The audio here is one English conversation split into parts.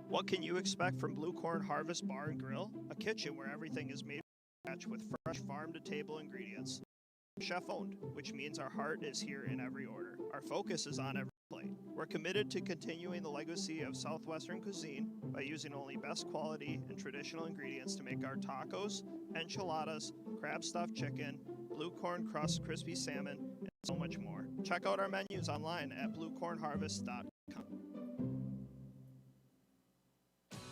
What can you expect from Blue Corn Harvest Bar and Grill? A kitchen where everything is made from scratch with fresh farm-to-table ingredients. Chef-owned, which means our heart is here in every order. Our focus is on every plate. We're committed to continuing the legacy of Southwestern cuisine by using only best quality and traditional ingredients to make our tacos, enchiladas, crab stuffed chicken, blue corn crust crispy salmon, and so much more. Check out our menus online at bluecornharvest.com.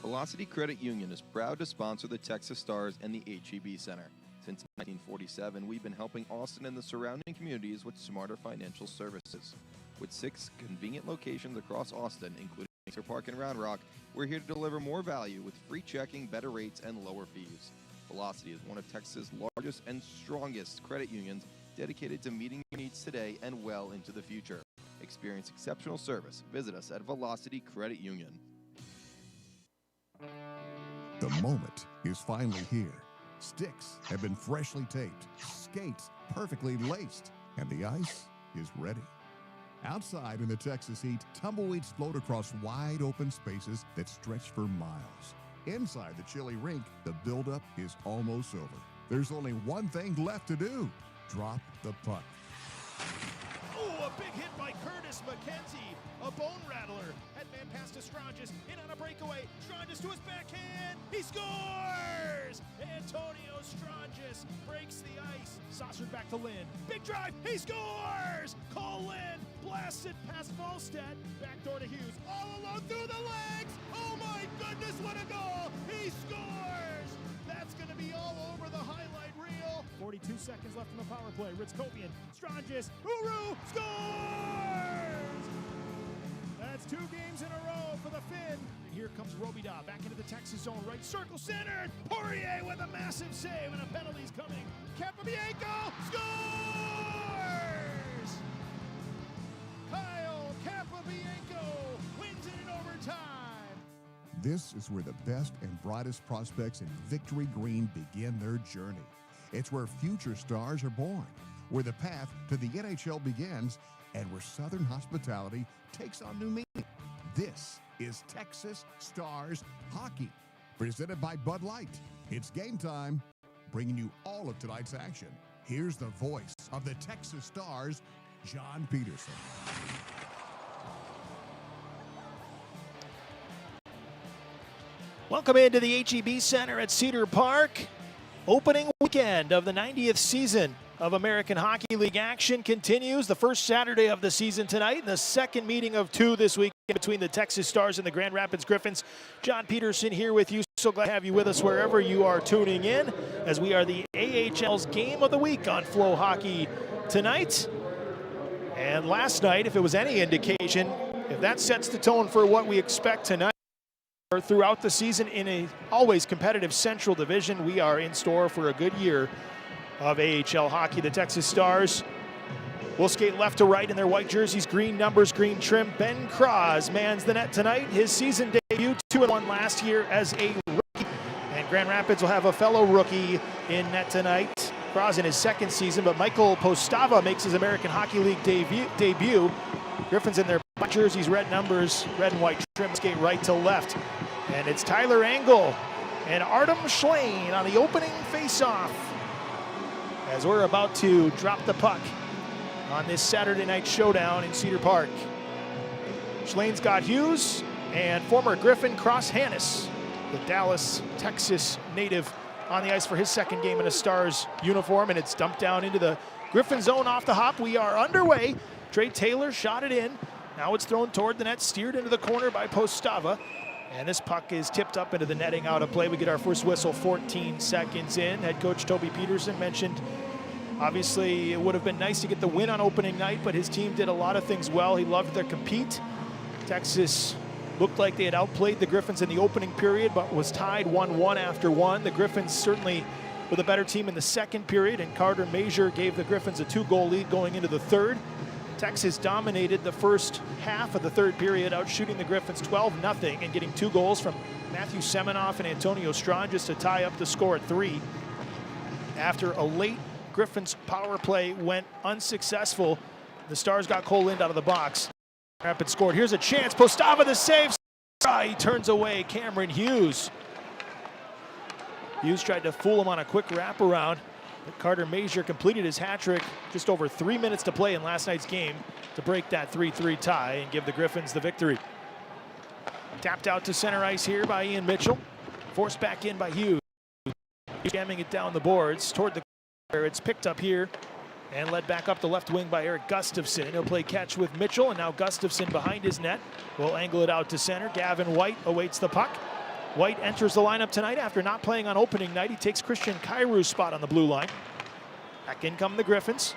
Velocity Credit Union is proud to sponsor the Texas Stars and the HEB Center. Since 1947, we've been helping Austin and the surrounding communities with smarter financial services. With 6 convenient locations across Austin, including Cedar Park and Round Rock, we're here to deliver more value with free checking, better rates, and lower fees. Velocity is one of Texas' largest and strongest credit unions dedicated to meeting your needs today and well into the future. Experience exceptional service. Visit us at Velocity Credit Union. The moment is finally here. Sticks have been freshly taped, skates perfectly laced, and the ice is ready. Outside in the Texas heat, tumbleweeds float across wide open spaces that stretch for miles. Inside the chilly rink, the buildup is almost over. There's only one thing left to do: drop the puck. Oh, a big hit by Curtis McKenzie, a bone rattler. Headman pass to Stranges, in on a breakaway. Stranges to his backhand, he scores! Antonio Stranges breaks the ice. Saucered back to Lynn, big drive, he scores! Cole Lynn blasts it past Volstead, backdoor to Hughes, all alone through the legs! Oh my goodness, what a goal! He scores! That's gonna be all over the highlight reel. 42 seconds left in the power play. Ritzkovian, Stranges, Uru scores! That's 2 games in a row for the Finn. And here comes Robida back into the Texas zone, right circle centered. Poirier with a massive save, and a penalty's coming. Capobianco scores! Kyle Capobianco wins it in overtime. This is where the best and brightest prospects in Victory Green begin their journey. It's where future stars are born, where the path to the NHL begins, and where Southern hospitality takes on new meaning. This is Texas Stars Hockey, presented by Bud Light. It's game time, bringing you all of tonight's action. Here's the voice of the Texas Stars, John Peterson. Welcome into the HEB Center at Cedar Park. Opening weekend of the 90th season of American Hockey League action continues. The first Saturday of the season tonight, and the second meeting of 2 this week between the Texas Stars and the Grand Rapids Griffins. John Peterson here with you. So glad to have you with us wherever you are tuning in, as we are the AHL's Game of the Week on FloHockey tonight. And last night, if it was any indication, if that sets the tone for what we expect tonight, throughout the season in a always competitive Central Division, we are in store for a good year of AHL hockey. The Texas Stars will skate left to right in their white jerseys, green numbers, green trim. Ben Cross mans the net tonight. His season debut, 2-1 last year as a rookie. And Grand Rapids will have a fellow rookie in net tonight. Cross in his second season, but Michael Postava makes his American Hockey League debut. Griffins in their black jerseys, red numbers, red and white trim, skate right to left. And it's Tyler Angle and Artem Schlain on the opening face-off, as we're about to drop the puck on this Saturday night showdown in Cedar Park. Schlain's got Hughes and former Griffin Cross Hannes, the Dallas, Texas native, on the ice for his second game in a Stars uniform, and it's dumped down into the Griffin zone off the hop. We are underway. Trey Taylor shot it in. Now it's thrown toward the net, steered into the corner by Postava. And this puck is tipped up into the netting, out of play. We get our first whistle 14 seconds in. Head coach Toby Peterson mentioned, obviously, it would have been nice to get the win on opening night, but his team did a lot of things well. He loved their compete. Texas looked like they had outplayed the Griffins in the opening period, but was tied 1-1 after 1. The Griffins certainly were the better team in the second period, and Carter Major gave the Griffins a 2-goal lead going into the third. Texas dominated the first half of the third period, outshooting the Griffins 12-0 and getting 2 goals from Matthew Semenoff and Antonio Stranges to tie up the score at 3. After a late Griffins power play went unsuccessful, the Stars got Cole Lind out of the box. Rapids scored. Here's a chance. Postava the save. He turns away Cameron Hughes. Hughes tried to fool him on a quick wraparound. But Carter Major completed his hat trick just over 3 minutes to play in last night's game to break that 3-3 tie and give the Griffins the victory. Tapped out to center ice here by Ian Mitchell. Forced back in by Hughes. Jamming it down the boards toward the corner. It's picked up here and led back up the left wing by Eric Gustafson. He'll play catch with Mitchell, and now Gustafson behind his net will angle it out to center. Gavin White awaits the puck. White enters the lineup tonight after not playing on opening night. He takes Christian Kairou's spot on the blue line. Back in come the Griffins.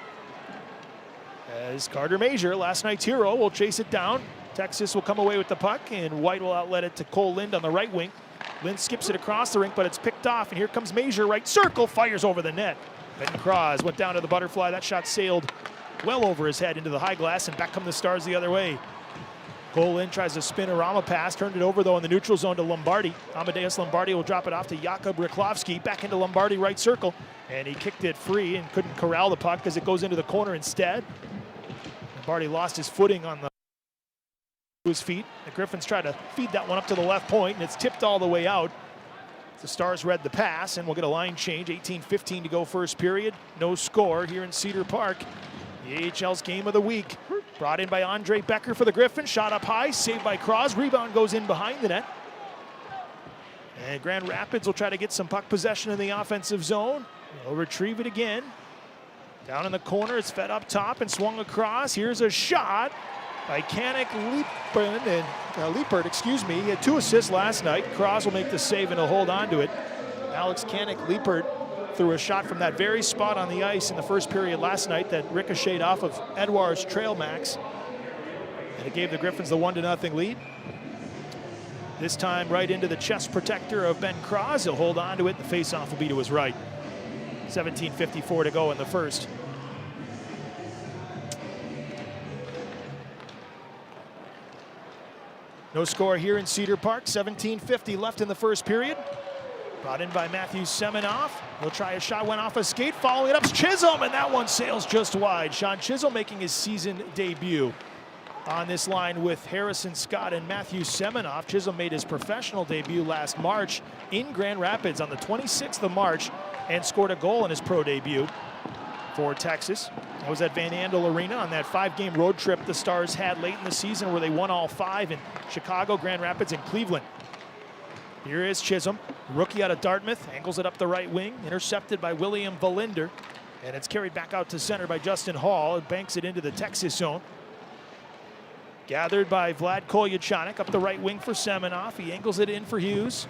As Carter Major, last night's hero, will chase it down. Texas will come away with the puck, and White will outlet it to Cole Lind on the right wing. Lind skips it across the rink, but it's picked off, and here comes Major, right circle, fires over the net. Ben Cross went down to the butterfly. That shot sailed well over his head into the high glass, and back come the Stars the other way. Cole Lind tries to spin a Rama pass, turned it over though in the neutral zone to Lombardi. Amadeus Lombardi will drop it off to Jakub Ryklovsky, back into Lombardi right circle, and he kicked it free and couldn't corral the puck because it goes into the corner instead. Lombardi lost his footing on his feet. The Griffins try to feed that one up to the left point, and it's tipped all the way out. The Stars read the pass, and we'll get a line change. 18:15 to go first period. No score here in Cedar Park. The AHL's game of the week. Brought in by Andre Becker for the Griffins. Shot up high, saved by Cross. Rebound goes in behind the net. And Grand Rapids will try to get some puck possession in the offensive zone. They'll retrieve it again. Down in the corner, it's fed up top and swung across. Here's a shot by Kanik Liepert, excuse me. He had 2 assists last night. Cross will make the save and he'll hold on to it. Alex Kanik Liepert threw a shot from that very spot on the ice in the first period last night that ricocheted off of Edouard's trail max. And it gave the Griffins the 1-0 lead. This time right into the chest protector of Ben Cross. He'll hold on to it. The faceoff will be to his right. 17:54 to go in the first. No score here in Cedar Park. 17:50 left in the first period. Brought in by Matthew Semenoff. He'll try a shot, went off a skate, following it up Chisholm, and that one sails just wide. Sean Chisholm making his season debut on this line with Harrison Scott and Matthew Semenoff. Chisholm made his professional debut last March in Grand Rapids on the 26th of March and scored a goal in his pro debut for Texas. That was at Van Andel Arena on that 5-game road trip the Stars had late in the season where they won all 5 in Chicago, Grand Rapids, and Cleveland. Here is Chisholm, rookie out of Dartmouth, angles it up the right wing, intercepted by William Valinder, and it's carried back out to center by Justin Hall and banks it into the Texas zone. Gathered by Vlad Kolyachanik up the right wing for Semenoff. He angles it in for Hughes.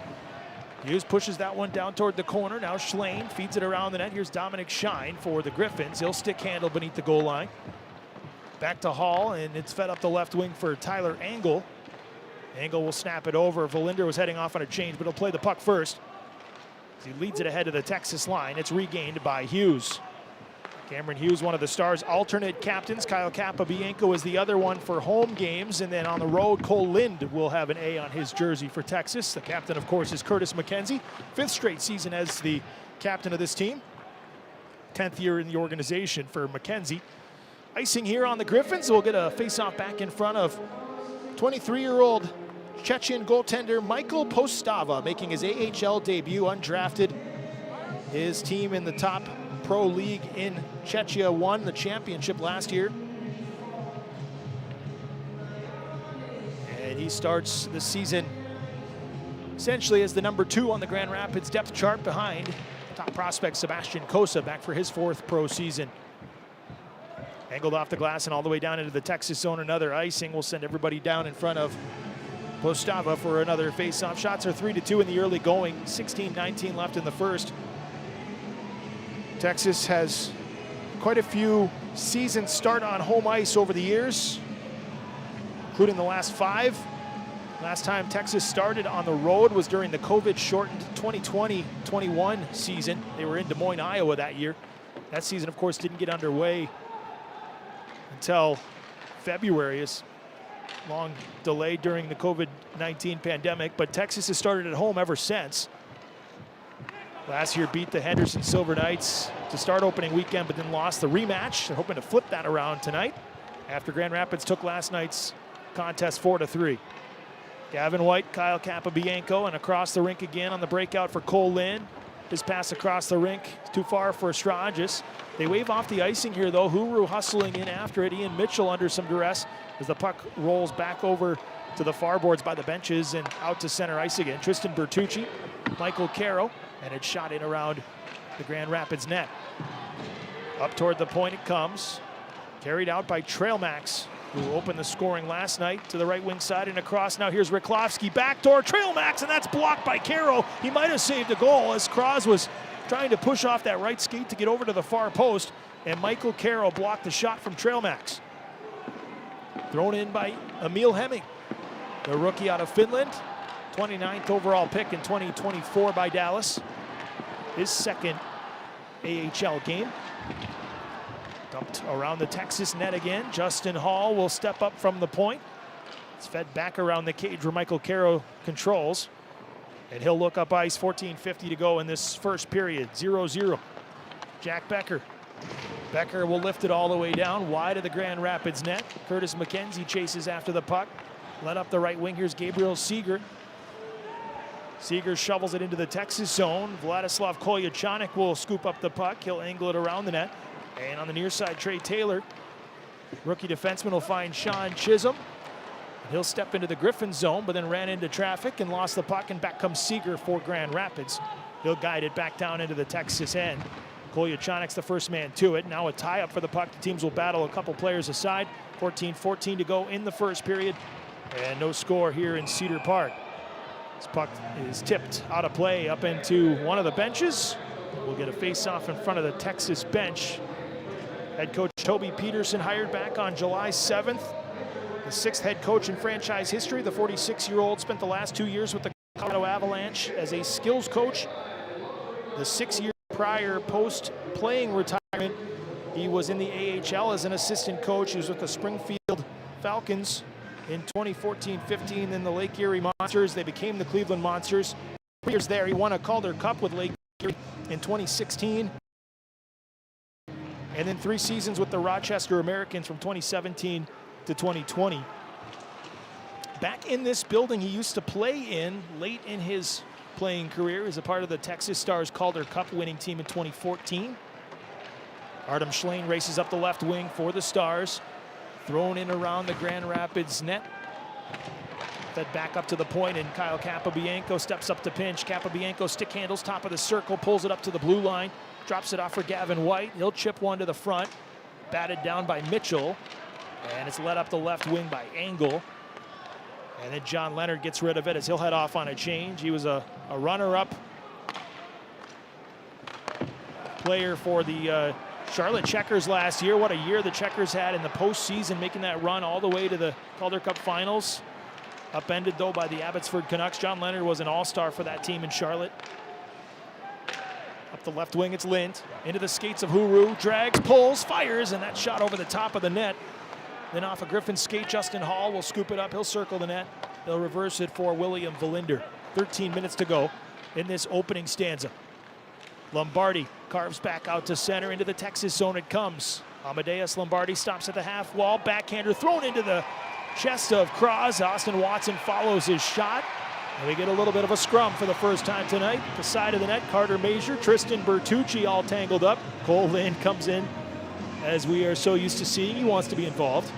Hughes pushes that one down toward the corner. Now Schlane feeds it around the net. Here's Dominic Shine for the Griffins. He'll stick handle beneath the goal line. Back to Hall, and it's fed up the left wing for Tyler Angle. Angle will snap it over. Valinder was heading off on a change, but he'll play the puck first. As he leads it ahead of the Texas line. It's regained by Hughes. Cameron Hughes, one of the Stars' alternate captains. Kyle Capabianco is the other one for home games. And then on the road, Cole Lind will have an A on his jersey for Texas. The captain, of course, is Curtis McKenzie. 5th straight season as the captain of this team. 10th year in the organization for McKenzie. Icing here on the Griffins. We'll get a face-off back in front of 23-year-old Chechen goaltender Michael Postava, making his AHL debut undrafted. His team in the top pro league in Czechia won the championship last year. And he starts the season essentially as the number 2 on the Grand Rapids depth chart behind top prospect Sebastian Kosa, back for his 4th pro season. Angled off the glass and all the way down into the Texas zone. Another icing will send everybody down in front of Postava for another face-off. Shots are 3-2 in the early going. 16:19 left in the first. Texas has quite a few seasons start on home ice over the years, including the last 5. Last time Texas started on the road was during the COVID-shortened 2020-21 season. They were in Des Moines, Iowa that year. That season, of course, didn't get underway until February. It's long delay during the COVID-19 pandemic, but Texas has started at home ever since. Last year beat the Henderson Silver Knights to start opening weekend, but then lost the rematch. They're hoping to flip that around tonight after Grand Rapids took last night's contest 4-3. Gavin White, Kyle Capobianco, and across the rink again on the breakout for Cole Lind. His pass across the rink is too far for Estrangis. They wave off the icing here, though. Huru hustling in after it. Ian Mitchell under some duress as the puck rolls back over to the far boards by the benches and out to center ice again. Tristan Bertucci, Michael Caro, and it's shot in around the Grand Rapids net. Up toward the point it comes. Carried out by Trailmax, who opened the scoring last night to the right wing side and across. Now here's Riklovsky, backdoor Trailmax, and that's blocked by Caro. He might have saved a goal as Kros was trying to push off that right skate to get over to the far post, and Michael Caro blocked the shot from Trailmax. Thrown in by Emil Hemming, the rookie out of Finland, 29th overall pick in 2024 by Dallas. His second AHL game. Dumped around the Texas net again. Justin Hall will step up from the point. It's fed back around the cage where Michael Caro controls. And he'll look up ice, 14:50 to go in this first period, 0-0. Jack Becker. Becker will lift it all the way down, wide of the Grand Rapids net. Curtis McKenzie chases after the puck. Led up the right wing, here's Gabriel Seeger. Seeger shovels it into the Texas zone. Vladislav Kolyachanik will scoop up the puck. He'll angle it around the net. And on the near side, Trey Taylor, rookie defenseman, will find Sean Chisholm. He'll step into the Griffins zone, but then ran into traffic and lost the puck, and back comes Seeger for Grand Rapids. He'll guide it back down into the Texas end. Kolyachanik's the first man to it. Now a tie-up for the puck. The teams will battle a couple players aside. 14:14 to go in the first period, and no score here in Cedar Park. This puck is tipped out of play up into one of the benches. We'll get a face-off in front of the Texas bench. Head coach Toby Peterson hired back on July 7th. The 6th head coach in franchise history. The 46-year-old spent the last 2 years with the Colorado Avalanche as a skills coach. The 6 year prior post-playing retirement, he was in the AHL as an assistant coach. He was with the Springfield Falcons in 2014-15, then the Lake Erie Monsters. They became the Cleveland Monsters. 3 years there, he won a Calder Cup with Lake Erie in 2016. And then 3 seasons with the Rochester Americans from 2017 to 2020. Back in this building he used to play in late in his playing career as a part of the Texas Stars Calder Cup winning team in 2014. Artem Schlane races up the left wing for the Stars. Thrown in around the Grand Rapids net. Fed back up to the point, and Kyle Capobianco steps up to pinch. Capobianco stick handles top of the circle, pulls it up to the blue line, drops it off for Gavin White. He'll chip one to the front, batted down by Mitchell, and it's led up the left wing by Engel. And then John Leonard gets rid of it as he'll head off on a change. He was a runner-up player for the Charlotte Checkers last year. What a year the Checkers had in the postseason, making that run all the way to the Calder Cup finals. Upended, though, by the Abbotsford Canucks. John Leonard was an all-star for that team in Charlotte. Up the left wing, it's Lind. Into the skates of Huru. Drags, pulls, fires, and that shot over the top of the net. Then off a Griffins skate, Justin Hall will scoop it up. He'll circle the net. They'll reverse it for William Valinder. 13 minutes to go in this opening stanza. Lombardi carves back out to center. Into the Texas zone it comes. Amadeus Lombardi stops at the half wall. Backhander thrown into the chest of Kros. Austin Watson follows his shot. And we get a little bit of a scrum for the first time tonight. The side of the net, Carter Major, Tristan Bertucci all tangled up. Cole Lind comes in, as we are so used to seeing. He wants to be involved.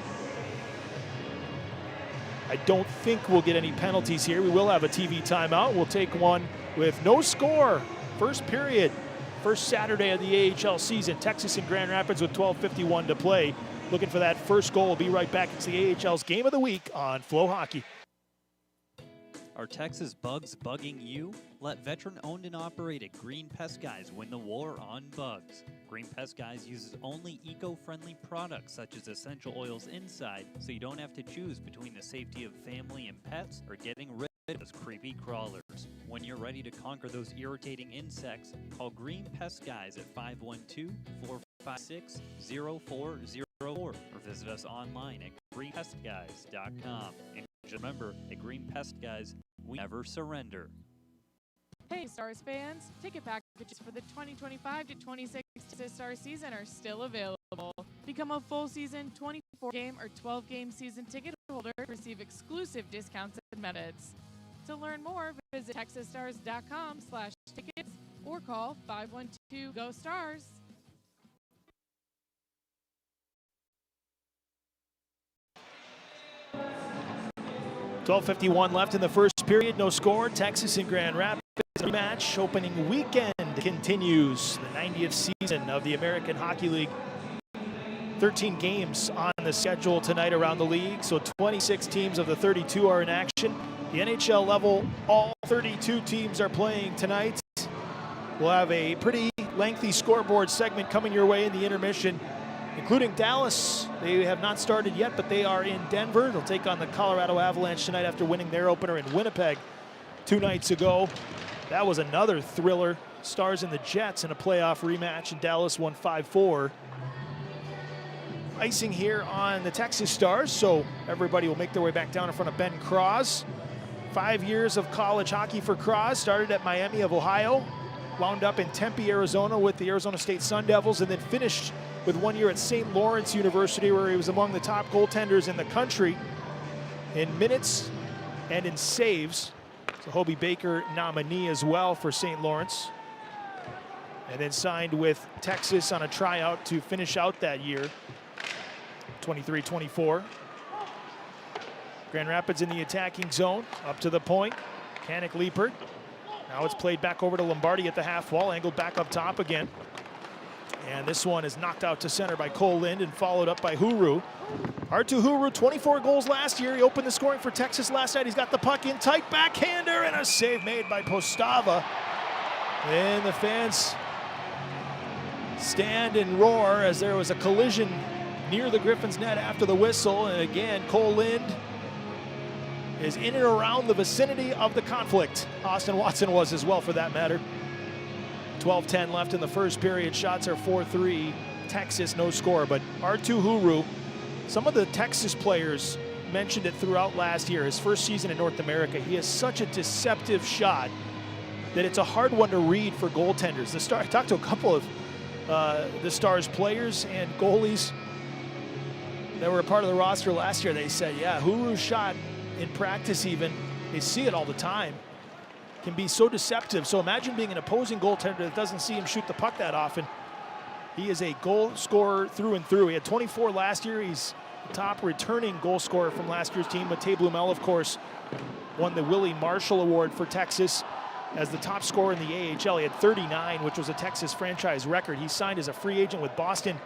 I don't think we'll get any penalties here. We will have a TV timeout. We'll take one with no score. First period, first Saturday of the AHL season. Texas and Grand Rapids with 12:51 to play. Looking for that first goal. We'll be right back. It's the AHL's Game of the Week on FloHockey. Are Texas bugs bugging you? Let veteran-owned and operated Green Pest Guys win the war on bugs. Green Pest Guys uses only eco-friendly products such as essential oils inside, so you don't have to choose between the safety of family and pets or getting rid of those creepy crawlers. When you're ready to conquer those irritating insects, call Green Pest Guys at 512-456-0404 or visit us online at greenpestguys.com. And just remember, at Green Pest Guys, we never surrender. Hey Stars fans, ticket packages for the 2025 to 26 Stars season are still available. Become a full season 24-game or 12-game season ticket holder, receive exclusive discounts at minutes. To learn more, visit texasstars.com/tickets or call 512-GO-STARS. 12:51 left in the first period. No score. Texas and Grand Rapids rematch. Opening weekend continues. The 90th season of the American Hockey League. 13 games on the schedule tonight around the league. So 26 teams of the 32 are in action. The NHL level, all 32 teams are playing tonight. We'll have a pretty lengthy scoreboard segment coming your way in the intermission, including Dallas. They have not started yet, but they are in Denver. They'll take on the Colorado Avalanche tonight after winning their opener in Winnipeg 2 nights ago. That was another thriller. Stars and the Jets in a playoff rematch, and Dallas won 5-4. Icing here on the Texas Stars, so everybody will make their way back down in front of Ben Cross. 5 years of college hockey for Cross. Started at Miami of Ohio, wound up in Tempe, Arizona with the Arizona State Sun Devils, and then finished with 1 year at St. Lawrence University, where he was among the top goaltenders in the country in minutes and in saves. So Hobie Baker nominee as well for St. Lawrence. And then signed with Texas on a tryout to finish out that year, 23-24. Grand Rapids in the attacking zone, up to the point. Kanik Liepert. Now it's played back over to Lombardi at the half wall, angled back up top again. And this one is knocked out to center by Cole Lind and followed up by Huru. Artu Huru, 24 goals last year. He opened the scoring for Texas last night. He's got the puck in tight, backhander, and a save made by Postava. And the fans stand and roar as there was a collision near the Griffins net after the whistle. And again, Cole Lind is in and around the vicinity of the conflict. Austin Watson was as well, for that matter. 12:10 left in the first period. Shots are 4-3. Texas, no score. But Artu Huru, some of the Texas players mentioned it throughout last year, his first season in North America. He has such a deceptive shot that it's a hard one to read for goaltenders. I talked to a couple of the Stars players and goalies that were a part of the roster last year. They said, yeah, Huru's shot in practice even, they see it all the time, can be so deceptive. So imagine being an opposing goaltender that doesn't see him shoot the puck that often. He is a goal scorer through and through. He had 24 last year. He's the top returning goal scorer from last year's team. Matej Blumel, of course, won the Willie Marshall Award for Texas as the top scorer in the AHL. He had 39, which was a Texas franchise record. He signed as a free agent with Boston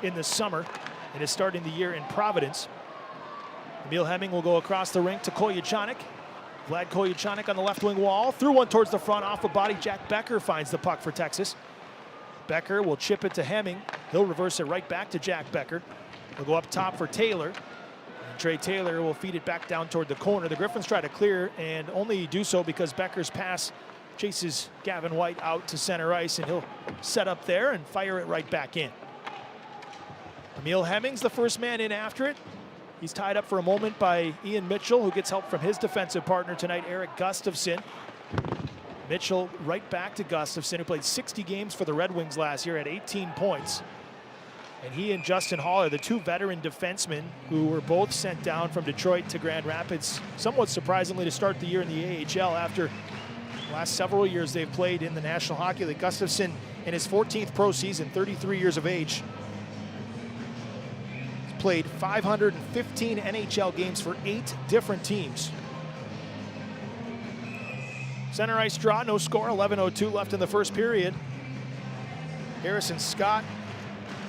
in the summer and is starting the year in Providence. Emil Hemming will go across the rink to Koyachanik. Vlad Koyachanik on the left wing wall. Threw one towards the front off a body. Jack Becker finds the puck for Texas. Becker will chip it to Hemming. He'll reverse it right back to Jack Becker. He'll go up top for Taylor. And Trey Taylor will feed it back down toward the corner. The Griffins try to clear and only do so because Becker's pass chases Gavin White out to center ice, and he'll set up there and fire it right back in. Emil Hemming's the first man in after it. He's tied up for a moment by Ian Mitchell, who gets help from his defensive partner tonight, Eric Gustafsson. Mitchell right back to Gustafsson, who played 60 games for the Red Wings last year at 18 points. And he and Justin Hall are the two veteran defensemen who were both sent down from Detroit to Grand Rapids, somewhat surprisingly, to start the year in the AHL after the last several years they've played in the National Hockey League. Gustafsson in his 14th pro season, 33 years of age, played 515 NHL games for 8 different teams. Center ice draw, no score, 11:02 left in the first period. Harrison Scott,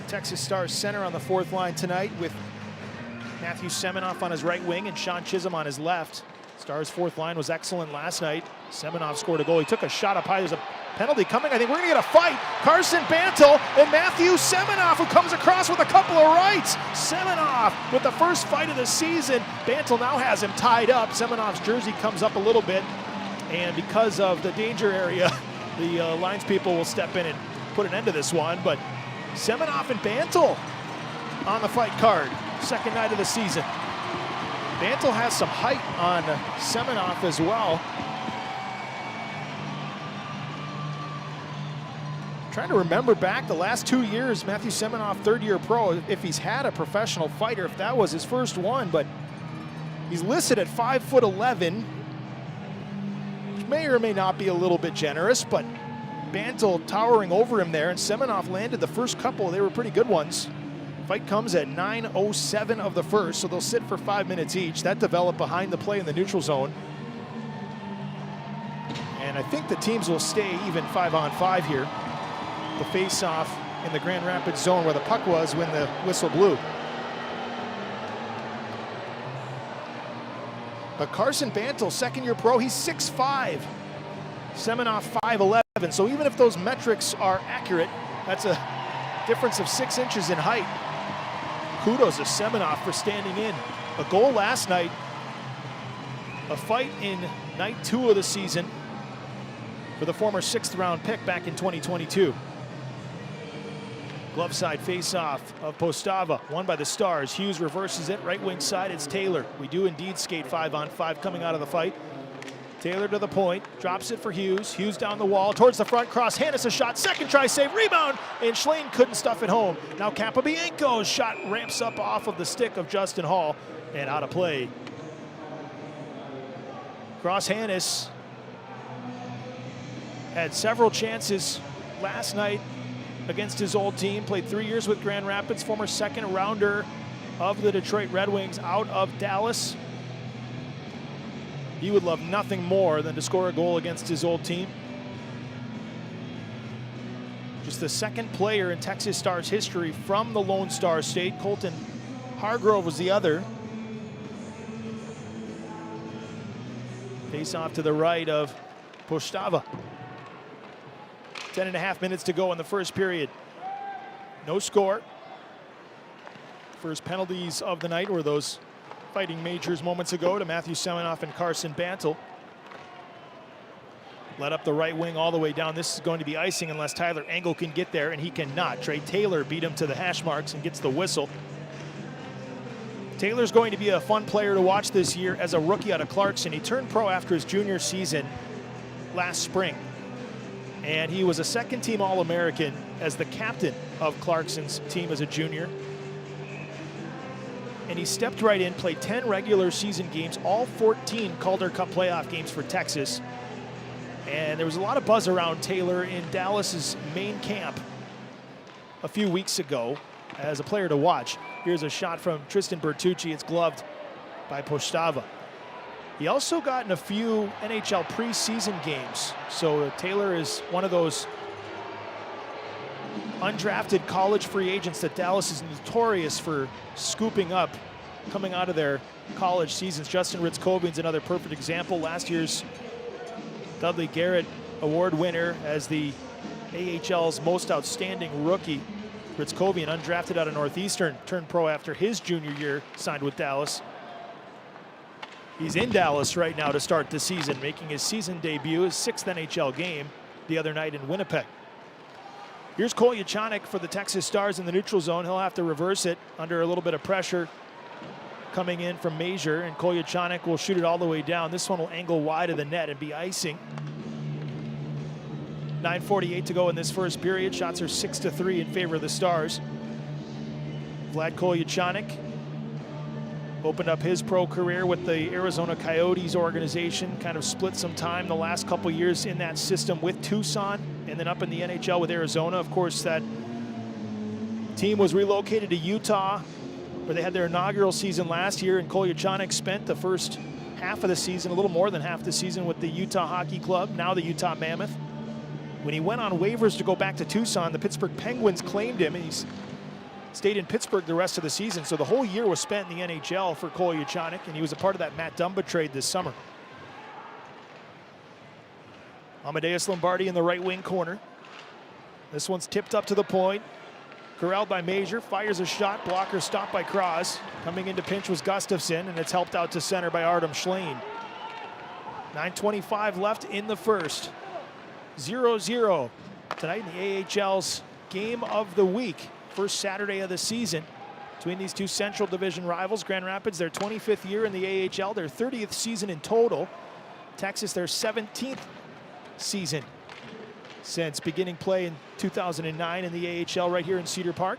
Texas Stars center, on the fourth line tonight with Matthew Semenoff on his right wing and Sean Chisholm on his left. Stars' fourth line was excellent last night. Semenoff scored a goal. He took a shot up high. There's a penalty coming. I think we're going to get a fight. Carson Bantle and Matthew Semenoff, who comes across with a couple of rights. Semenoff with the first fight of the season. Bantle now has him tied up. Semenoff's jersey comes up a little bit, and because of the danger area, the lines people will step in and put an end to this one. But Semenoff and Bantle on the fight card. Second night of the season. Bantle has some height on Semenoff as well. Trying to remember back the last 2 years, Matthew Semenoff, third-year pro, if he's had a professional fighter, if that was his first one. But He's listed at 5'11", which may or may not be a little bit generous, but Bantle towering over him there, and Semenoff landed the first couple. They were pretty good ones. Fight comes at 9:07 of the first, so they'll sit for 5 minutes each. That developed behind the play in the neutral zone. And I think the teams will stay even 5-on-5 here. The face-off in the Grand Rapids zone where the puck was when the whistle blew. But Carson Bantle, second-year pro, he's 6'5". Semenoff 5'11". So even if those metrics are accurate, that's a difference of 6 inches in height. Kudos to Semenoff for standing in. A goal last night, a fight in night 2 of the season for the former 6th-round pick back in 2022. Glove side face-off of Postava, won by the Stars. Hughes reverses it, right wing side, it's Taylor. We do indeed skate 5-on-5 coming out of the fight. Taylor to the point, drops it for Hughes. Hughes down the wall, towards the front, cross, Hannes a shot, second try, save, rebound, and Schlane couldn't stuff it home. Now Capobianco's shot ramps up off of the stick of Justin Hall and out of play. Cross Hannes had several chances last night against his old team, played 3 years with Grand Rapids, former second rounder of the Detroit Red Wings out of Dallas. He would love nothing more than to score a goal against his old team. Just the second player in Texas Stars history from the Lone Star State. Colton Hargrove was the other. Face off to the right of Postava. 10.5 minutes to go in the first period. No score. First penalties of the night were those fighting majors moments ago to Matthew Semenoff and Carson Bantle. Led up the right wing all the way down. This is going to be icing unless Tyler Engel can get there, and he cannot. Trey Taylor beat him to the hash marks and gets the whistle. Taylor's going to be a fun player to watch this year as a rookie out of Clarkson. He turned pro after his junior season last spring, and he was a second-team All-American as the captain of Clarkson's team as a junior. And he stepped right in, played 10 regular season games, all 14 Calder Cup playoff games for Texas. And there was a lot of buzz around Taylor in Dallas's main camp a few weeks ago as a player to watch. Here's a shot from Tristan Bertucci. It's gloved by Postava. He also got in a few NHL preseason games. So Taylor is one of those undrafted college free agents that Dallas is notorious for scooping up coming out of their college seasons. Justin Ritzkovian's another perfect example. Last year's Dudley Garrett Award winner as the AHL's most outstanding rookie. Ritzkovian, undrafted out of Northeastern, turned pro after his junior year, signed with Dallas. He's in Dallas right now to start the season, making his season debut, his 6th NHL game the other night in Winnipeg. Here's Kolyachanik for the Texas Stars in the neutral zone. He'll have to reverse it under a little bit of pressure coming in from Major, and Kolyachanik will shoot it all the way down. This one will angle wide of the net and be icing. 9:48 to go in this first period. Shots are 6-3 in favor of the Stars. Vlad Kolyachanik opened up his pro career with the Arizona Coyotes organization, kind of split some time the last couple years in that system with Tucson and then up in the NHL with Arizona. Of course, that team was relocated to Utah where they had their inaugural season last year, and Kolyachanik spent the first half of the season, a little more than half the season, with the Utah Hockey Club, now the Utah Mammoth. When he went on waivers to go back to Tucson, the Pittsburgh Penguins claimed him, and he's stayed in Pittsburgh the rest of the season. So the whole year was spent in the NHL for Kolyachanik, and he was a part of that Matt Dumba trade this summer. Amadeus Lombardi in the right wing corner. This one's tipped up to the point. Corralled by Major, fires a shot, blocker stopped by Cross. Coming into pinch was Gustafsson, and it's helped out to center by Artem Schlane. 9:25 left in the first. 0-0 tonight in the AHL's game of the week. First Saturday of the season between these two Central Division rivals. Grand Rapids, their 25th year in the AHL, their 30th season in total. Texas, their 17th season since beginning play in 2009 in the AHL right here in Cedar Park.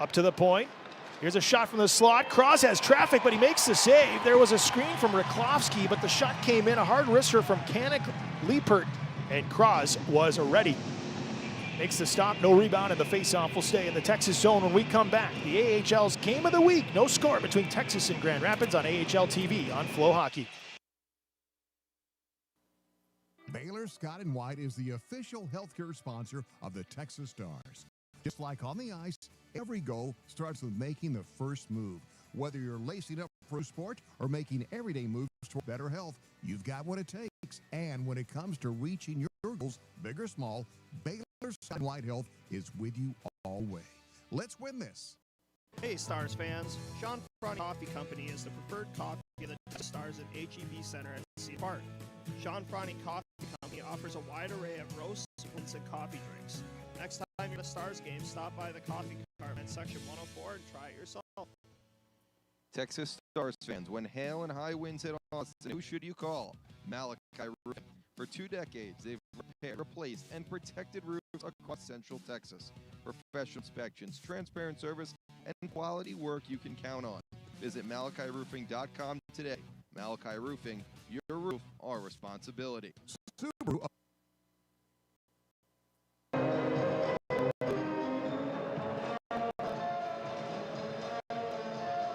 Up to the point. Here's a shot from the slot. Cross has traffic, but he makes the save. There was a screen from Raklovsky, but the shot came in. A hard wrister from Kanik Liepert, and Cross was ready. Makes the stop, no rebound, and the faceoff will stay in the Texas zone when we come back. The AHL's Game of the Week. No score between Texas and Grand Rapids on AHL TV on FloHockey. Baylor Scott & White is the official healthcare sponsor of the Texas Stars. Just like on the ice, every goal starts with making the first move. Whether you're lacing up for a sport or making everyday moves toward better health, you've got what it takes. And when it comes to reaching your goals, big or small, Baylor Scott & White Health is with you all the way. Let's win this. Hey Stars fans, Sean Fronty Coffee Company is the preferred coffee of the Texas Stars and HEB Center at Cedar Park. Sean Fronty Coffee Company offers a wide array of roasts, wines, and coffee drinks. Next time you're at a Stars game, stop by the coffee department section 104 and try it yourself. Texas Stars fans, when hail and high winds hit Austin, who should you call? Malachi Roofing. For 2 decades, they've repaired, replaced, and protected roofs across Central Texas. Professional inspections, transparent service, and quality work you can count on. Visit MalachiRoofing.com today. Malachi Roofing, your roof, our responsibility. Subaru.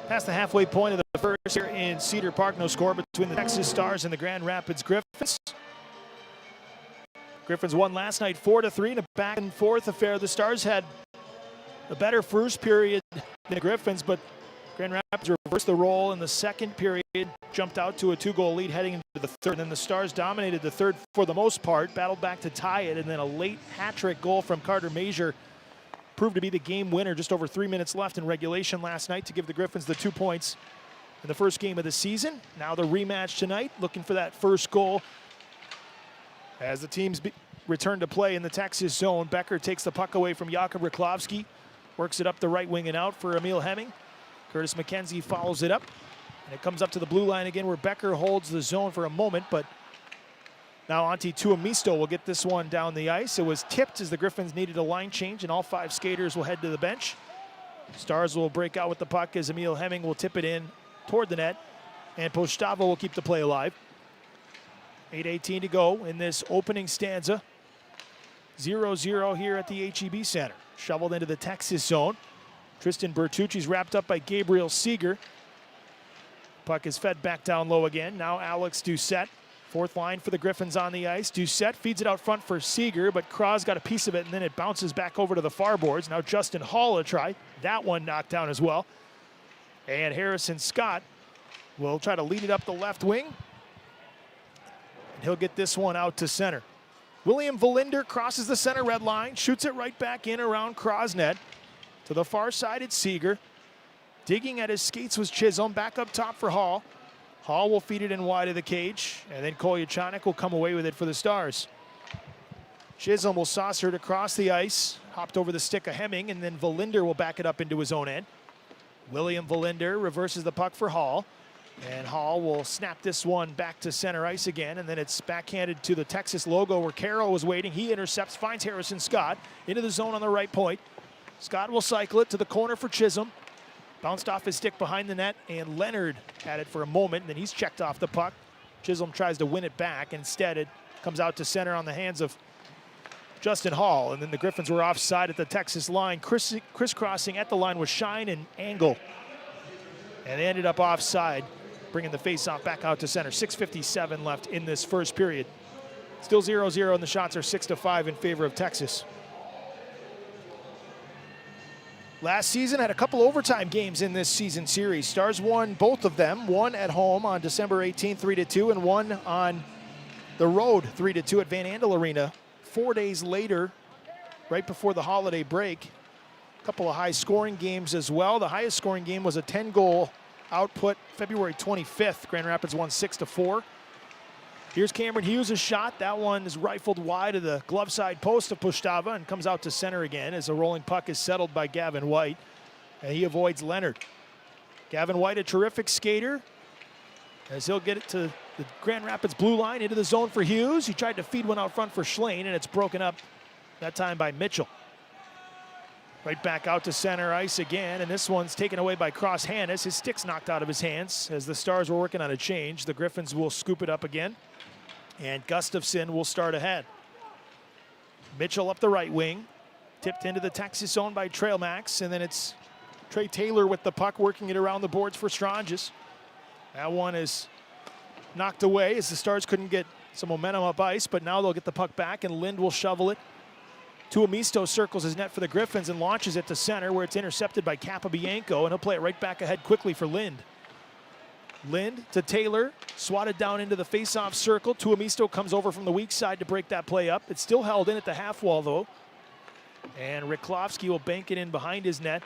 Past the halfway point of the first here in Cedar Park. No score between the Texas Stars and the Grand Rapids Griffins. Griffins won last night 4-3 in a back-and-forth affair. The Stars had a better first period than the Griffins, but Grand Rapids reversed the role in the second period, jumped out to a 2-goal lead heading into the third. And then the Stars dominated the third for the most part, battled back to tie it, and then a late hat-trick goal from Carter Major proved to be the game winner. Just over 3 minutes left in regulation last night to give the Griffins the 2 points in the first game of the season. Now the rematch tonight, looking for that first goal. As the teams return to play in the Texas zone, Becker takes the puck away from Jakub Raklovsky, works it up the right wing and out for Emil Hemming. Curtis McKenzie follows it up, and it comes up to the blue line again where Becker holds the zone for a moment, but now Antti Tuomisto will get this one down the ice. It was tipped as the Griffins needed a line change, and all 5 skaters will head to the bench. Stars will break out with the puck as Emil Hemming will tip it in toward the net, and Postgame will keep the play alive. 8:18 to go in this opening stanza. 0-0 here at the HEB Center. Shoveled into the Texas zone. Tristan Bertucci's wrapped up by Gabriel Seeger. Puck is fed back down low again. Now Alex Doucette. Fourth line for the Griffins on the ice. Doucette feeds it out front for Seeger, but Kraz got a piece of it, and then it bounces back over to the far boards. Now Justin Hall a try. That one knocked down as well. And Harrison Scott will try to lead it up the left wing. And he'll get this one out to center. William Valinder crosses the center red line, shoots it right back in around Krosnet. To the far side, it's Seeger. Digging at his skates was Chisholm. Back up top for Hall. Hall will feed it in wide of the cage, and then Kolyachanik will come away with it for the Stars. Chisholm will saucer it across the ice, hopped over the stick of Hemming, and then Valinder will back it up into his own end. William Valinder reverses the puck for Hall, and Hall will snap this one back to center ice again, and then it's backhanded to the Texas logo where Carroll was waiting. He intercepts, finds Harrison Scott into the zone on the right point. Scott will cycle it to the corner for Chisholm. Bounced off his stick behind the net, and Leonard had it for a moment, and then he's checked off the puck. Chisholm tries to win it back. Instead, it comes out to center on the hands of Justin Hall, and then the Griffins were offside at the Texas line. Crisscrossing at the line was Shine and Angle, and they ended up offside, bringing the faceoff back out to center. 6:57 left in this first period. Still 0-0, and the shots are 6-5 in favor of Texas. Last season had a couple overtime games in this season series. Stars won both of them. One at home on December 18th, 3-2, and one on the road, 3-2 at Van Andel Arena. 4 days later, right before the holiday break, a couple of high-scoring games as well. The highest scoring game was a 10-goal output February 25th. Grand Rapids won 6-4. Here's Cameron Hughes' shot. That one is rifled wide of the glove side post of Postgame and comes out to center again as a rolling puck is settled by Gavin White, and he avoids Leonard. Gavin White, a terrific skater, as he'll get it to the Grand Rapids blue line into the zone for Hughes. He tried to feed one out front for Schlane, and it's broken up that time by Mitchell. Right back out to center ice again, and this one's taken away by Cross Hannes. His stick's knocked out of his hands as the Stars were working on a change. The Griffins will scoop it up again, and Gustafsson will start ahead. Mitchell up the right wing, tipped into the Texas zone by Trailmax, and then it's Trey Taylor with the puck working it around the boards for Stranges. That one is knocked away as the Stars couldn't get some momentum up ice, but now they'll get the puck back, and Lind will shovel it. Tuomisto circles his net for the Griffins and launches it to center, where it's intercepted by Capobianco, and he'll play it right back ahead quickly for Lind. Lind to Taylor, swatted down into the face-off circle. Tuomisto comes over from the weak side to break that play up. It's still held in at the half wall, though. And Riklovsky will bank it in behind his net.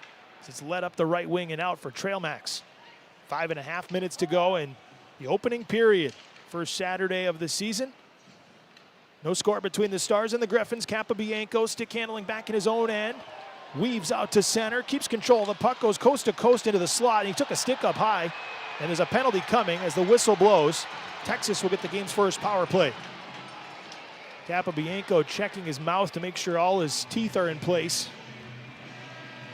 It's led up the right wing and out for Trailmax. 5.5 minutes to go in the opening period. First Saturday of the season. No score between the Stars and the Griffins. Capobianco stick handling back in his own end. Weaves out to center, keeps control of the puck, goes coast to coast into the slot, and he took a stick up high. And there's a penalty coming as the whistle blows. Texas will get the game's first power play. Capobianco checking his mouth to make sure all his teeth are in place.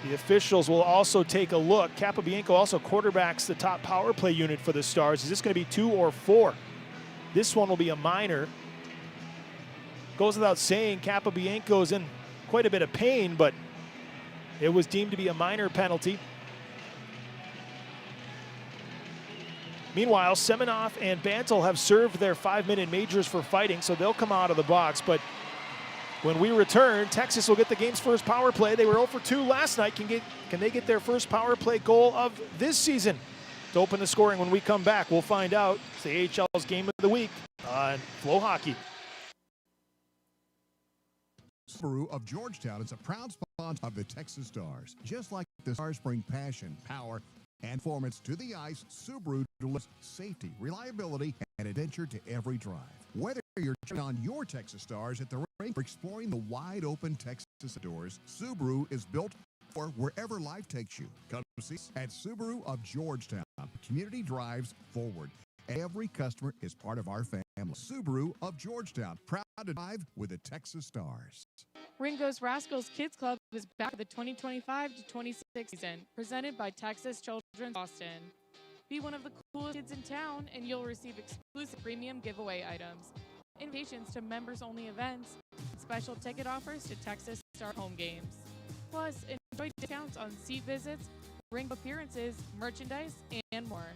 The officials will also take a look. Capobianco also quarterbacks the top power play unit for the Stars. Is this going to be 2 or 4? This one will be a minor. Goes without saying, Capobianco is in quite a bit of pain, but it was deemed to be a minor penalty. Meanwhile, Semenoff and Bantle have served their 5-minute majors for fighting, so they'll come out of the box. But when we return, Texas will get the game's first power play. They were 0 for 2 last night. Can they get their first power play goal of this season? To open the scoring when we come back, we'll find out. It's the AHL's Game of the Week on FloHockey. Subaru of Georgetown is a proud sponsor of the Texas Stars. Just like the Stars bring passion, power, and performance to the ice, Subaru delivers safety, reliability, and adventure to every drive. Whether you're cheering on your Texas Stars at the rink or exploring the wide-open Texas outdoors, Subaru is built for wherever life takes you. Come see us at Subaru of Georgetown. Community drives forward. Every customer is part of our family. Subaru of Georgetown, proud to drive with the Texas Stars. Ringo's Rascals Kids Club is back for the 2025-26 season, presented by Texas Children's Boston. Be one of the coolest kids in town, and you'll receive exclusive premium giveaway items, invitations to members-only events, special ticket offers to Texas Star home games. Plus, enjoy discounts on seat visits, Ringo appearances, merchandise, and more.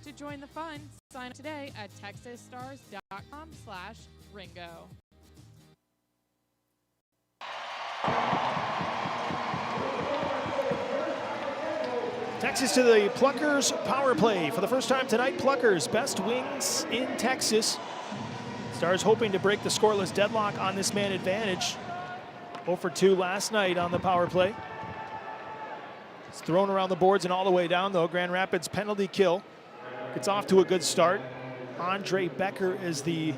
To join the fun, sign up today at texasstars.com/Ringo. Texas to the Pluckers power play. For the first time tonight, Pluckers, best wings in Texas. Stars hoping to break the scoreless deadlock on this man advantage. 0 for 2 last night on the power play. It's thrown around the boards and all the way down, though. Grand Rapids penalty kill. Gets off to a good start. Andre Becker is the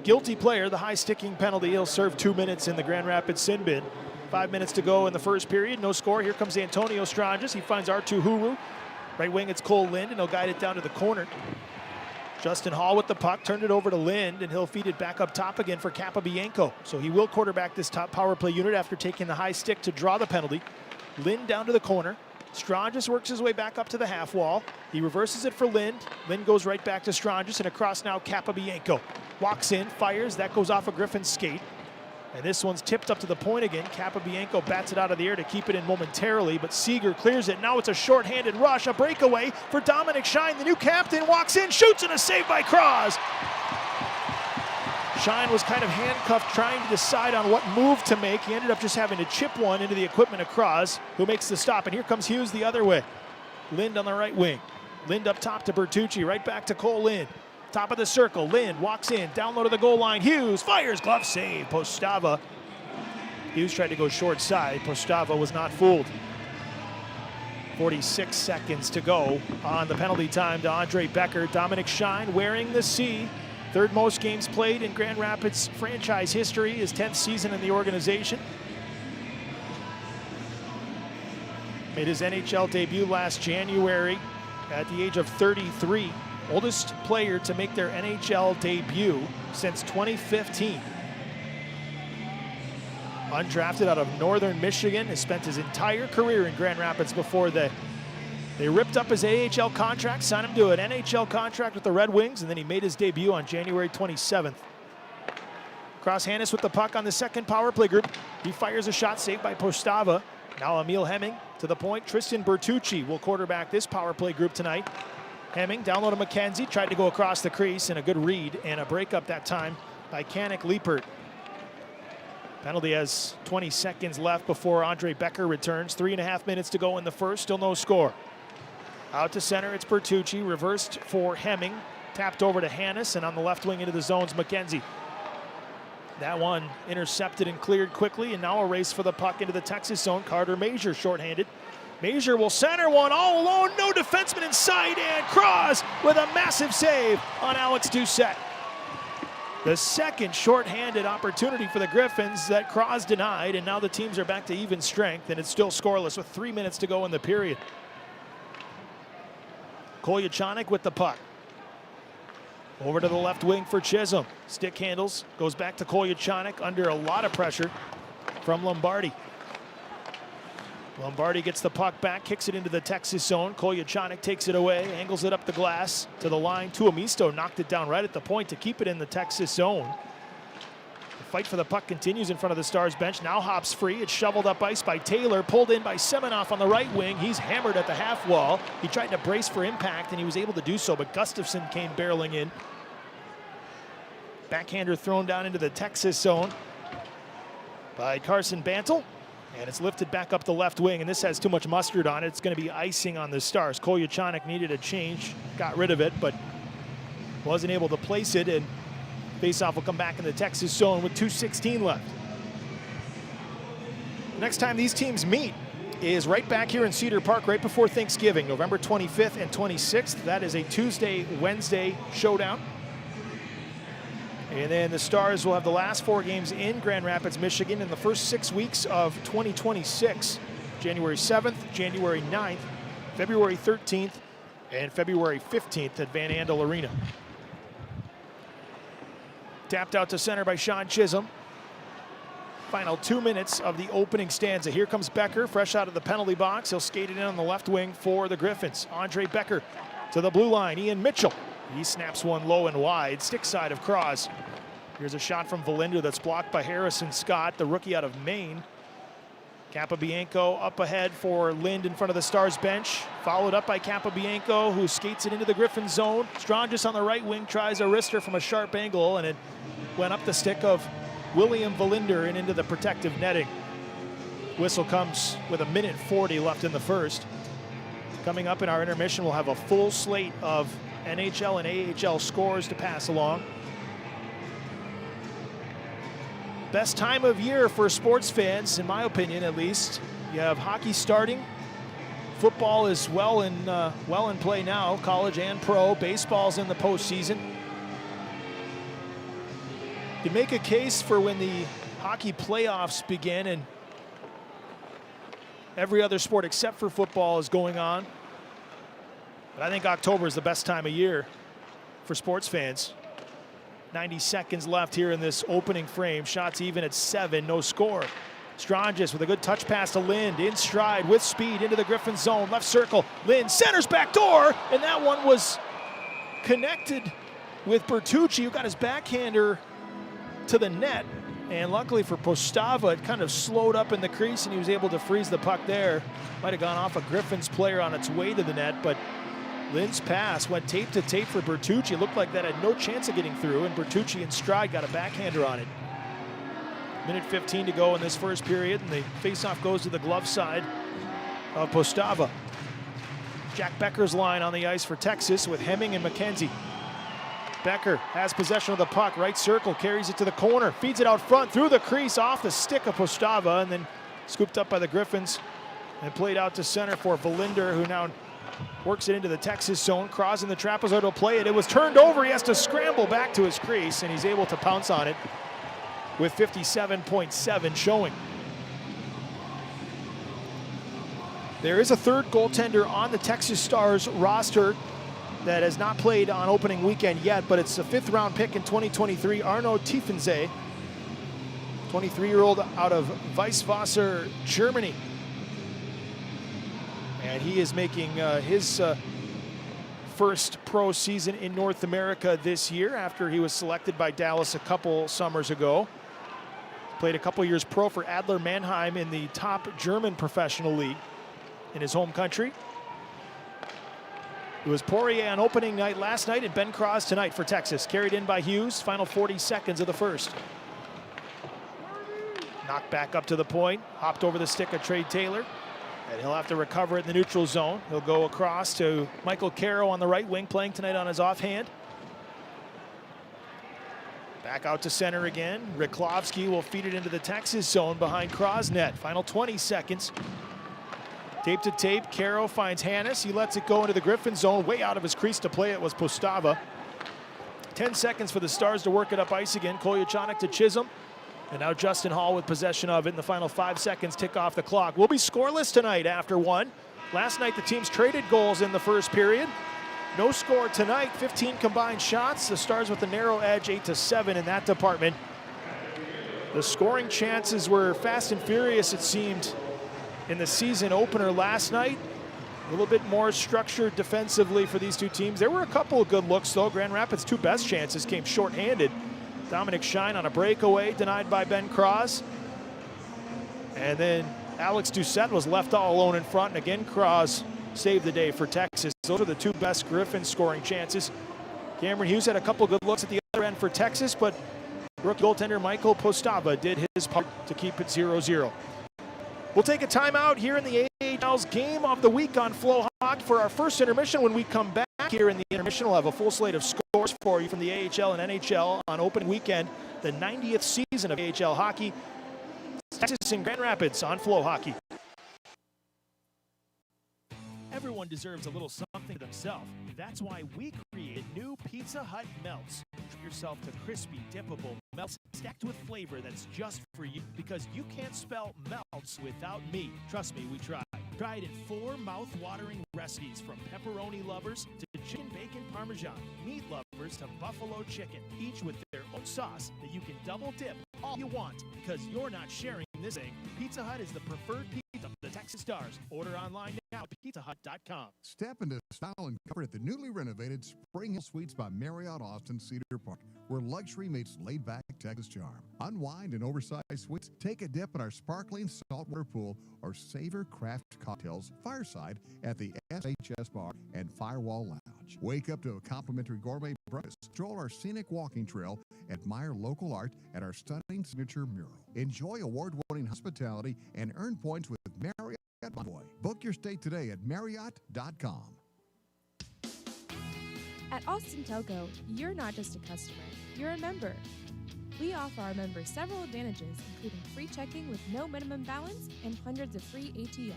guilty player, the high sticking penalty. He'll serve 2 minutes in the Grand Rapids sin bin. 5 minutes to go in the first period. No score. Here comes Antonio Stranges. He finds Artu Huru. Right wing, it's Cole Lind, and he'll guide it down to the corner. Justin Hall with the puck. Turned it over to Lind, and he'll feed it back up top again for Capobianco. So he will quarterback this top power play unit after taking the high stick to draw the penalty. Lind down to the corner. Stranges works his way back up to the half wall. He reverses it for Lind. Lind goes right back to Stranges, and across now Capobianco. Walks in, fires. That goes off a Griffin's skate. And this one's tipped up to the point again. Capobianco bats it out of the air to keep it in momentarily, but Seeger clears it. Now it's a short-handed rush, a breakaway for Dominic Shine. The new captain walks in, shoots, and a save by Cross. Shine was kind of handcuffed trying to decide on what move to make. He ended up just having to chip one into the equipment of Cross, who makes the stop. And here comes Hughes the other way. Lind on the right wing. Lind up top to Bertucci, right back to Cole Lind. Top of the circle, Lind walks in, down low to the goal line. Hughes fires, glove save. Postava. Hughes tried to go short side. Postava was not fooled. 46 seconds to go on the penalty time to Andre Becker. Dominic Shine wearing the C. Third most games played in Grand Rapids franchise history, his 10th season in the organization. Made his NHL debut last January at the age of 33. Oldest player to make their NHL debut since 2015. undrafted out of Northern Michigan, has spent his entire career in Grand Rapids before they ripped up his AHL contract, signed him to an NHL contract with the Red Wings, and then he made his debut on January 27th. Cross Hannes with the puck on the second power play group. He fires a shot saved by Postava. Now Emil Hemming to the point. Tristan Bertucci will quarterback this power play group tonight. Hemming down low to McKenzie, tried to go across the crease, and a good read and a breakup that time by Kanik Liepert. Penalty has 20 seconds left before Andre Becker returns. 3.5 minutes to go in the first, still no score. Out to center, it's Bertucci, reversed for Hemming. Tapped over to Hannes, and on the left wing into the zones, McKenzie. That one intercepted and cleared quickly, and now a race for the puck into the Texas zone. Carter Major shorthanded. Major will center one all alone, no defenseman in sight, and Cross with a massive save on Alex Doucette. The second shorthanded opportunity for the Griffins that Cross denied, and now the teams are back to even strength, and it's still scoreless with 3 minutes to go in the period. Kolyachanik with the puck. Over to the left wing for Chisholm. Stick handles, goes back to Kolyachanik under a lot of pressure from Lombardi. Lombardi gets the puck back, kicks it into the Texas zone. Kolyachanik takes it away, angles it up the glass to the line. Tuomisto knocked it down right at the point to keep it in the Texas zone. The fight for the puck continues in front of the Stars bench. Now hops free. It's shoveled up ice by Taylor, pulled in by Semenoff on the right wing. He's hammered at the half wall. He tried to brace for impact, and he was able to do so, but Gustafson came barreling in. Backhander thrown down into the Texas zone by Carson Bantle, and it's lifted back up the left wing, and this has too much mustard on it. It's going to be icing on the Stars. Kolyachanik needed a change, got rid of it, but wasn't able to place it, and faceoff will come back in the Texas zone with 2:16 left. Next time these teams meet is right back here in Cedar Park right before Thanksgiving, November 25th and 26th. That is a Tuesday-Wednesday showdown. And then the Stars will have the last 4 games in Grand Rapids, Michigan in the first 6 weeks of 2026. January 7th, January 9th, February 13th, and February 15th at Van Andel Arena. Tapped out to center by Sean Chisholm. Final 2 minutes of the opening stanza. Here comes Becker, fresh out of the penalty box. He'll skate it in on the left wing for the Griffins. Andre Becker to the blue line. Ian Mitchell. He snaps one low and wide, stick side of Cross. Here's a shot from Valinder that's blocked by Harrison Scott, the rookie out of Maine. Capobianco up ahead for Lind in front of the Stars bench. Followed up by Capobianco, who skates it into the Griffin zone. Strongest on the right wing tries a wrister from a sharp angle, and it went up the stick of William Valinder and into the protective netting. Whistle comes with 1:40 left in the first. Coming up in our intermission, we'll have a full slate of NHL and AHL scores to pass along. Best time of year for sports fans, in my opinion at least. You have hockey starting. Football is well in play now, college and pro. Baseball's in the postseason. You make a case for when the hockey playoffs begin and every other sport except for football is going on. But I think October is the best time of year for sports fans. 90 seconds left here in this opening frame. Shots even at 7, no score. Strongest with a good touch pass to Lind, in stride with speed into the Griffin zone, left circle. Lind centers back door, and that one was connected with Bertucci, who got his backhander to the net. And luckily for Postava, it kind of slowed up in the crease, and he was able to freeze the puck there. Might have gone off a Griffins player on its way to the net, but Lind's pass went tape to tape for Bertucci. It looked like that had no chance of getting through, and Bertucci in stride got a backhander on it. 1:15 to go in this first period, and the faceoff goes to the glove side of Postava. Jack Becker's line on the ice for Texas with Hemming and McKenzie. Becker has possession of the puck, right circle, carries it to the corner, feeds it out front through the crease off the stick of Postava, and then scooped up by the Griffins and played out to center for Valinder, who now works it into the Texas zone. Cross in the trapezoid will play it. It was turned over. He has to scramble back to his crease, and he's able to pounce on it with 57.7 showing. There is a third goaltender on the Texas Stars roster that has not played on opening weekend yet, but it's a 5th-round pick in 2023, Arno Tiefensee. 23-year-old out of Weisswasser, Germany. And he is making his first pro season in North America this year after he was selected by Dallas a couple summers ago. Played a couple years pro for Adler Mannheim in the top German professional league in his home country. It was Poirier on opening night last night and Ben Cross tonight for Texas. Carried in by Hughes, final 40 seconds of the first. Knocked back up to the point, hopped over the stick of Trey Taylor, and he'll have to recover it in the neutral zone. He'll go across to Michael Caro on the right wing, playing tonight on his offhand. Back out to center again. Riklovsky will feed it into the Texas zone behind Krosnet. Final 20 seconds. Tape to tape, Caro finds Hannes. He lets it go into the Griffins zone. Way out of his crease to play it was Postava. 10 seconds for the Stars to work it up ice again. Kolyachanik to Chisholm. And now Justin Hall with possession of it in the final 5 seconds, tick off the clock. We'll be scoreless tonight after one. Last night the teams traded goals in the first period. No score tonight, 15 combined shots. The Stars with a narrow edge, 8-7 in that department. The scoring chances were fast and furious, it seemed, in the season opener last night. A little bit more structured defensively for these two teams. There were a couple of good looks though. Grand Rapids' two best chances came shorthanded. Dominic Shine on a breakaway, denied by Ben Cross. And then Alex Doucette was left all alone in front, and again Cross saved the day for Texas. Those are the two best Griffins scoring chances. Cameron Hughes had a couple good looks at the other end for Texas, but rookie goaltender Michael Postava did his part to keep it 0-0. We'll take a timeout here in the AHL's Game of the Week on FloHockey for our first intermission. When we come back here in the intermission, we'll have a full slate of scores for you from the AHL and NHL on opening weekend, the 90th season of AHL hockey. Texas and Grand Rapids on FloHockey. Everyone deserves a little something to themselves. That's why we created new Pizza Hut Melts. Treat yourself to crispy, dippable melts stacked with flavor that's just for you, because you can't spell melts without me. Trust me, we tried. Tried in 4 mouth-watering recipes, from pepperoni lovers to chicken bacon parmesan, meat lovers to buffalo chicken, each with their own sauce that you can double dip all you want, because you're not sharing this thing. Pizza Hut is the preferred pizza of the Texas Stars. Order online now at pizzahut.com. Step into style and comfort at the newly renovated Spring Hill Suites by Marriott Austin Cedar Park, where luxury meets laid-back Texas charm. Unwind in oversized suites, take a dip in our sparkling saltwater pool, or savor craft cocktails fireside at the SHS Bar and Firewall Lounge. Wake up to a complimentary gourmet breakfast. Stroll our scenic walking trail, admire local art at our stunning signature mural. Enjoy award-winning hospitality and earn points with Marriott Bonvoy. Book your stay today at Marriott.com. At Austin Telco, you're not just a customer, you're a member. We offer our members several advantages, including free checking with no minimum balance and hundreds of free ATMs.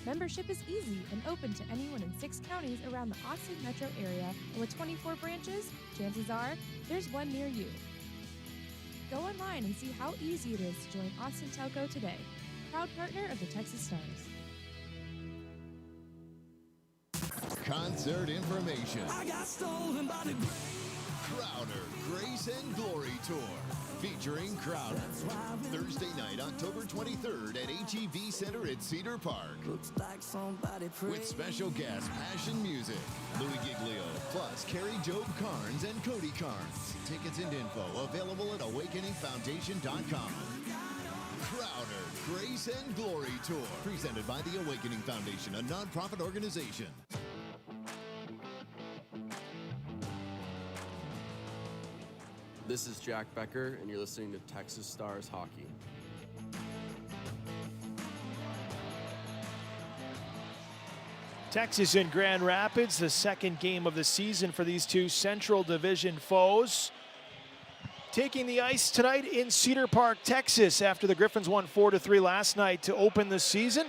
Membership is easy and open to anyone in 6 counties around the Austin metro area, and with 24 branches, chances are there's one near you. Go online and see how easy it is to join Austin Telco today. Proud partner of the Texas Stars. Concert information. I got stolen by the Crowder Grace and Glory Tour, featuring Crowder. Thursday night, October 23rd at HEB Center at Cedar Park. Looks like somebody With special guest Passion Music, Louis Giglio, plus Carrie Job Carnes and Cody Carnes. Tickets and info available at awakeningfoundation.com. Crowder Grace and Glory Tour, presented by the Awakening Foundation, a nonprofit organization. This is Jack Becker, and you're listening to Texas Stars Hockey. Texas and Grand Rapids, the second game of the season for these two Central Division foes. Taking the ice tonight in Cedar Park, Texas, after the Griffins won 4-3 last night to open the season.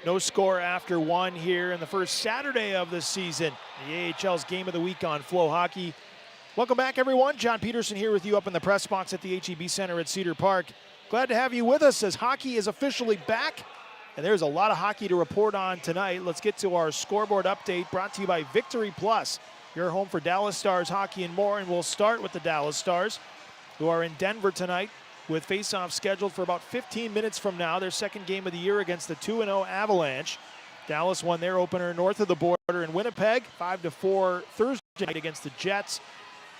No score after one here in the first Saturday of the season. The AHL's Game of the Week on FloHockey. Welcome back, everyone. John Peterson here with you up in the press box at the HEB Center at Cedar Park. Glad to have you with us as hockey is officially back. And there's a lot of hockey to report on tonight. Let's get to our scoreboard update brought to you by Victory Plus, your home for Dallas Stars hockey and more. And we'll start with the Dallas Stars, who are in Denver tonight with face-off scheduled for about 15 minutes from now, their second game of the year against the 2-0 Avalanche. Dallas won their opener north of the border in Winnipeg, 5-4 Thursday night against the Jets,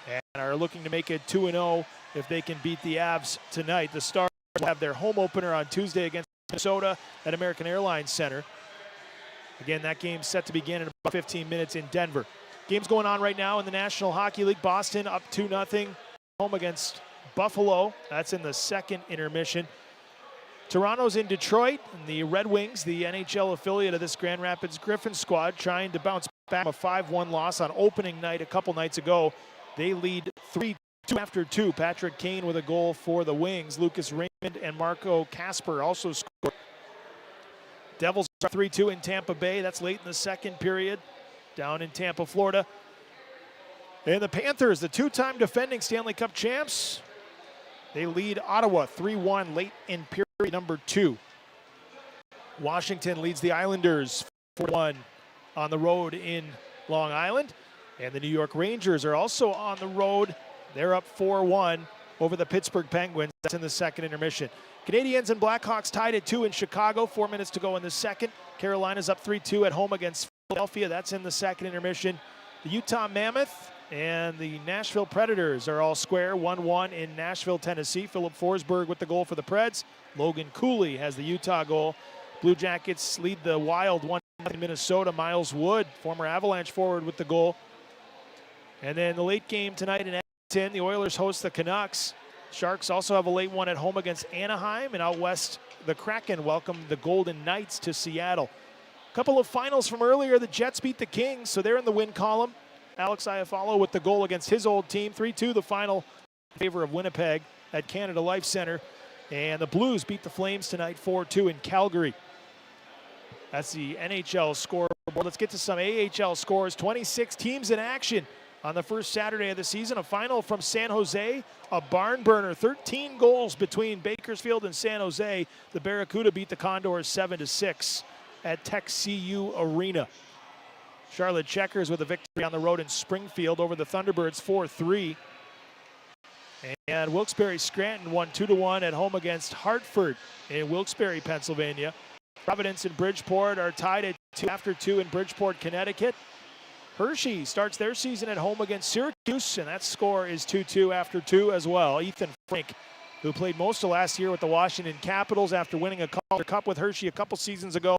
and are looking to make it 2-0 if they can beat the Avs tonight. The Stars will have their home opener on Tuesday against Minnesota at American Airlines Center. Again, that game's set to begin in about 15 minutes in Denver. Games going on right now in the National Hockey League. Boston up 2-0 home against Buffalo. That's in the second intermission. Toronto's in Detroit, and the Red Wings, the NHL affiliate of this Grand Rapids Griffins squad, trying to bounce back from a 5-1 loss on opening night a couple nights ago. They lead 3-2 after 2. Patrick Kane with a goal for the Wings. Lucas Raymond and Marco Kasper also scored. Devils are 3-2 in Tampa Bay. That's late in the second period down in Tampa, Florida. And the Panthers, the two-time defending Stanley Cup champs, they lead Ottawa 3-1 late in period number 2. Washington leads the Islanders 4-1 on the road in Long Island. And the New York Rangers are also on the road. They're up 4-1 over the Pittsburgh Penguins. That's in the second intermission. Canadiens and Blackhawks tied at 2 in Chicago. 4 minutes to go in the second. Carolina's up 3-2 at home against Philadelphia. That's in the second intermission. The Utah Mammoth and the Nashville Predators are all square, 1-1 in Nashville, Tennessee. Philip Forsberg with the goal for the Preds. Logan Cooley has the Utah goal. Blue Jackets lead the Wild 1-0 in Minnesota. Miles Wood, former Avalanche forward, with the goal. And then the late game tonight in Edmonton, the Oilers host the Canucks. Sharks also have a late one at home against Anaheim, and out west, the Kraken welcome the Golden Knights to Seattle. A couple of finals from earlier, the Jets beat the Kings, so they're in the win column. Alex Iafallo with the goal against his old team. 3-2 the final in favor of Winnipeg at Canada Life Center. And the Blues beat the Flames tonight 4-2 in Calgary. That's the NHL scoreboard. Let's get to some AHL scores. 26 teams in action on the first Saturday of the season. A final from San Jose, a barn burner. 13 goals between Bakersfield and San Jose. The Barracuda beat the Condors 7-6 at Tech CU Arena. Charlotte Checkers with a victory on the road in Springfield over the Thunderbirds 4-3. And Wilkes-Barre Scranton won 2-1 at home against Hartford in Wilkes-Barre, Pennsylvania. Providence and Bridgeport are tied at 2 after 2 in Bridgeport, Connecticut. Hershey starts their season at home against Syracuse, and that score is 2-2 after 2 as well. Ethan Frank, who played most of last year with the Washington Capitals after winning a Calder Cup with Hershey a couple seasons ago.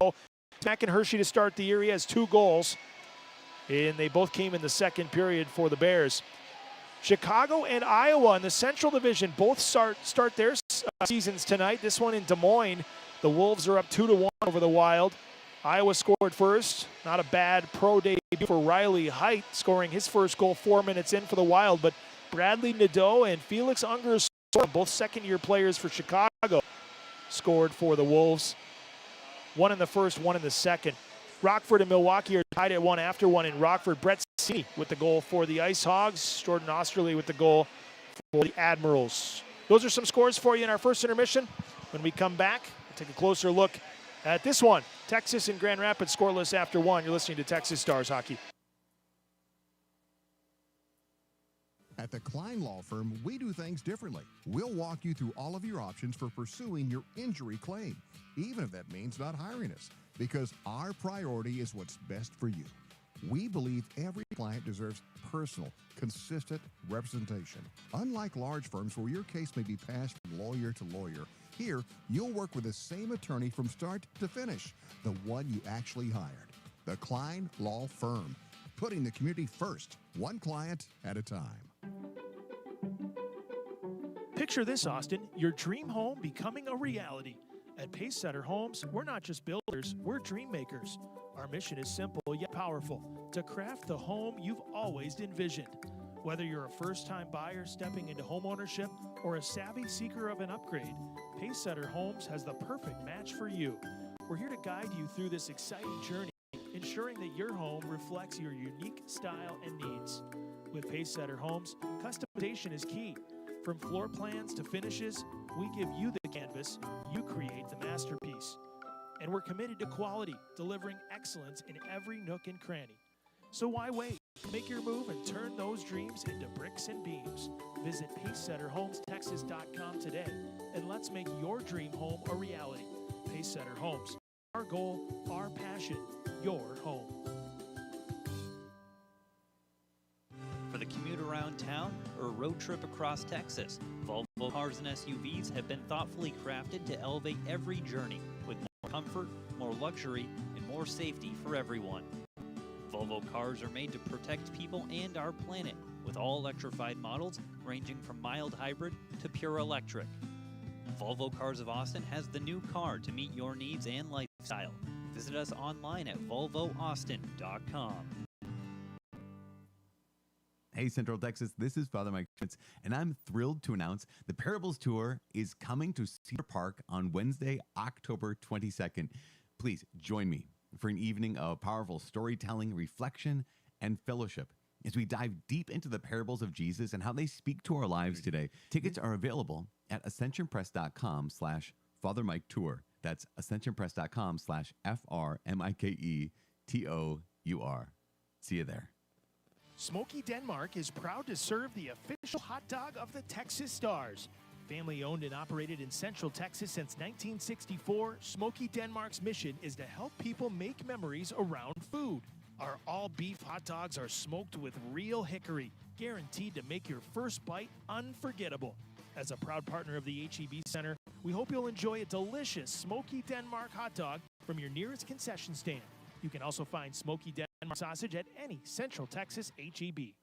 Back in Hershey to start the year, he has 2 goals, and they both came in the second period for the Bears. Chicago and Iowa in the Central Division both start their seasons tonight. This one in Des Moines. The Wolves are up 2-1 over the Wild. Iowa scored first. Not a bad pro debut for Riley Height, scoring his first goal 4 minutes in for the Wild. But Bradley Nadeau and Felix Unger, both second-year players for Chicago, scored for the Wolves. One in the first, one in the second. Rockford and Milwaukee are tied at 1 after 1 in Rockford. Brett C with the goal for the Ice Hogs. Jordan Osterley with the goal for the Admirals. Those are some scores for you in our first intermission. When we come back, we'll take a closer look at this one. Texas and Grand Rapids scoreless after 1. You're listening to Texas Stars Hockey. At the Klein Law Firm, we do things differently. We'll walk you through all of your options for pursuing your injury claim, even if that means not hiring us, because our priority is what's best for you. We believe every client deserves personal, consistent representation. Unlike large firms where your case may be passed from lawyer to lawyer, here you'll work with the same attorney from start to finish, the one you actually hired. The Klein Law Firm, putting the community first, one client at a time. Picture this, Austin, your dream home becoming a reality. At Pacesetter Homes, we're not just builders, we're dream makers. Our mission is simple yet powerful, to craft the home you've always envisioned. Whether you're a first-time buyer stepping into homeownership or a savvy seeker of an upgrade, Pacesetter Homes has the perfect match for you. We're here to guide you through this exciting journey, ensuring that your home reflects your unique style and needs. With Pacesetter Homes, customization is key. From floor plans to finishes, we give you the canvas, you create the masterpiece. And we're committed to quality, delivering excellence in every nook and cranny. So why wait? Make your move and turn those dreams into bricks and beams. Visit PacesetterHomesTexas.com today and let's make your dream home a reality. Pacesetter Homes. Our goal, our passion, your home. For the commute around town or road trip across Texas, Volvo cars and SUVs have been thoughtfully crafted to elevate every journey with more comfort, more luxury, and more safety for everyone. Volvo cars are made to protect people and our planet, with all electrified models ranging from mild hybrid to pure electric. Volvo Cars of Austin has the new car to meet your needs and lifestyle. Visit us online at volvoaustin.com. Hey Central Texas, this is Father Mike Schmitz, and I'm thrilled to announce the Parables Tour is coming to Cedar Park on Wednesday, October 22nd. Please join me for an evening of powerful storytelling, reflection, and fellowship as we dive deep into the parables of Jesus and how they speak to our lives today. Tickets are available at ascensionpress.com/Father Mike Tour. That's ascensionpress.com/FRMIKETOUR. See you there. Smoky Denmark is proud to serve the official hot dog of the Texas Stars. Family owned and operated in Central Texas since 1964, Smoky Denmark's mission is to help people make memories around food. Our all-beef hot dogs are smoked with real hickory, guaranteed to make your first bite unforgettable. As a proud partner of the HEB Center, we hope you'll enjoy a delicious Smoky Denmark hot dog from your nearest concession stand. You can also find Smoky Denmark sausage at any Central Texas HEB.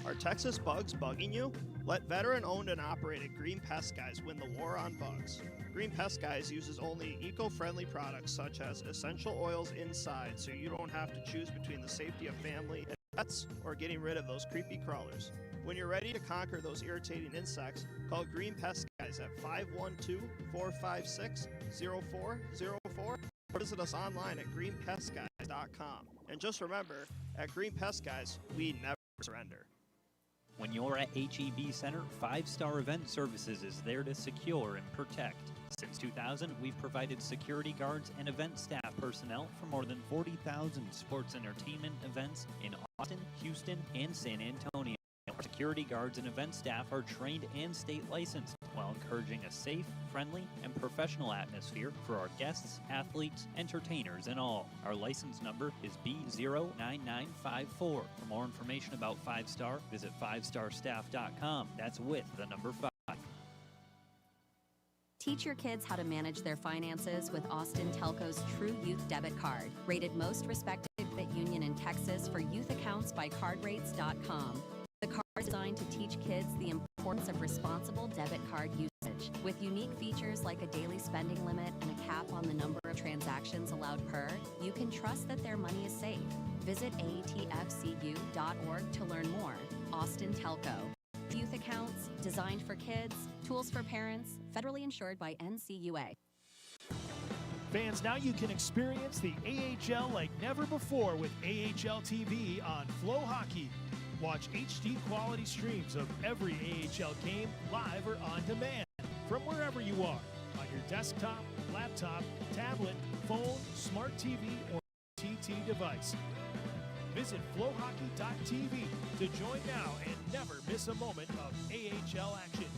Are Texas bugs bugging you? Let veteran-owned and operated Green Pest Guys win the war on bugs. Green Pest Guys uses only eco-friendly products such as essential oils inside, so you don't have to choose between the safety of family and pets or getting rid of those creepy crawlers. When you're ready to conquer those irritating insects, call Green Pest Guys at 512-456-0404 or visit us online at greenpestguys.com. And just remember, at Green Pest Guys, we never surrender. When you're at HEB Center, 5-Star Event Services is there to secure and protect. Since 2000, we've provided security guards and event staff personnel for more than 40,000 sports entertainment events in Austin, Houston, and San Antonio. Our security guards and event staff are trained and state licensed while encouraging a safe, friendly, and professional atmosphere for our guests, athletes, entertainers, and all. Our license number is B09954. For more information about 5-Star, visit 5starstaff.com. That's with the number 5. Teach your kids how to manage their finances with Austin Telco's True Youth Debit Card, rated most respected credit union in Texas for youth accounts by cardrates.com. The card is designed to teach kids the importance of responsible debit card usage. With unique features like a daily spending limit and a cap on the number of transactions allowed per, you can trust that their money is safe. Visit atfcu.org to learn more. Austin Telco. Youth accounts, designed for kids, tools for parents, federally insured by NCUA. Fans, now you can experience the AHL like never before with AHL TV on FloHockey. Watch HD quality streams of every AHL game live or on demand from wherever you are, on your desktop, laptop, tablet, phone, smart TV, or TT device. Visit FloHockey.tv to join now and never miss a moment of AHL action.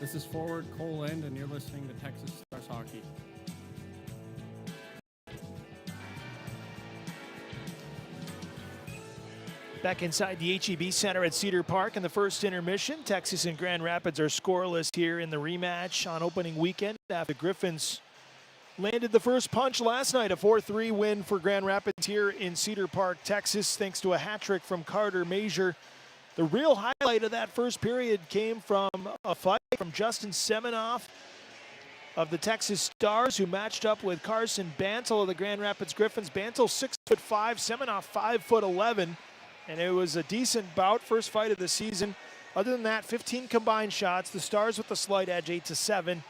This is forward Cole Lind, and you're listening to Texas Stars Hockey. Back inside the HEB Center at Cedar Park in the first intermission. Texas and Grand Rapids are scoreless here in the rematch on opening weekend after the Griffins landed the first punch last night. A 4-3 win for Grand Rapids here in Cedar Park, Texas, thanks to a hat trick from Carter Major. The real highlight of that first period came from a fight from Justin Semenoff of the Texas Stars, who matched up with Carson Bantle of the Grand Rapids Griffins. Bantle 6'5", Semenoff 5'11", and it was a decent bout, first fight of the season. Other than that, 15 combined shots. The Stars with the slight edge, 8-7,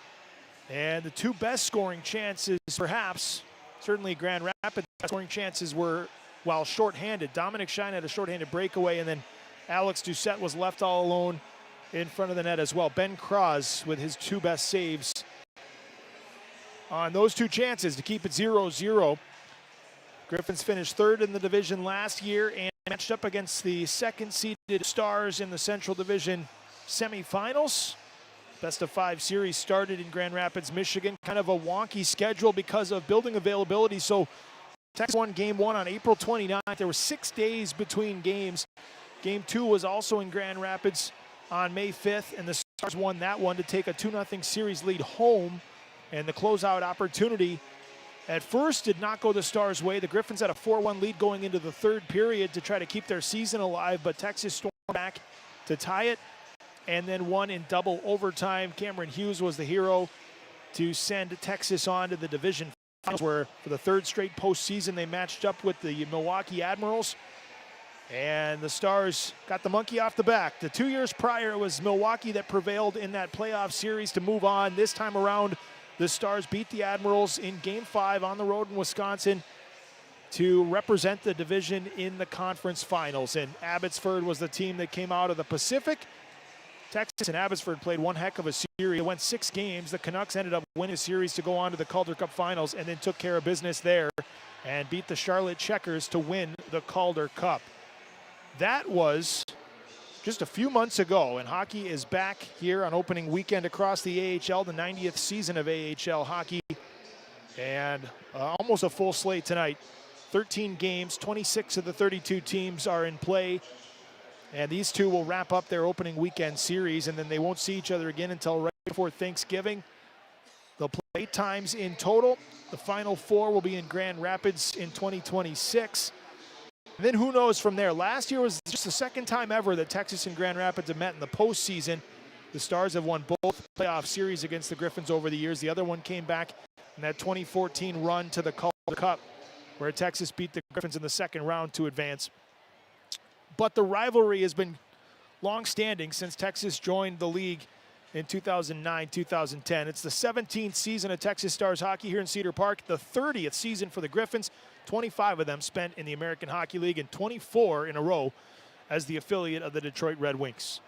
and the two best scoring chances, perhaps, certainly Grand Rapids' scoring chances were while shorthanded. Dominic Shine had a shorthanded breakaway, and then Alex Doucette was left all alone in front of the net as well. Ben Cross with his 2 best saves on those 2 chances to keep it 0-0. Griffins finished 3rd in the division last year and matched up against the 2nd-seeded Stars in the Central Division semifinals. Best of 5 series started in Grand Rapids, Michigan. Kind of a wonky schedule because of building availability. So Texas won Game 1 on April 29th. There were 6 days between games. Game 2 was also in Grand Rapids on May 5th, and the Stars won that one to take a 2-0 series lead home. And the closeout opportunity at first did not go the Stars' way. The Griffins had a 4-1 lead going into the 3rd period to try to keep their season alive, but Texas stormed back to tie it and then won in double overtime. Cameron Hughes was the hero to send Texas on to the division finals, where for the 3rd straight postseason they matched up with the Milwaukee Admirals. And the Stars got the monkey off the back. The 2 years prior, it was Milwaukee that prevailed in that playoff series to move on. This time around, the Stars beat the Admirals in Game 5 on the road in Wisconsin to represent the division in the conference finals. And Abbotsford was the team that came out of the Pacific. Texas and Abbotsford played one heck of a series. It went 6 games. The Canucks ended up winning a series to go on to the Calder Cup finals and then took care of business there and beat the Charlotte Checkers to win the Calder Cup. That was just a few months ago, and hockey is back here on opening weekend across the AHL, the 90th season of AHL hockey, and almost a full slate tonight. 13 games, 26 of the 32 teams are in play, and these 2 will wrap up their opening weekend series, and then they won't see each other again until right before Thanksgiving. They'll play 8 times in total. The final 4 will be in Grand Rapids in 2026. And then who knows from there. Last year was just the 2nd time ever that Texas and Grand Rapids have met in the postseason. The Stars have won both playoff series against the Griffins over the years. The other one came back in that 2014 run to the Calder Cup, where Texas beat the Griffins in the 2nd round to advance. But the rivalry has been long-standing since Texas joined the league in 2009-2010. It's the 17th season of Texas Stars hockey here in Cedar Park, the 30th season for the Griffins, 25 of them spent in the American Hockey League and 24 in a row as the affiliate of the Detroit Red Wings.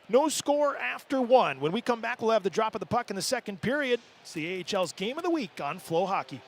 No score after 1. When we come back, we'll have the drop of the puck in the 2nd period. It's the AHL's Game of the Week on FloHockey.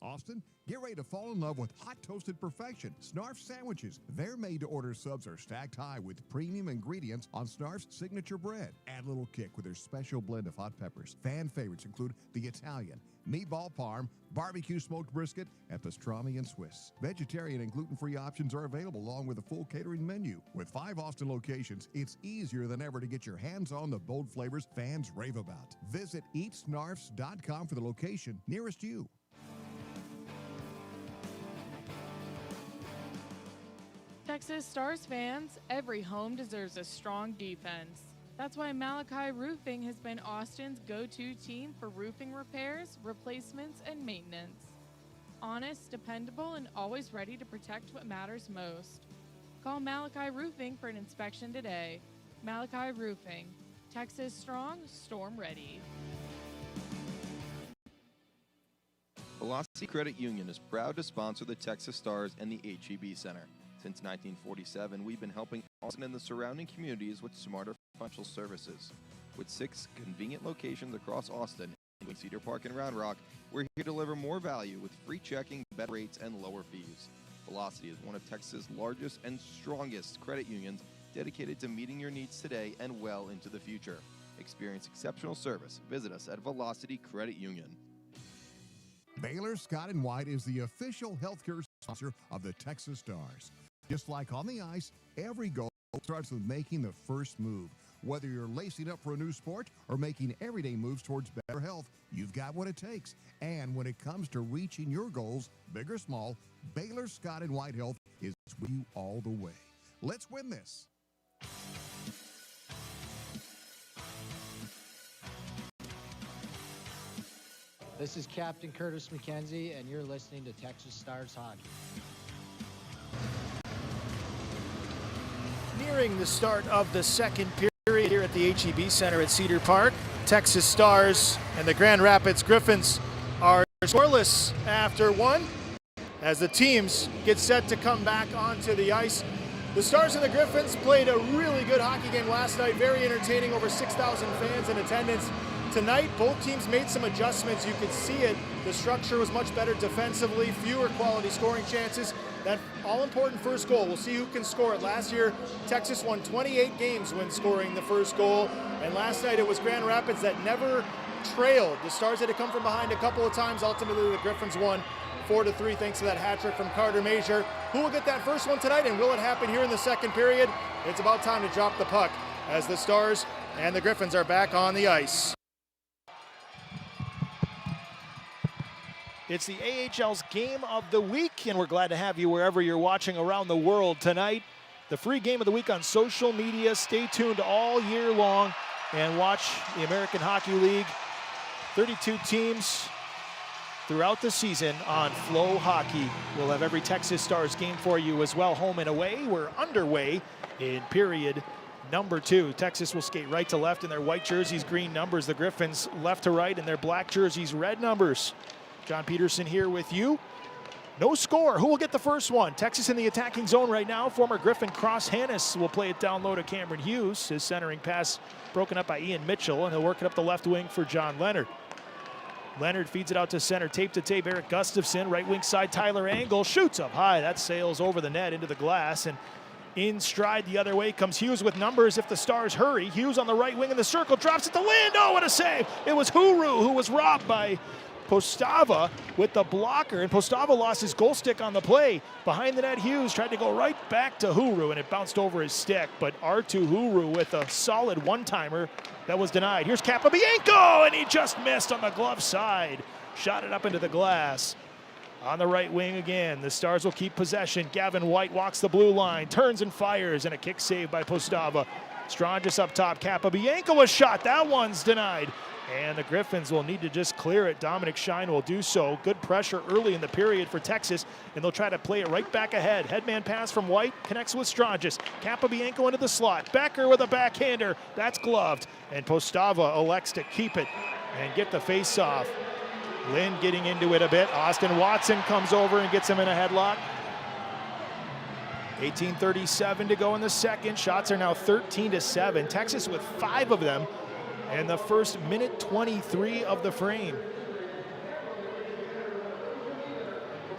Austin, get ready to fall in love with hot toasted perfection. Snarf sandwiches. Their made-to-order subs are stacked high with premium ingredients on Snarf's signature bread. Add a little kick with their special blend of hot peppers. Fan favorites include the Italian, meatball parm, barbecue smoked brisket, and pastrami and Swiss. Vegetarian and gluten-free options are available along with a full catering menu. With 5 Austin locations, it's easier than ever to get your hands on the bold flavors fans rave about. Visit eatsnarfs.com for the location nearest you. Texas Stars fans, every home deserves a strong defense. That's why Malachi Roofing has been Austin's go-to team for roofing repairs, replacements, and maintenance. Honest, dependable, and always ready to protect what matters most. Call Malachi Roofing for an inspection today. Malachi Roofing, Texas strong, storm ready. Velocity Credit Union is proud to sponsor the Texas Stars and the HEB Center. Since 1947, we've been helping Austin and the surrounding communities with smarter financial services. With 6 convenient locations across Austin, including Cedar Park and Round Rock, we're here to deliver more value with free checking, better rates, and lower fees. Velocity is one of Texas' largest and strongest credit unions dedicated to meeting your needs today and well into the future. Experience exceptional service. Visit us at Velocity Credit Union. Baylor Scott & White is the official healthcare sponsor of the Texas Stars. Just like on the ice, every goal starts with making the first move. Whether you're lacing up for a new sport or making everyday moves towards better health, you've got what it takes. And when it comes to reaching your goals, big or small, Baylor Scott & White Health is with you all the way. Let's win this. This is Captain Curtis McKenzie, and you're listening to Texas Stars Hockey. Nearing the start of the 2nd period here at the HEB Center at Cedar Park, Texas Stars and the Grand Rapids Griffins are scoreless after 1 as the teams get set to come back onto the ice. The Stars and the Griffins played a really good hockey game last night. Very entertaining, over 6,000 fans in attendance. Tonight, both teams made some adjustments. You could see it. The structure was much better defensively, fewer quality scoring chances. That all-important first goal, we'll see who can score it. Last year, Texas won 28 games when scoring the first goal. And last night, it was Grand Rapids that never trailed. The Stars had to come from behind a couple of times. Ultimately, the Griffins won 4-3 thanks to that hat trick from Carter Major. Who will get that first one tonight, and will it happen here in the second period? It's about time to drop the puck as the Stars and the Griffins are back on the ice. It's the AHL's Game of the Week, and we're glad to have you wherever you're watching around the world tonight. The free Game of the Week on social media. Stay tuned all year long and watch the American Hockey League. 32 teams throughout the season on FloHockey. We'll have every Texas Stars game for you as well, home and away. We're underway in period number 2. Texas will skate right to left in their white jerseys, green numbers. The Griffins left to right in their black jerseys, red numbers. John Peterson here with you. No score. Who will get the first one? Texas in the attacking zone right now. Former Griffin Cross Hannes will play it down low to Cameron Hughes. His centering pass broken up by Ian Mitchell, and he'll work it up the left wing for John Leonard. Leonard feeds it out to center, tape to tape. Eric Gustafson, right wing side. Tyler Angle shoots up high. That sails over the net into the glass, and in stride the other way comes Hughes with numbers if the Stars hurry. Hughes on the right wing in the circle, drops it to Lind. Oh, what a save! It was Huru who was robbed by Postava with the blocker, and Postava lost his goal stick on the play. Behind the net, Hughes tried to go right back to Huru, and it bounced over his stick, but Artu Huru with a solid one-timer that was denied. Here's Capobianco, and he just missed on the glove side. Shot it up into the glass. On the right wing again, the Stars will keep possession. Gavin White walks the blue line, turns and fires, and a kick save by Postava. Strongest up top, Capobianco a shot. That one's denied. And the Griffins will need to just clear it. Dominic Shine will do so. Good pressure early in the period for Texas, and they'll try to play it right back ahead. Headman pass from White, connects with Strongest. Capobianco into the slot. Becker with a backhander. That's gloved. And Postava elects to keep it and get the face-off. Lynn getting into it a bit. Austin Watson comes over and gets him in a headlock. 18:37 to go in the second. Shots are now 13-7. Texas with 5 of them in the first minute 23 of the frame.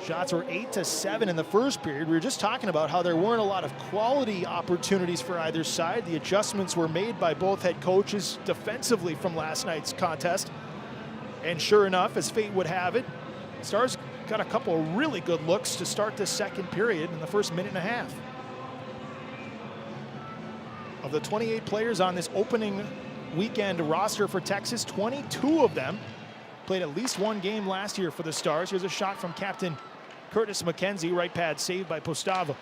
Shots were 8-7 in the first period. We were just talking about how there weren't a lot of quality opportunities for either side. The adjustments were made by both head coaches defensively from last night's contest. And sure enough, as fate would have it, Stars got a couple of really good looks to start this second period in the first minute and a half. Of the 28 players on this opening weekend roster for Texas, 22 of them played at least one game last year for the Stars. Here's a shot from captain Curtis McKenzie, right pad saved by Postava.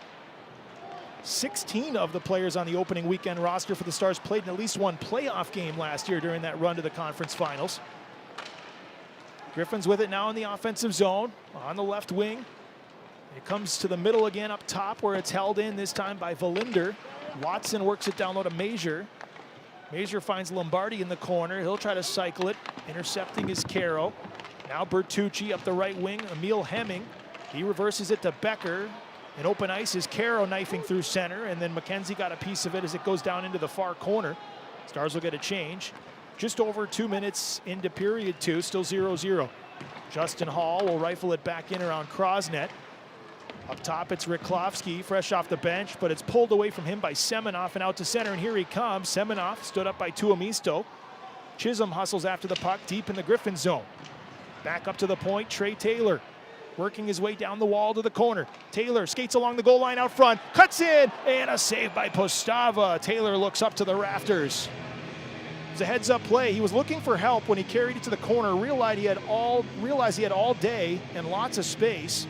16 of the players on the opening weekend roster for the Stars played in at least one playoff game last year during that run to the conference finals. Griffins with it now in the offensive zone on the left wing. It comes to the middle again up top where it's held in, this time by Valinder. Watson works it down low to Major. Major finds Lombardi in the corner. He'll try to cycle it. Intercepting is Caro. Now Bertucci up the right wing. Emil Hemming. He reverses it to Becker. In open ice is Caro knifing through center, and then McKenzie got a piece of it as it goes down into the far corner. Stars will get a change. Just over 2 minutes into period 2, still 0-0. Justin Hall will rifle it back in around Krosnet. Up top, it's Riklovsky, fresh off the bench, but it's pulled away from him by Semenoff and out to center, and here he comes. Semenoff stood up by Tuomisto. Chisholm hustles after the puck deep in the Griffin zone. Back up to the point, Trey Taylor working his way down the wall to the corner. Taylor skates along the goal line out front, cuts in, and a save by Postava. Taylor looks up to the rafters. It was a heads-up play. He was looking for help when he carried it to the corner, realized he had all day and lots of space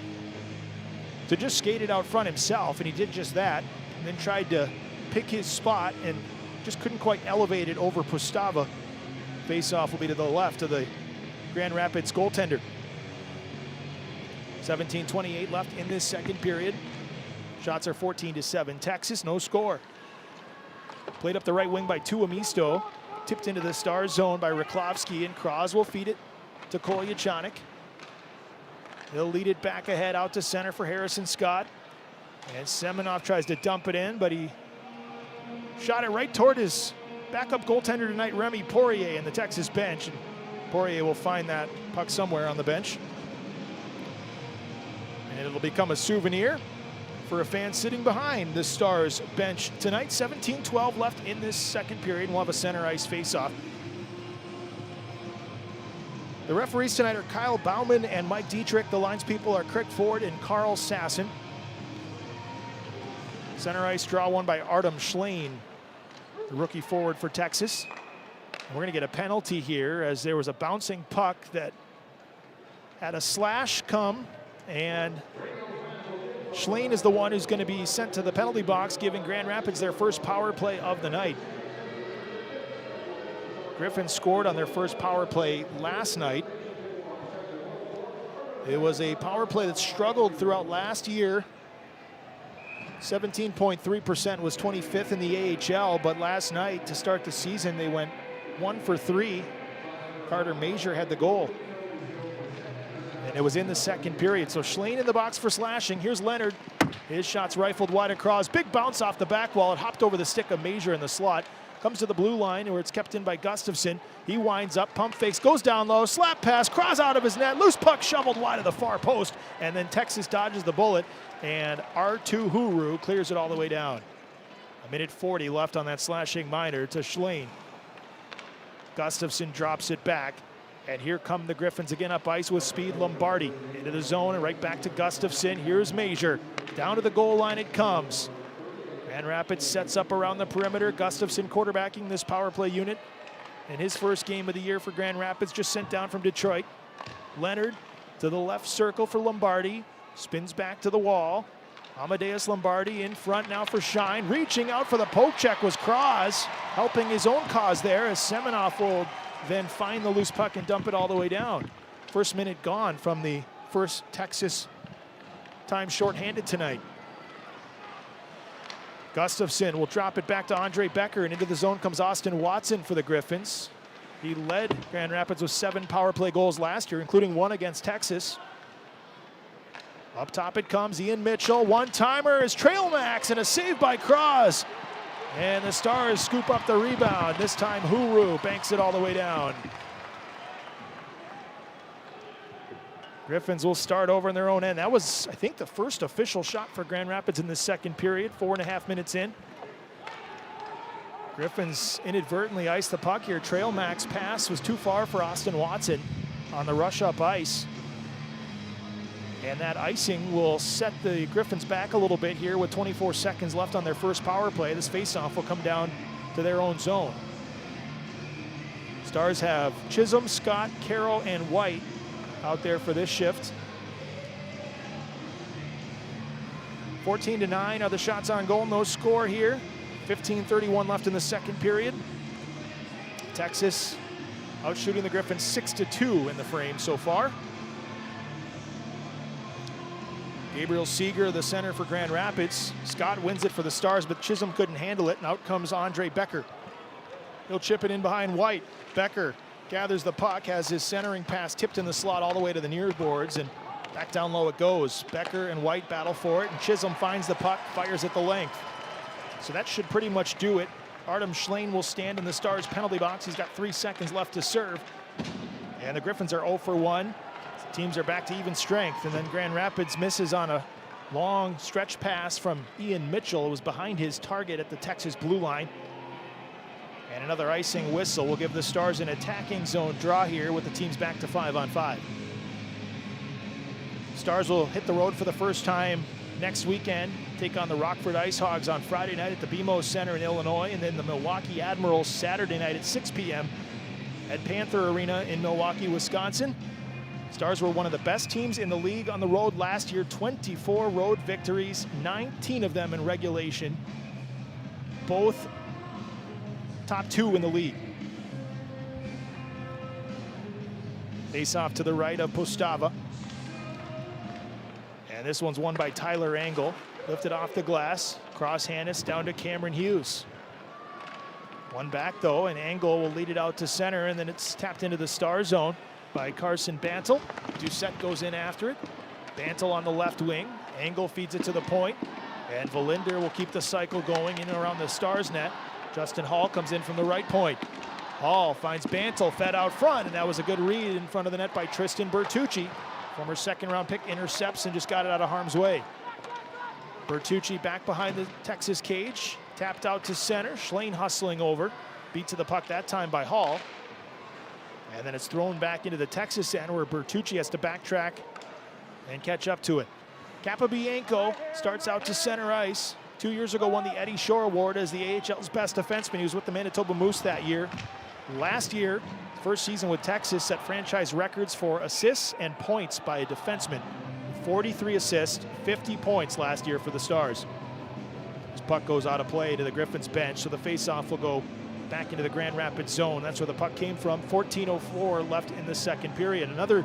to just skate it out front himself, and he did just that, and then tried to pick his spot and just couldn't quite elevate it over Postava. Face-off will be to the left of the Grand Rapids goaltender. 17:28 left in this second period. Shots are 14-7. Texas, no score. Played up the right wing by Tuomisto. Tipped into the Stars zone by Riklovsky, and Kros will feed it to Kolyachanik. He'll lead it back ahead out to center for Harrison Scott. And Semenov tries to dump it in, but he shot it right toward his backup goaltender tonight, Remy Poirier, in the Texas bench. And Poirier will find that puck somewhere on the bench. And it'll become a souvenir for a fan sitting behind the Stars bench tonight. 17-12 left in this second period, and we'll have a center ice faceoff. The referees tonight are Kyle Bauman and Mike Dietrich. The lines people are Craig Ford and Carl Sasson. Center ice draw won by Artem Schlein, the rookie forward for Texas. And we're going to get a penalty here as there was a bouncing puck that had a slash come, and Schlein is the one who's going to be sent to the penalty box, giving Grand Rapids their first power play of the night. Griffins scored on their first power play last night. It was a power play that struggled throughout last year. 17.3% was 25th in the AHL, but last night to start the season they went 1 for 3. Carter Major had the goal. And it was in the second period. So Schlein in the box for slashing. Here's Leonard. His shot's rifled wide across. Big bounce off the back wall. It hopped over the stick of Major in the slot. Comes to the blue line where it's kept in by Gustafsson. He winds up, pump fakes, goes down low, slap pass, cross out of his net, loose puck shoveled wide of the far post, and then Texas dodges the bullet, and R2 Huru clears it all the way down. 1:40 left on that slashing minor to Schlein. Gustafsson drops it back, and here come the Griffins again up ice with speed. Lombardi into the zone and right back to Gustafsson. Here's Major. Down to the goal line it comes. Grand Rapids sets up around the perimeter. Gustafsson quarterbacking this power play unit in his first game of the year for Grand Rapids, just sent down from Detroit. Leonard to the left circle for Lombardi. Spins back to the wall. Amadeus Lombardi in front now for Shine. Reaching out for the poke check was Cross, helping his own cause there as Semenov will then find the loose puck and dump it all the way down. First minute gone from the first Texas time shorthanded tonight. Gustafsson will drop it back to Andre Becker, and into the zone comes Austin Watson for the Griffins. He led Grand Rapids with 7 power play goals last year, including 1 against Texas. Up top it comes, Ian Mitchell. One-timer is Trail Max, and a save by Cross. And the Stars scoop up the rebound. This time Huru banks it all the way down. Griffins will start over in their own end. That was, I think, the first official shot for Grand Rapids in the second period, 4.5 minutes in. Griffins inadvertently iced the puck here. Trail Max pass was too far for Austin Watson on the rush up ice. And that icing will set the Griffins back a little bit here with 24 seconds left on their first power play. This faceoff will come down to their own zone. Stars have Chisholm, Scott, Carroll, and White out there for this shift. 14-9 are the shots on goal. No score here. 15:31 left in the second period. Texas outshooting the Griffins 6-2 in the frame so far. Gabriel Seeger, the center for Grand Rapids. Scott wins it for the Stars, but Chisholm couldn't handle it, and out comes Andre Becker. He'll chip it in behind White. Becker gathers the puck, has his centering pass tipped in the slot all the way to the near boards, and back down low it goes. Becker and White battle for it, and Chisholm finds the puck, fires at the length. So that should pretty much do it. Artem Schlein will stand in the Stars penalty box. He's got 3 seconds left to serve. And the Griffins are 0 for 1. Teams are back to even strength, and then Grand Rapids misses on a long stretch pass from Ian Mitchell. It was behind his target at the Texas blue line. And another icing whistle will give the Stars an attacking zone draw here with the teams back to 5-on-5. Stars will hit the road for the first time next weekend, take on the Rockford Ice Hogs on Friday night at the BMO Center in Illinois, and then the Milwaukee Admirals Saturday night at 6 p.m. at Panther Arena in Milwaukee, Wisconsin. Stars were one of the best teams in the league on the road last year. 24 road victories, 19 of them in regulation. Both top 2 in the league. Face off to the right of Postava. And this one's won by Tyler Angle. Lifted off the glass. Cross Hannes down to Cameron Hughes. One back though, and Angle will lead it out to center, and then it's tapped into the Star zone by Carson Bantle. Doucette goes in after it. Bantle on the left wing. Angle feeds it to the point. And Valinder will keep the cycle going in and around the Stars net. Justin Hall comes in from the right point. Hall finds Bantle, fed out front, and that was a good read in front of the net by Tristan Bertucci. Former second-round pick intercepts and just got it out of harm's way. Bertucci back behind the Texas cage, tapped out to center. Schlane hustling over, beat to the puck that time by Hall. And then it's thrown back into the Texas end where Bertucci has to backtrack and catch up to it. Capobianco starts out to center ice. 2 years ago won the Eddie Shore Award as the AHL's best defenseman. He was with the Manitoba Moose that year. Last year, first season with Texas, set franchise records for assists and points by a defenseman. 43 assists, 50 points last year for the Stars. This puck goes out of play to the Griffins bench, so the faceoff will go back into the Grand Rapids zone. That's where the puck came from. 14:04 left in the second period. Another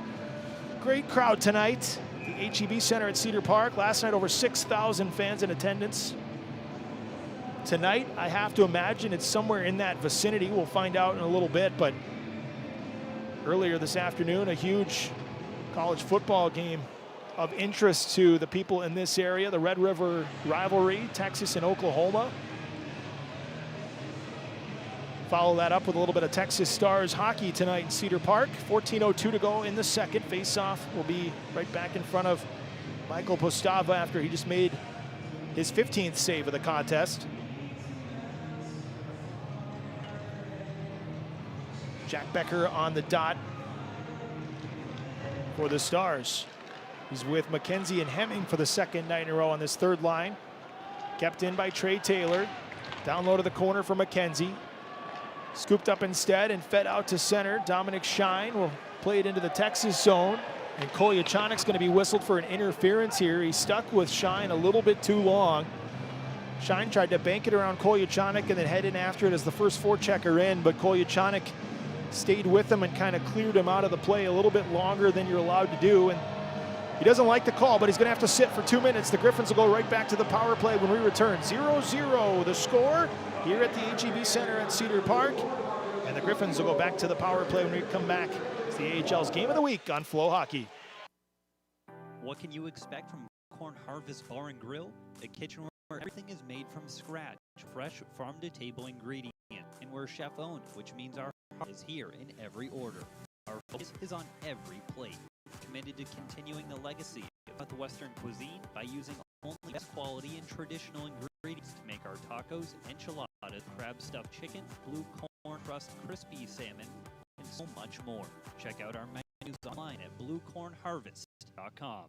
great crowd tonight. The HEB Center at Cedar Park. Last night, over 6,000 fans in attendance. Tonight, I have to imagine it's somewhere in that vicinity. We'll find out in a little bit, but earlier this afternoon, a huge college football game of interest to the people in this area, the Red River rivalry, Texas and Oklahoma. Follow that up with a little bit of Texas Stars hockey tonight in Cedar Park. 14:02 to go in the second. Face-off will be right back in front of Michael Postava after he just made his 15th save of the contest. Jack Becker on the dot for the Stars. He's with McKenzie and Hemming for the second night in a row on this third line. Kept in by Trey Taylor. Down low to the corner for McKenzie. Scooped up instead and fed out to center. Dominic Shine will play it into the Texas zone. And Kolyachanik's going to be whistled for an interference here. He stuck with Shine a little bit too long. Shine tried to bank it around Kolyachanik and then head in after it as the first forechecker in, but Kolyachanik stayed with him and kind of cleared him out of the play a little bit longer than you're allowed to do. And he doesn't like the call, but he's going to have to sit for 2 minutes. The Griffins will go right back to the power play when we return. 0-0 the score here at the HEB Center at Cedar Park. And the Griffins will go back to the power play when we come back. It's the AHL's Game of the Week on FloHockey. What can you expect from Corn Harvest Bar and Grill? A kitchen where everything is made from scratch, fresh farm-to-table ingredient, and we're chef-owned, which means our heart is here in every order. Our focus is on every plate. Committed to continuing the legacy of the Western cuisine by using only best quality and traditional ingredients to make our tacos, enchiladas, crab-stuffed chicken, blue corn crust, crispy salmon, and so much more. Check out our menus online at bluecornharvest.com.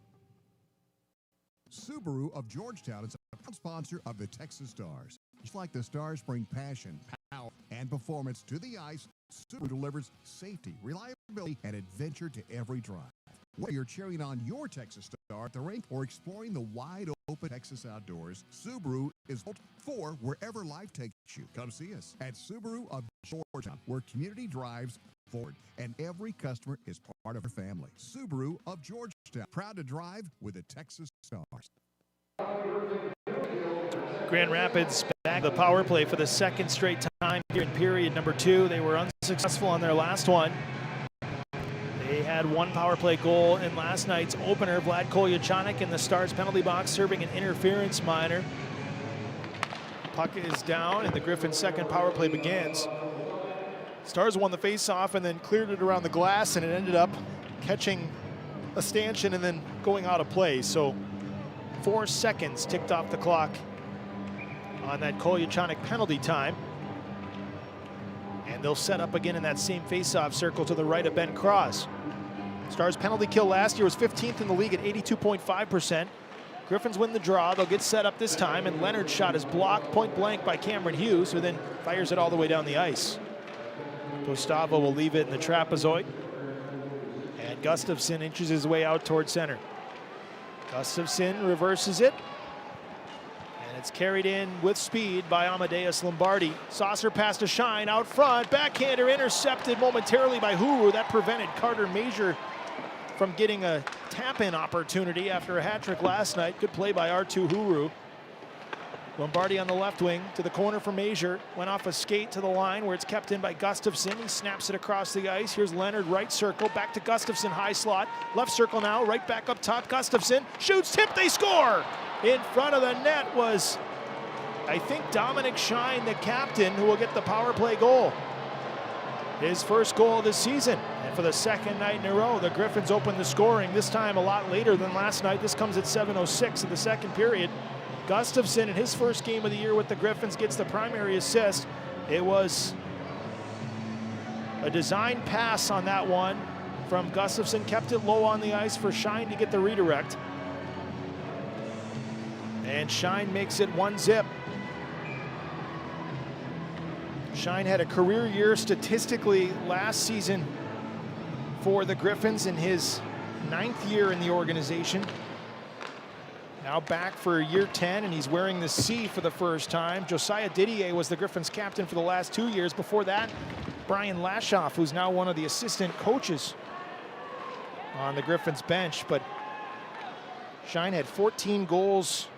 Subaru of Georgetown is a proud sponsor of the Texas Stars. Just like the Stars bring passion, power, and performance to the ice, Subaru delivers safety, reliability, and adventure to every drive. Whether you're cheering on your Texas Star at the rink or exploring the wide-open Texas outdoors, Subaru is built for wherever life takes you. Come see us at Subaru of Georgetown, where community drives forward, and every customer is part of our family. Subaru of Georgetown, proud to drive with the Texas Stars. Grand Rapids back the power play for the second straight time here in period number 2. They were unsuccessful on their last one. They had one power play goal in last night's opener. Vlad Kolyachanik in the Stars penalty box serving an interference minor. Puck is down and the Griffins' second power play begins. Stars won the face-off and then cleared it around the glass, and it ended up catching a stanchion and then going out of play. So 4 seconds ticked off the clock on that Kolyachanik penalty time. And they'll set up again in that same face-off circle to the right of Ben Cross. Stars penalty kill last year was 15th in the league at 82.5%. Griffins win the draw. They'll get set up this time, and Leonard's shot is blocked point blank by Cameron Hughes, who then fires it all the way down the ice. Postava will leave it in the trapezoid. And Gustafsson inches his way out toward center. Gustafsson reverses it. And it's carried in with speed by Amadeus Lombardi. Saucer pass to Shine out front. Backhander intercepted momentarily by Huru. That prevented Carter Major from getting a tap-in opportunity after a hat trick last night. Good play by R2 Huru. Lombardi on the left wing to the corner for Major. Went off a skate to the line where it's kept in by Gustafsson. He snaps it across the ice. Here's Leonard, right circle. Back to Gustafsson, high slot. Left circle now, right back up top. Gustafsson shoots, tip, they score! In front of the net was, I think, Dominic Shine, the captain, who will get the power play goal. His first goal of the season. And for the second night in a row, the Griffins opened the scoring, this time a lot later than last night. This comes at 7:06 of the second period. Gustafsson, in his first game of the year with the Griffins, gets the primary assist. It was a design pass on that one from Gustafsson, kept it low on the ice for Shine to get the redirect. And Shine makes it 1-0. Shine had a career year statistically last season for the Griffins in his 9th year in the organization. Now back for year 10, and he's wearing the C for the first time. Josiah Didier was the Griffins captain for the last 2 years. Before that, Brian Lashoff, who's now one of the assistant coaches on the Griffins bench. But Shine had 14 goals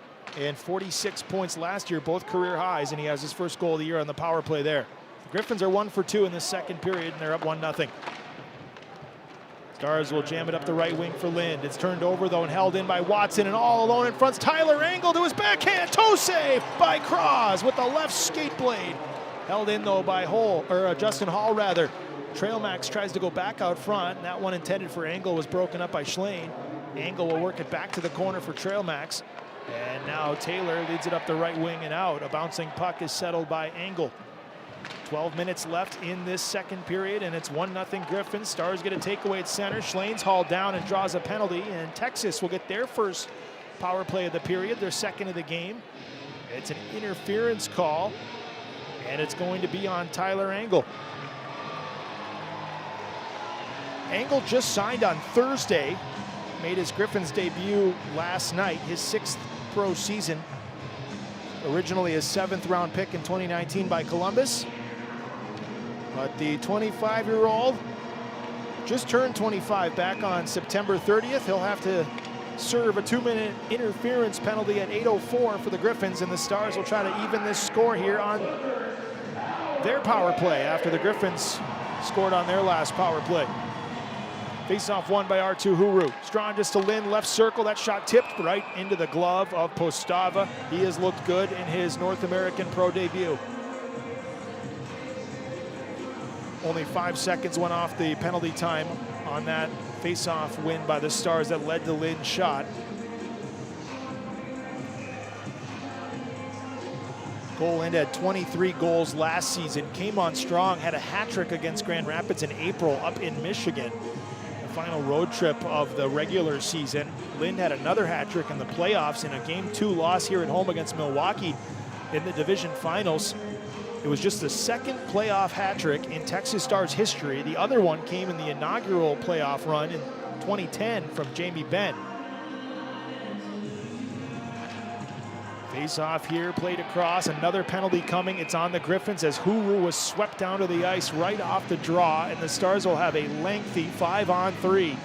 and 46 points last year, both career highs, and he has his first goal of the year on the power play there. The Griffins are 1 for 2 in the second period, and they're up 1-0. Stars will jam it up the right wing for Lind. It's turned over, though, and held in by Watson, and all alone in front's Tyler Angle to his backhand. Toe save by Cross with the left skate blade. Held in, though, by Justin Hall, rather. Trailmax tries to go back out front, and that one intended for Angle was broken up by Schlane. Angle will work it back to the corner for Trailmax. And now Taylor leads it up the right wing and out. A bouncing puck is settled by Angle. 12 minutes left in this second period, and it's 1-0 Griffins. Stars get a takeaway at center. Schlane's hauled down and draws a penalty, and Texas will get their first power play of the period, their second of the game. It's an interference call, and it's going to be on Tyler Angle. Angle just signed on Thursday, made his Griffins debut last night, his 6th pro season. Originally a 7th round pick in 2019 by Columbus. But the 25-year-old just turned 25 back on September 30th. He'll have to serve a 2-minute interference penalty at 8:04 for the Griffins, and the Stars will try to even this score here on their power play after the Griffins scored on their last power play. Face-off won by R2 Huru. Strongest to Lind, left circle. That shot tipped right into the glove of Postava. He has looked good in his North American pro debut. Only 5 seconds went off the penalty time on that face-off win by the Stars that led to Lind's shot. Cole Lind had 23 goals last season, came on strong, had a hat trick against Grand Rapids in April up in Michigan. Final road trip of the regular season. Lind had another hat trick in the playoffs in a Game 2 loss here at home against Milwaukee in the division finals. It was just the second playoff hat trick in Texas Stars history. The other one came in the inaugural playoff run in 2010 from Jamie Benn. Face off here, played across, another penalty coming. It's on the Griffins as Huru was swept down to the ice right off the draw, and the Stars will have a lengthy 5-on-3.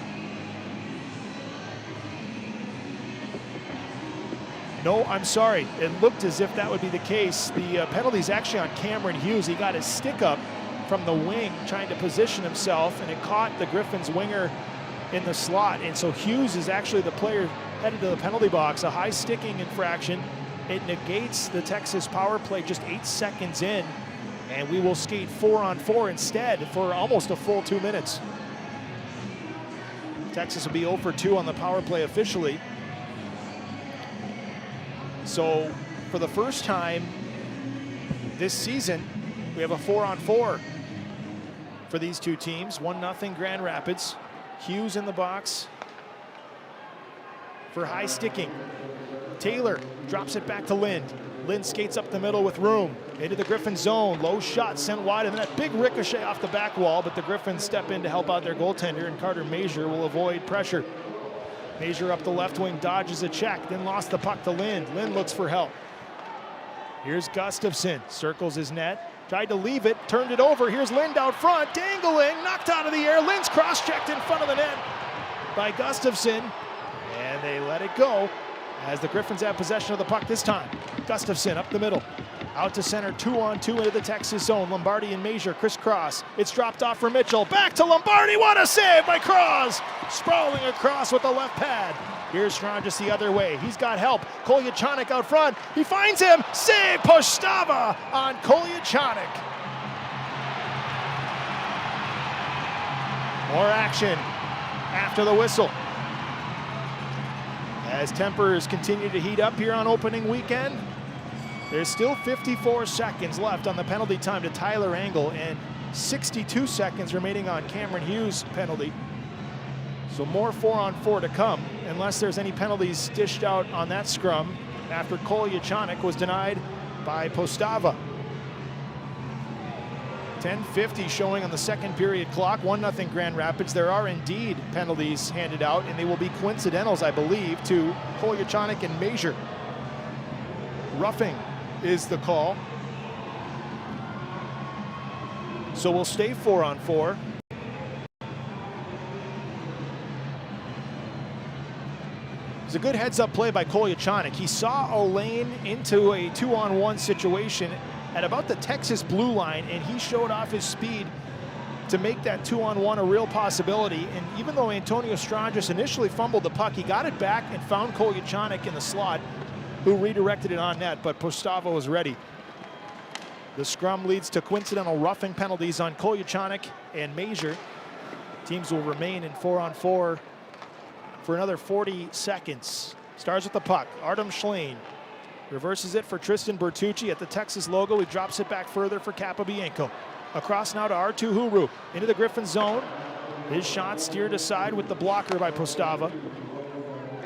No, I'm sorry. It looked as if that would be the case. The penalty's actually on Cameron Hughes. He got his stick up from the wing trying to position himself, and it caught the Griffins winger in the slot. And so Hughes is actually the player headed to the penalty box, a high sticking infraction. It negates the Texas power play just 8 seconds in, and we will skate 4-on-4 instead for almost a full 2 minutes. Texas will be 0 for 2 on the power play officially. So for the first time this season, we have a 4-on-4 for these two teams. 1-0 Grand Rapids. Hughes in the box for high sticking. Taylor drops it back to Lind. Lind skates up the middle with room. Into the Griffins zone. Low shot sent wide, and then a big ricochet off the back wall, but the Griffins step in to help out their goaltender, and Carter Major will avoid pressure. Major up the left wing, dodges a check, then lost the puck to Lind. Lind looks for help. Here's Gustafsson, circles his net, tried to leave it, turned it over. Here's Lind out front, dangling, knocked out of the air. Lind's cross-checked in front of the net by Gustafsson, and they let it go as the Griffins have possession of the puck this time. Gustafsson up the middle, Out to center, 2-on-2 into the Texas zone. Lombardi and Major crisscross. It's dropped off for Mitchell. Back to Lombardi. What a save by Cross! Sprawling across with the left pad. Here's Strangis the other way. He's got help. Kolyachanik out front. He finds him. Save Postava on Kolyachanik. More action after the whistle. As tempers continue to heat up here on opening weekend, there's still 54 seconds left on the penalty time to Tyler Angle and 62 seconds remaining on Cameron Hughes' penalty. So more 4-on-4 to come, unless there's any penalties dished out on that scrum after Kolyachanik was denied by Postava. 10:50 showing on the second period clock, 1-0 Grand Rapids. There are indeed penalties handed out, and they will be coincidentals, I believe, to Kolyachanik and Major. Roughing is the call. So we'll stay 4-on-4. It's a good heads-up play by Kolyachanik. He saw a lane into a 2-on-1 situation at about the Texas blue line, and he showed off his speed to make that 2-on-1 a real possibility. And even though Antonio Strangis initially fumbled the puck, he got it back and found Kolyachanik in the slot, who redirected it on net, but Postava was ready. The scrum leads to coincidental roughing penalties on Kolyachanik and Major. Teams will remain in 4-on-4 for another 40 seconds. Stars with the puck. Artem Schlein reverses it for Tristan Bertucci at the Texas logo. He drops it back further for Capobianco. Across now to Artu Huru into the Griffins zone. His shot steered aside with the blocker by Postava.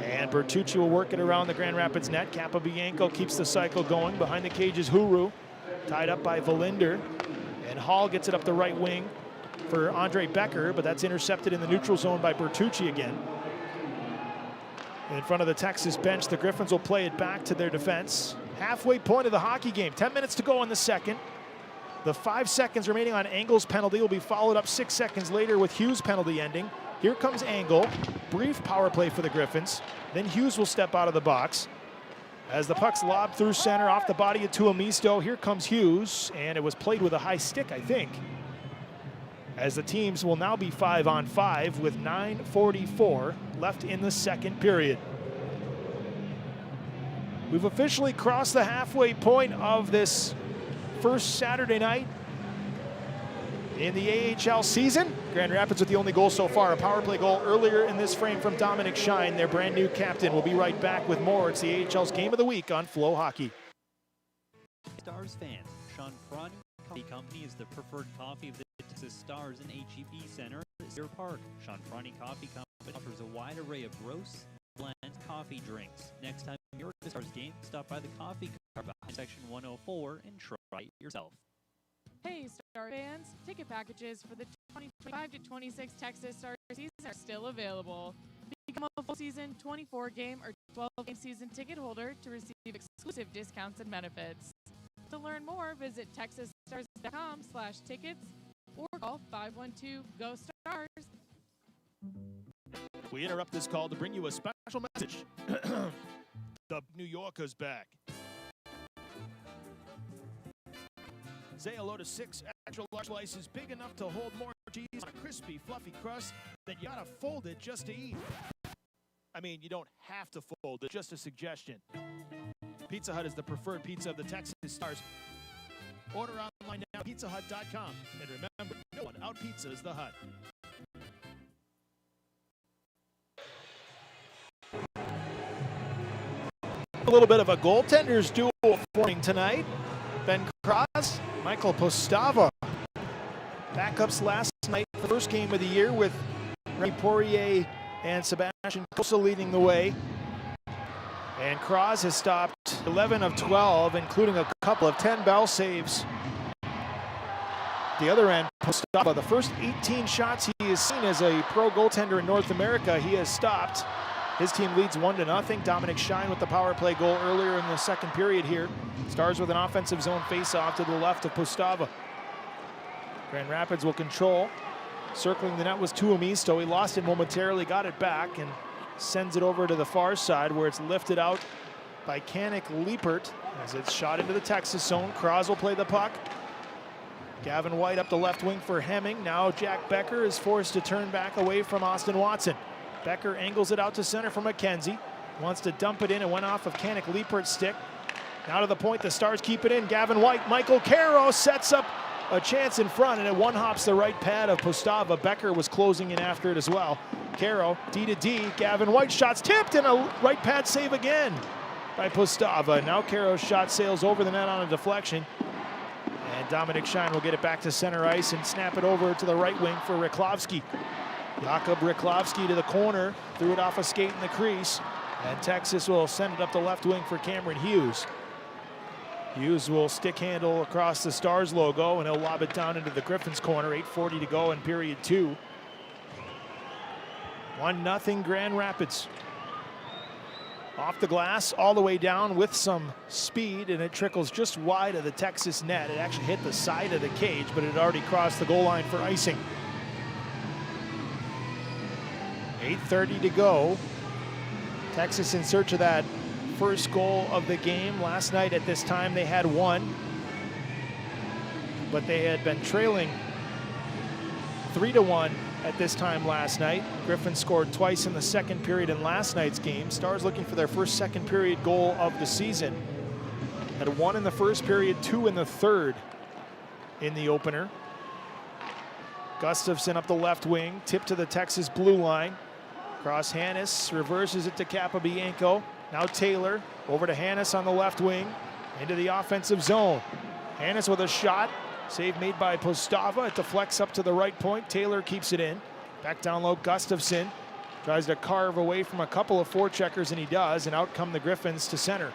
And Bertucci will work it around the Grand Rapids net. Capobianco keeps the cycle going. Behind the cages, Huru tied up by Valinder. And Hall gets it up the right wing for Andre Becker, but that's intercepted in the neutral zone by Bertucci again. In front of the Texas bench, the Griffins will play it back to their defense. Halfway point of the hockey game. 10 minutes to go in the second. The 5 seconds remaining on Angle's penalty will be followed up 6 seconds later with Hughes' penalty ending. Here comes Angle. Brief power play for the Griffins. Then Hughes will step out of the box. As the puck's lobbed through center off the body of Tuomisto, here comes Hughes, and it was played with a high stick, I think. As the teams will now be 5-on-5 with 9:44 left in the second period. We've officially crossed the halfway point of this first Saturday night in the AHL season. Grand Rapids with the only goal so far, a power play goal earlier in this frame from Dominic Shine, their brand new captain. We'll be right back with more. It's the AHL's Game of the Week on FloHockey. Stars fans, Sean Franny Coffee Company is the preferred coffee of the Texas Stars in HEB Center at Cedar Park. Sean Franny Coffee Company offers a wide array of roasts, blends, coffee drinks. Next time you're at the Stars game, stop by the coffee car behind section 104 and try it yourself. Hey, Star fans! Ticket packages for the 2025-26 Texas Stars season are still available. Become a full season, 24-game, or 12-game season ticket holder to receive exclusive discounts and benefits. To learn more, visit texasstars.com/tickets or call 512-GO-STARS. We interrupt this call to bring you a special message. The New Yorker's back. Say hello to 6 extra large slices big enough to hold more cheese on a crispy, fluffy crust that you gotta fold it just to eat. I mean, you don't have to fold it, just a suggestion. Pizza Hut is the preferred pizza of the Texas Stars. Order online now at pizzahut.com. And remember, no one out-pizzas the Hut. A little bit of a goaltender's duel forming tonight. Ben Cross, Michael Postava. Backups last night, the first game of the year, with Ray Poirier and Sebastian Kosa leading the way. And Cross has stopped 11 of 12, including a couple of 10 bell saves. The other end, Postava, the first 18 shots he has seen as a pro goaltender in North America, he has stopped. His team leads 1-0. Dominic Shine with the power play goal earlier in the second period here. Stars with an offensive zone faceoff to the left of Postava. Grand Rapids will control. Circling the net was Tuomisto. He lost it momentarily, got it back, and sends it over to the far side where it's lifted out by Kanik Liepert as it's shot into the Texas zone. Cross will play the puck. Gavin White up the left wing for Hemming. Now Jack Becker is forced to turn back away from Austin Watson. Becker angles it out to center for McKenzie. Wants to dump it in. It went off of Kanik Liepert's stick. Now to the point, the Stars keep it in. Gavin White, Michael Caro sets up a chance in front, and it one-hops the right pad of Postava. Becker was closing in after it as well. Caro, D to D. Gavin White shots tipped, and a right pad save again by Postava. Now Caro's shot sails over the net on a deflection. And Dominic Schein will get it back to center ice and snap it over to the right wing for Riklovsky. Jakub Riklovsky to the corner, threw it off a skate in the crease, and Texas will send it up the left wing for Cameron Hughes. Hughes will stick handle across the Stars logo, and he'll lob it down into the Griffins corner. 8:40 to go in period 2. 1-0 Grand Rapids. Off the glass, all the way down with some speed, and it trickles just wide of the Texas net. It actually hit the side of the cage, but it had already crossed the goal line for icing. 8:30 to go. Texas in search of that first goal of the game. Last night at this time they had one, but they had been trailing 3-1 at this time last night. Griffins scored twice in the second period in last night's game. Stars looking for their first second period goal of the season. Had one in the first period, two in the third in the opener. Gustafson up the left wing, tip to the Texas blue line. Cross Hannes, reverses it to Capobianco. Now Taylor, over to Hannes on the left wing, into the offensive zone. Hannes with a shot, save made by Postava. It deflects up to the right point. Taylor keeps it in. Back down low, Gustafson tries to carve away from a couple of forecheckers, and he does, and out come the Griffins to center.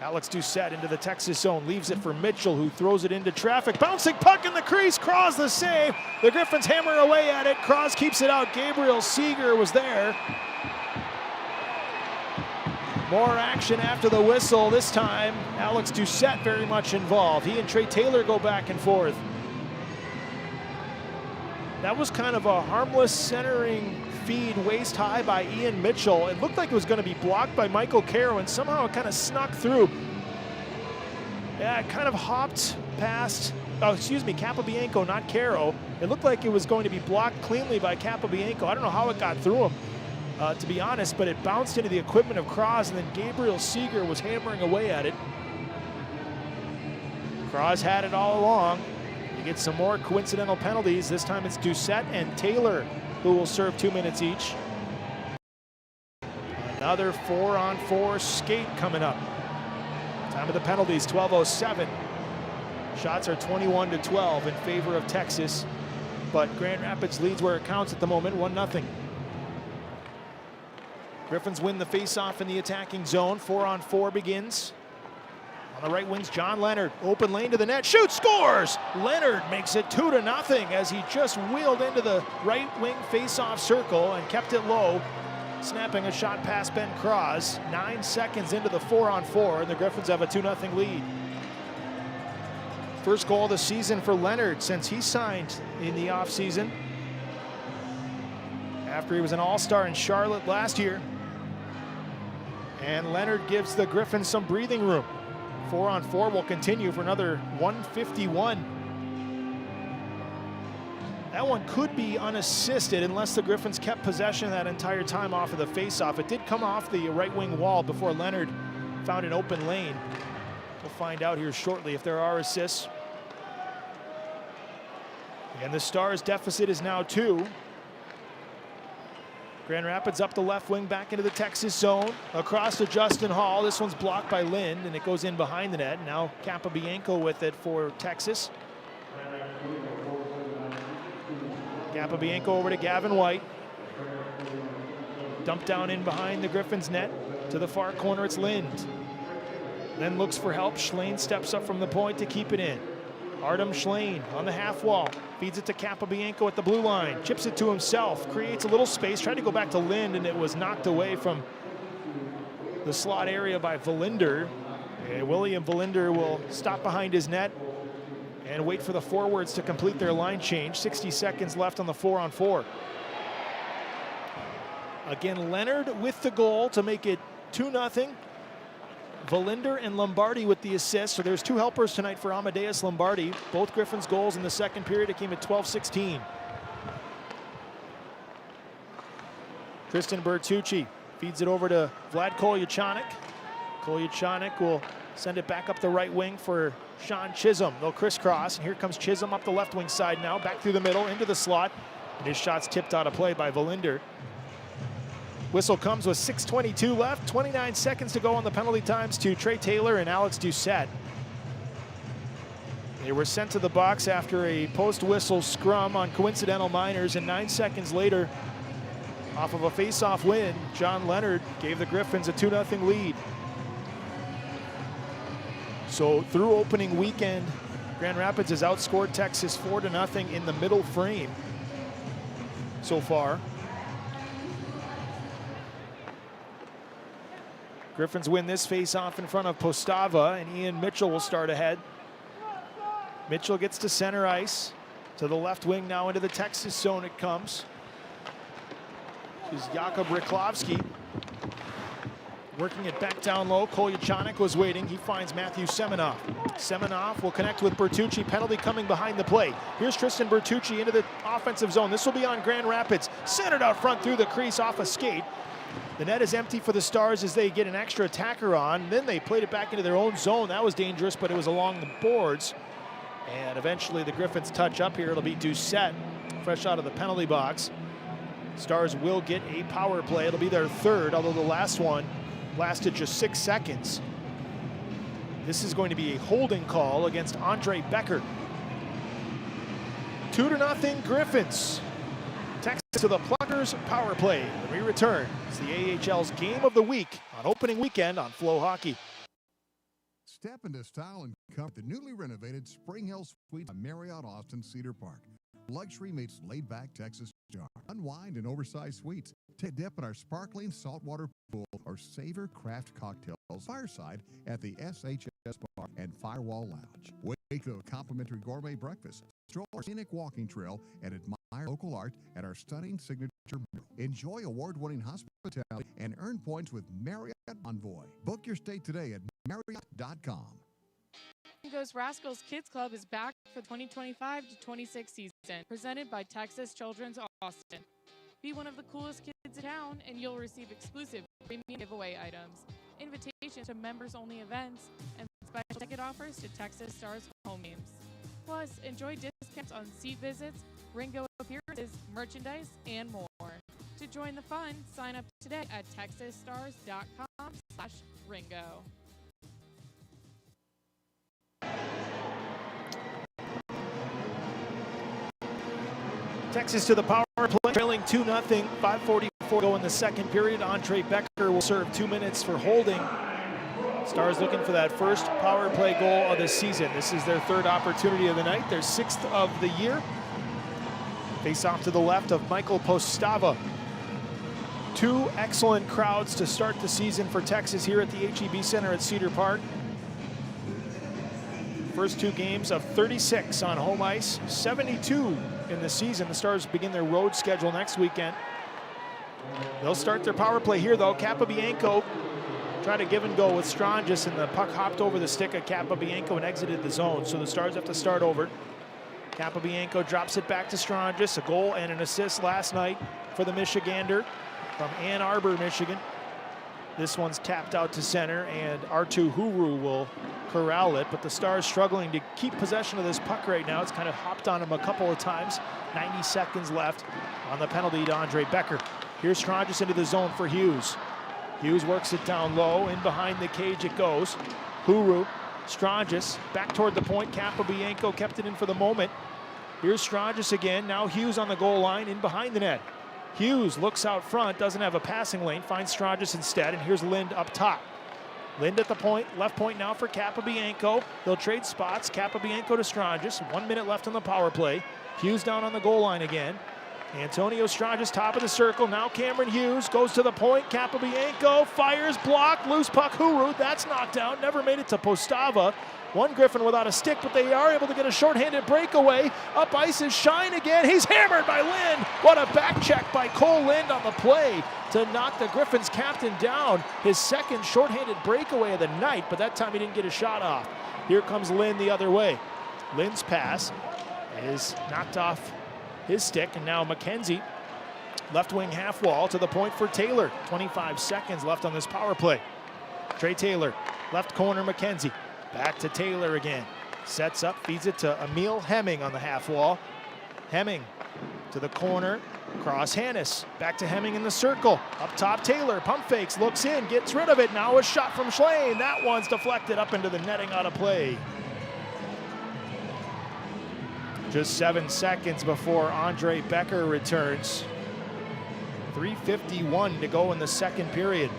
Alex Doucette into the Texas zone, leaves it for Mitchell, who throws it into traffic. Bouncing puck in the crease, Cross the save. The Griffins hammer away at it. Cross keeps it out. Gabriel Seeger was there. More action after the whistle. This time, Alex Doucette very much involved. He and Trey Taylor go back and forth. That was kind of a harmless centering feed waist high by Ian Mitchell. It looked like it was going to be blocked by Michael Caro, and somehow it kind of snuck through. Yeah, it kind of hopped past, Capobianco, not Caro. It looked like it was going to be blocked cleanly by Capobianco. I don't know how it got through him, to be honest, but it bounced into the equipment of Cross, and then Gabriel Seeger was hammering away at it. Cross had it all along. You get some more coincidental penalties. This time it's Doucette and Taylor who will serve 2 minutes each. Another 4-on-4 skate coming up. Time of the penalties, 12:07. Shots are 21-12 in favor of Texas, but Grand Rapids leads where it counts at the moment, 1-0. Griffins win the face-off in the attacking zone. 4-on-4 begins. On the right wing's John Leonard. Open lane to the net. Shoots, scores! Leonard makes it 2-0 as he just wheeled into the right wing face-off circle and kept it low, snapping a shot past Ben Cross. 9 seconds into the 4-on-4, and the Griffins have a 2-0 lead. First goal of the season for Leonard since he signed in the offseason, after he was an all-star in Charlotte last year. And Leonard gives the Griffins some breathing room. 4-on-4 will continue for another 1:51. That one could be unassisted unless the Griffins kept possession that entire time off of the faceoff. It did come off the right wing wall before Leonard found an open lane. We'll find out here shortly if there are assists. And the Stars' deficit is now 2. Grand Rapids up the left wing, back into the Texas zone. Across to Justin Hall. This one's blocked by Lind, and it goes in behind the net. Now Capobianco with it for Texas. Capobianco over to Gavin White. Dumped down in behind the Griffins net. To the far corner, it's Lind. Then looks for help. Schlane steps up from the point to keep it in. Artem Schlane on the half wall. Feeds it to Capobianco at the blue line. Chips it to himself. Creates a little space. Tried to go back to Lind, and it was knocked away from the slot area by Valinder. And William Valinder will stop behind his net and wait for the forwards to complete their line change. 60 seconds left on the 4-on-4. Again, Leonard with the goal to make it 2-0. Valinder and Lombardi with the assist. So there's 2 helpers tonight for Amadeus Lombardi. Both Griffins goals in the second period. It came at 12-16. Tristan Bertucci feeds it over to Vlad Kolyachanik. Kolyachanik will send it back up the right wing for Sean Chisholm. They'll crisscross, and here comes Chisholm up the left wing side now, back through the middle, into the slot. And his shot's tipped out of play by Valinder. Whistle comes with 6:22 left, 29 seconds to go on the penalty times to Trey Taylor and Alex Doucette. They were sent to the box after a post-whistle scrum on coincidental minors, and 9 seconds later, off of a face-off win, John Leonard gave the Griffins a 2-0 lead. So through opening weekend, Grand Rapids has outscored Texas 4-0 in the middle frame so far. Griffins win this face-off in front of Postava, and Ian Mitchell will start ahead. Mitchell gets to center ice. To the left wing now into the Texas zone it comes. This is Jakub Ryklavsky working it back down low. Kolyachanik was waiting. He finds Matthew Semenov. Semenov will connect with Bertucci. Penalty coming behind the play. Here's Tristan Bertucci into the offensive zone. This will be on Grand Rapids. Centered out front through the crease off a skate. The net is empty for the Stars as they get an extra attacker on. Then they played it back into their own zone. That was dangerous, but it was along the boards. And eventually the Griffins touch up here. It'll be Doucette, fresh out of the penalty box. Stars will get a power play. It'll be their third, although the last one lasted just 6 seconds. This is going to be a holding call against Andre Becker. 2-0 Griffins. Texas to the Pluckers power play. When we return, it's the AHL's game of the week on opening weekend on FloHockey. Step into style and comfort the newly renovated Spring Hill Suites by Marriott Austin Cedar Park. Luxury meets laid-back Texas charm. Unwind in oversized suites. Take a dip in our sparkling saltwater pool or savor craft cocktails fireside at the SHS Bar and Firewall Lounge. Wake to a complimentary gourmet breakfast. Stroll our scenic walking trail and admire local art at our stunning signature mural. Enjoy award-winning hospitality and earn points with Marriott Envoy. Book your stay today at Marriott.com. Goes Rascals Kids Club is back for the 2025-26 season, presented by Texas Children's Austin. Be one of the coolest kids in town, and you'll receive exclusive premium giveaway items, invitations to members-only events, and special ticket offers to Texas Stars home games. Plus, enjoy discounts on seat visits, Ringo appearances, merchandise, and more. To join the fun, sign up today at texasstars.com/Ringo. Texas to the power play, trailing 2-0, 5:44 go in the second period. Andre Becker will serve 2 minutes for holding. Stars looking for that first power play goal of the season. This is their third opportunity of the night, their 6th of the year. Face off to the left of Michael Postava. 2 excellent crowds to start the season for Texas here at the HEB Center at Cedar Park. First 2 games of 36 on home ice, 72 in the season. The Stars begin their road schedule next weekend. They'll start their power play here though. Capobianco tried to give and go with Strangis, and the puck hopped over the stick of Capobianco and exited the zone. So the Stars have to start over. Capobianco drops it back to Strangis. A goal and an assist last night for the Michigander from Ann Arbor, Michigan. This one's tapped out to center, and Artu Huru will corral it, but the Stars struggling to keep possession of this puck right now. It's kind of hopped on him a couple of times. 90 seconds left on the penalty to Andre Becker. Here's Strangis into the zone for Hughes. Hughes works it down low, in behind the cage it goes. Huru, Strangis, back toward the point. Capobianco kept it in for the moment. Here's Strangis again, now Hughes on the goal line, in behind the net. Hughes looks out front, doesn't have a passing lane, finds Strangis instead, and here's Lind up top. Lind at the point, left point now for Capobianco. They'll trade spots, Capobianco to Strangis. 1 minute left on the power play. Hughes down on the goal line again. Antonio Strangis top of the circle, now Cameron Hughes goes to the point. Capobianco fires, block, loose puck, Huru, that's knocked out, never made it to Postava. One Griffin without a stick, but they are able to get a shorthanded breakaway. Up ice is Shine again. He's hammered by Lind. What a back check by Cole Lind on the play to knock the Griffins captain down. His second shorthanded breakaway of the night, but that time he didn't get a shot off. Here comes Lind the other way. Lind's pass is knocked off his stick, and now McKenzie, left wing half wall to the point for Taylor. 25 seconds left on this power play. Trey Taylor, left corner McKenzie. Back to Taylor again. Sets up, feeds it to Emil Hemming on the half wall. Hemming to the corner, cross Hannes. Back to Hemming in the circle. Up top Taylor, pump fakes, looks in, gets rid of it. Now a shot from Schlane. That one's deflected up into the netting, out of play. Just 7 seconds before Andre Becker returns. 3:51 to go in the second period.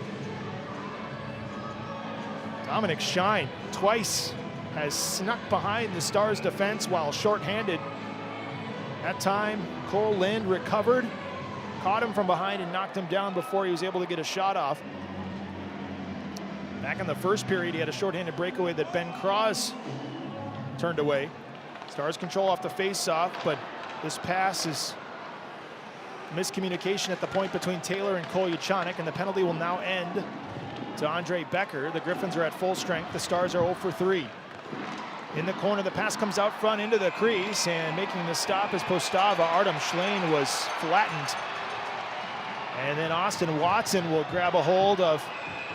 Dominic Shine twice has snuck behind the Stars defense while shorthanded. That time, Cole Lind recovered, caught him from behind and knocked him down before he was able to get a shot off. Back in the first period, he had a shorthanded breakaway that Ben Cross turned away. Stars control off the face-off, but this pass is miscommunication at the point between Taylor and Kolyachanik, and the penalty will now end to Andre Becker. The Griffins are at full strength. The Stars are 0 for 3. In the corner, the pass comes out front into the crease, and making the stop is Postava. Artem Schlane was flattened. And then Austin Watson will grab a hold of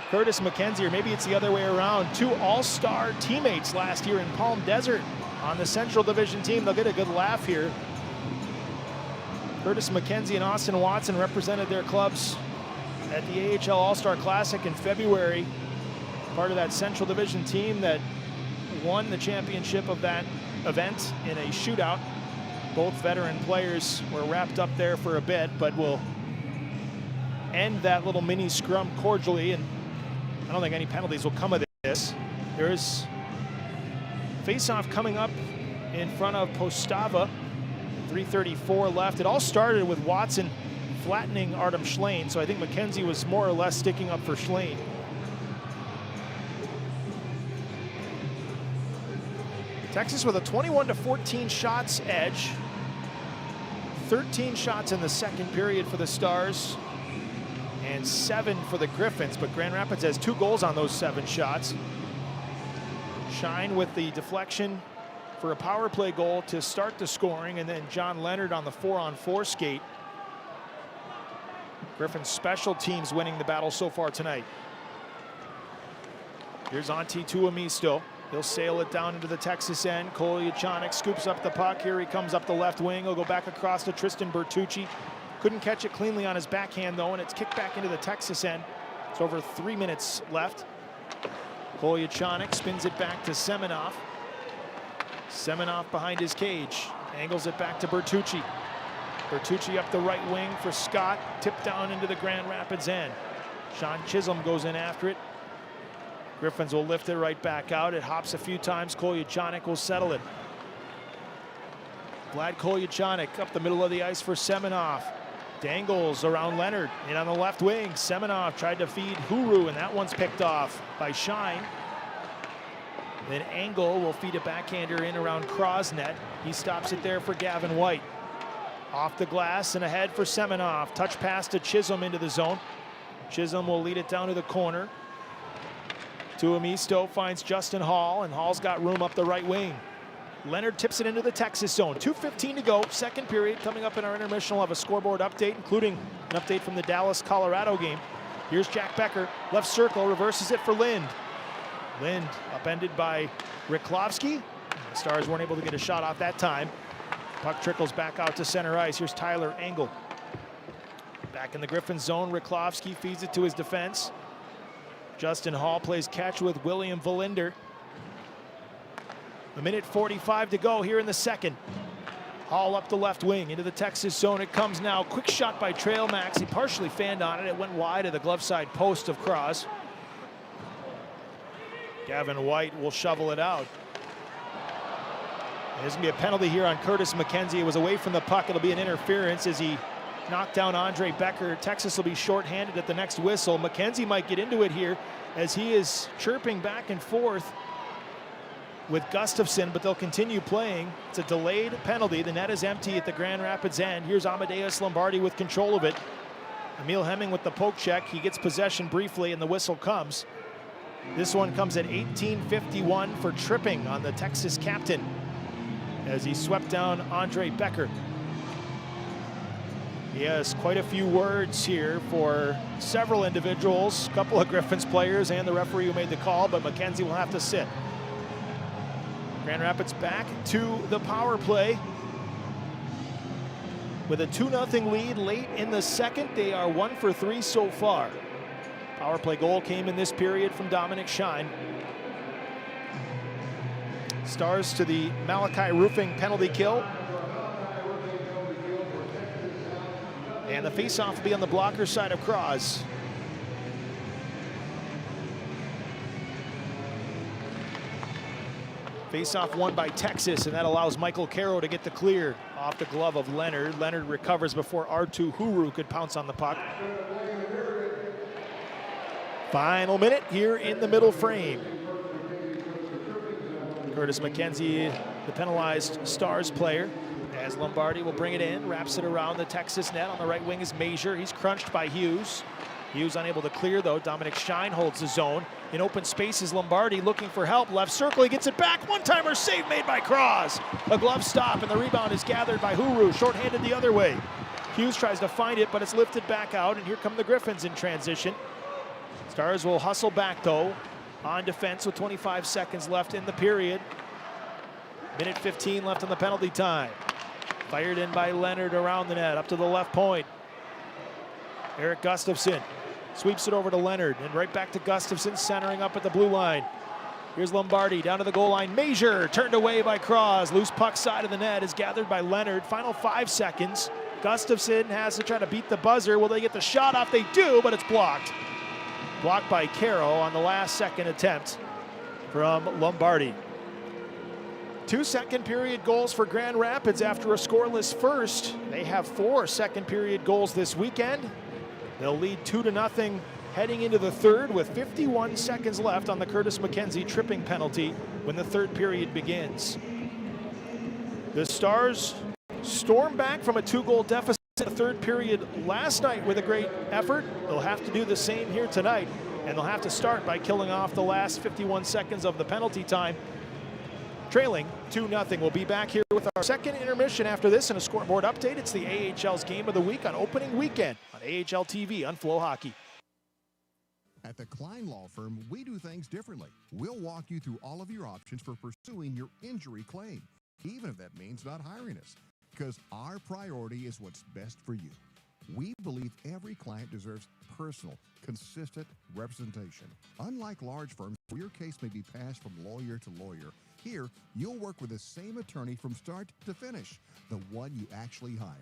Curtis McKenzie, or maybe it's the other way around. Two all-star teammates last year in Palm Desert on the Central Division team. They'll get a good laugh here. Curtis McKenzie and Austin Watson represented their clubs at the AHL All-Star Classic in February. Part of that Central Division team that won the championship of that event in a shootout. Both veteran players were wrapped up there for a bit, but we'll end that little mini scrum cordially, and I don't think any penalties will come of this. There's face-off coming up in front of Postava. 3:34 left. It all started with Watson flattening Artem Schlane, so I think McKenzie was more or less sticking up for Schlane. Texas with a 21-14 shots edge. 13 shots in the second period for the Stars and 7 for the Griffins, but Grand Rapids has 2 goals on those 7 shots. Shine with the deflection for a power play goal to start the scoring, and then John Leonard on the 4-on-4 skate. Griffins special teams winning the battle so far tonight. Here's Antti Tuomisto. He'll sail it down into the Texas end. Kolyachanik scoops up the puck. Here he comes up the left wing. He'll go back across to Tristan Bertucci. Couldn't catch it cleanly on his backhand though, and it's kicked back into the Texas end. It's over 3 minutes left. Kolyachanik spins it back to Semenov. Semenov behind his cage. Angles it back to Bertucci. Bertucci up the right wing for Scott. Tipped down into the Grand Rapids end. Sean Chisholm goes in after it. Griffins will lift it right back out. It hops a few times. Kolyachanik will settle it. Vlad Kolyachanik up the middle of the ice for Semenov. Dangles around Leonard. In on the left wing. Semenov tried to feed Huru, and that one's picked off by Shine. Then Engel will feed a backhander in around Crosnet. He stops it there for Gavin White. Off the glass and ahead for Semenov. Touch pass to Chisholm into the zone. Chisholm will lead it down to the corner. Tuomisto finds Justin Hall, and Hall's got room up the right wing. Leonard tips it into the Texas zone. 2:15 to go, second period. Coming up in our intermission, we'll have a scoreboard update, including an update from the Dallas-Colorado game. Here's Jack Becker, left circle, reverses it for Lind. Lind upended by Riklovsky. The Stars weren't able to get a shot off that time. Puck trickles back out to center ice. Here's Tyler Engel. Back in the Griffins zone, Riklovsky feeds it to his defense. Justin Hall plays catch with William Valinder. 1:45 to go here in the second. Hall up the left wing into the Texas zone. It comes now. Quick shot by Trail Max. He partially fanned on it. It went wide of the glove side post of Cross. Gavin White will shovel it out. There's going to be a penalty here on Curtis McKenzie. It was away from the puck. It'll be an interference as he knocked down Andre Becker. Texas will be shorthanded at the next whistle. McKenzie might get into it here as he is chirping back and forth with Gustafson, but they'll continue playing. It's a delayed penalty. The net is empty at the Grand Rapids end. Here's Amadeus Lombardi with control of it. Emil Hemming with the poke check. He gets possession briefly, and the whistle comes. This one comes at 18:51 for tripping on the Texas captain as he swept down Andre Becker. He has quite a few words here for several individuals, a couple of Griffins players and the referee who made the call, but McKenzie will have to sit. Grand Rapids back to the power play with a 2-0 lead late in the second. They are 1 for 3 so far. Power play goal came in this period from Dominic Shine. Stars to the Malachi Roofing penalty kill. And the faceoff will be on the blocker side of Cross. Faceoff won by Texas, and that allows Michael Caro to get the clear off the glove of Leonard. Leonard recovers before Artu Huru could pounce on the puck. Final minute here in the middle frame. Curtis McKenzie, the penalized Stars player, as Lombardi will bring it in, wraps it around the Texas net. On the right wing is Major. He's crunched by Hughes. Hughes unable to clear, though. Dominic Shine holds the zone. In open spaces, Lombardi looking for help. Left circle, he gets it back. One-timer save made by Cross. A glove stop, and the rebound is gathered by Huru. Short-handed the other way. Hughes tries to find it, but it's lifted back out, and here come the Griffins in transition. Stars will hustle back, though, on defense with 25 seconds left in the period. Minute 15 left on the penalty time. Fired in by Leonard around the net, up to the left point. Eric Gustafson sweeps it over to Leonard, and right back to Gustafson, centering up at the blue line. Here's Lombardi down to the goal line. Major turned away by Cross. Loose puck side of the net is gathered by Leonard. Final 5 seconds. Gustafson has to try to beat the buzzer. Will they get the shot off? They do, but it's blocked. Blocked by Caro on the last second attempt from Lombardi. 2 second period goals for Grand Rapids after a scoreless first. They have 4 second period goals this weekend. They'll lead 2-0 heading into the third with 51 seconds left on the Curtis McKenzie tripping penalty when the third period begins. The Stars storm back from a 2-goal deficit in the third period last night with a great effort. They'll have to do the same here tonight, and they'll have to start by killing off the last 51 seconds of the penalty time. Trailing 2-0. We'll be back here with our second intermission after this and a scoreboard update. It's the AHL's Game of the Week on opening weekend on AHL TV on FloHockey. At the Klein Law Firm, we do things differently. We'll walk you through all of your options for pursuing your injury claim, even if that means not hiring us, because our priority is what's best for you. We believe every client deserves personal, consistent representation. Unlike large firms, where your case may be passed from lawyer to lawyer, here you'll work with the same attorney from start to finish, the one you actually hired.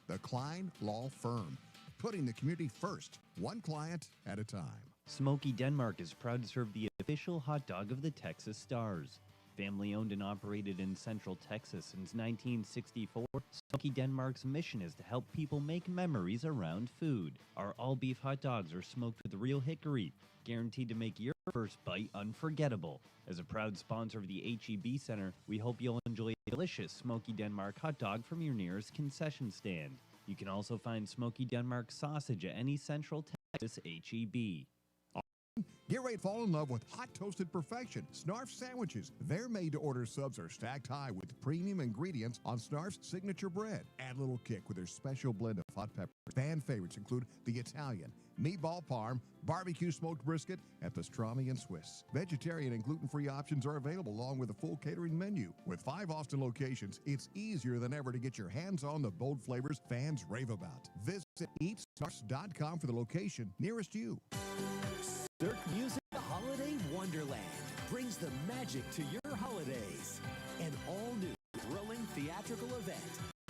The Klein Law Firm, putting the community first, one client at a time. Smoky Denmark is proud to serve the official hot dog of the Texas Stars. Family owned and operated in Central Texas since 1964, Smoky Denmark's mission is to help people make memories around food. Our all-beef hot dogs are smoked with real hickory, guaranteed to make your first bite unforgettable. As a proud sponsor of the HEB Center, we hope you'll enjoy a delicious Smoky Denmark hot dog from your nearest concession stand. You can also find Smoky Denmark sausage at any Central Texas HEB. Get ready to fall in love with hot toasted perfection. Snarf sandwiches. Their made-to-order subs are stacked high with premium ingredients on Snarf's signature bread. Add a little kick with their special blend of hot peppers. Fan favorites include the Italian, meatball parm, barbecue smoked brisket, and pastrami and Swiss. Vegetarian and gluten-free options are available along with a full catering menu. With 5 Austin locations, it's easier than ever to get your hands on the bold flavors fans rave about. Visit eatsnarfs.com for the location nearest you. Cirque Music Holiday Wonderland brings the magic to your holidays. An all-new thrilling theatrical event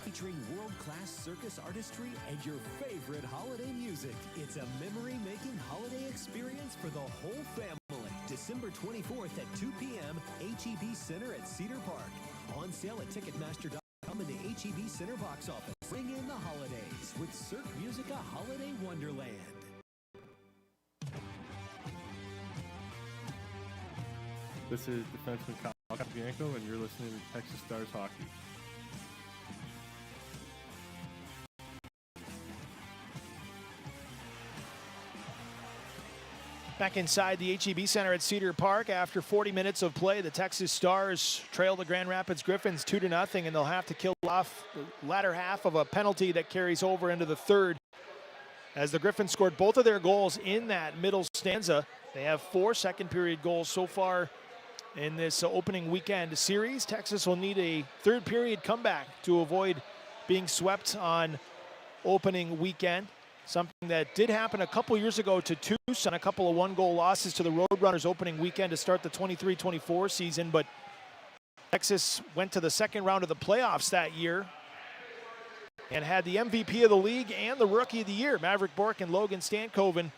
featuring world-class circus artistry and your favorite holiday music. It's a memory-making holiday experience for the whole family. December 24th at 2 p.m., HEB Center at Cedar Park. On sale at Ticketmaster.com and the HEB Center box office. Bring in the holidays with Cirque Music Holiday Wonderland. This is defenseman Bianco, and you're listening to Texas Stars Hockey. Back inside the HEB Center at Cedar Park after 40 minutes of play, the Texas Stars trail the Grand Rapids Griffins 2-0, and they'll have to kill off the latter half of a penalty that carries over into the third. As the Griffins scored both of their goals in that middle stanza, they have 4 second period goals so far in this opening weekend series. Texas will need a third period comeback to avoid being swept on opening weekend. Something that did happen a couple years ago to Tucson, a couple of one-goal losses to the Roadrunners opening weekend to start the 23-24 season, but Texas went to the second round of the playoffs that year and had the MVP of the league and the Rookie of the Year, Maverick Bourque and Logan Stankoven,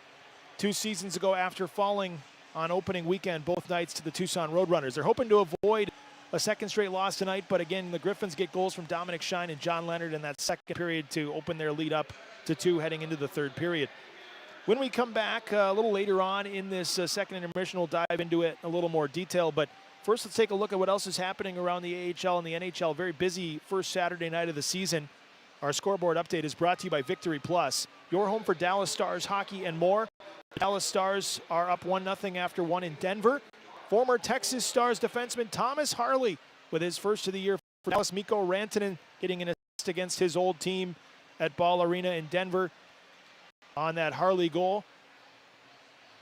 2 seasons ago after falling on opening weekend both nights to the Tucson Roadrunners. They're hoping to avoid a second straight loss tonight, but again, the Griffins get goals from Dominic Shine and John Leonard in that second period to open their lead up to 2 heading into the third period. When we come back a little later on in this second intermission, we'll dive into it in a little more detail, but first let's take a look at what else is happening around the AHL and the NHL. Very busy first Saturday night of the season. Our scoreboard update is brought to you by Victory Plus, your home for Dallas Stars hockey and more. The Dallas Stars are up 1-0 after 1 in Denver. Former Texas Stars defenseman Thomas Harley with his first of the year for Dallas. Mikko Rantanen getting an assist against his old team at Ball Arena in Denver on that Harley goal.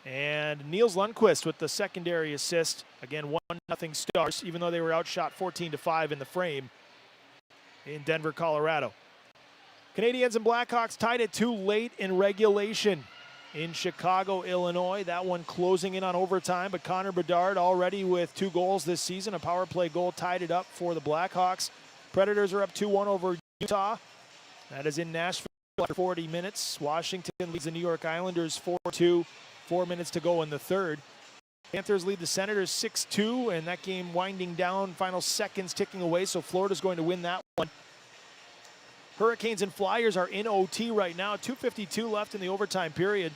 And Niels Lundqvist with the secondary assist. Again, 1-0 Stars, even though they were outshot 14-5 in the frame in Denver, Colorado. Canadiens and Blackhawks tied at 2 late in regulation in Chicago, Illinois. That one closing in on overtime, but Connor Bedard already with 2 goals this season. A power play goal tied it up for the Blackhawks. Predators are up 2-1 over Utah. That is in Nashville after 40 minutes. Washington leads the New York Islanders 4-2. 4 minutes to go in the third. Panthers lead the Senators 6-2, and that game winding down, final seconds ticking away, so Florida's going to win that one. Hurricanes and Flyers are in OT right now. 2:52 left in the overtime period.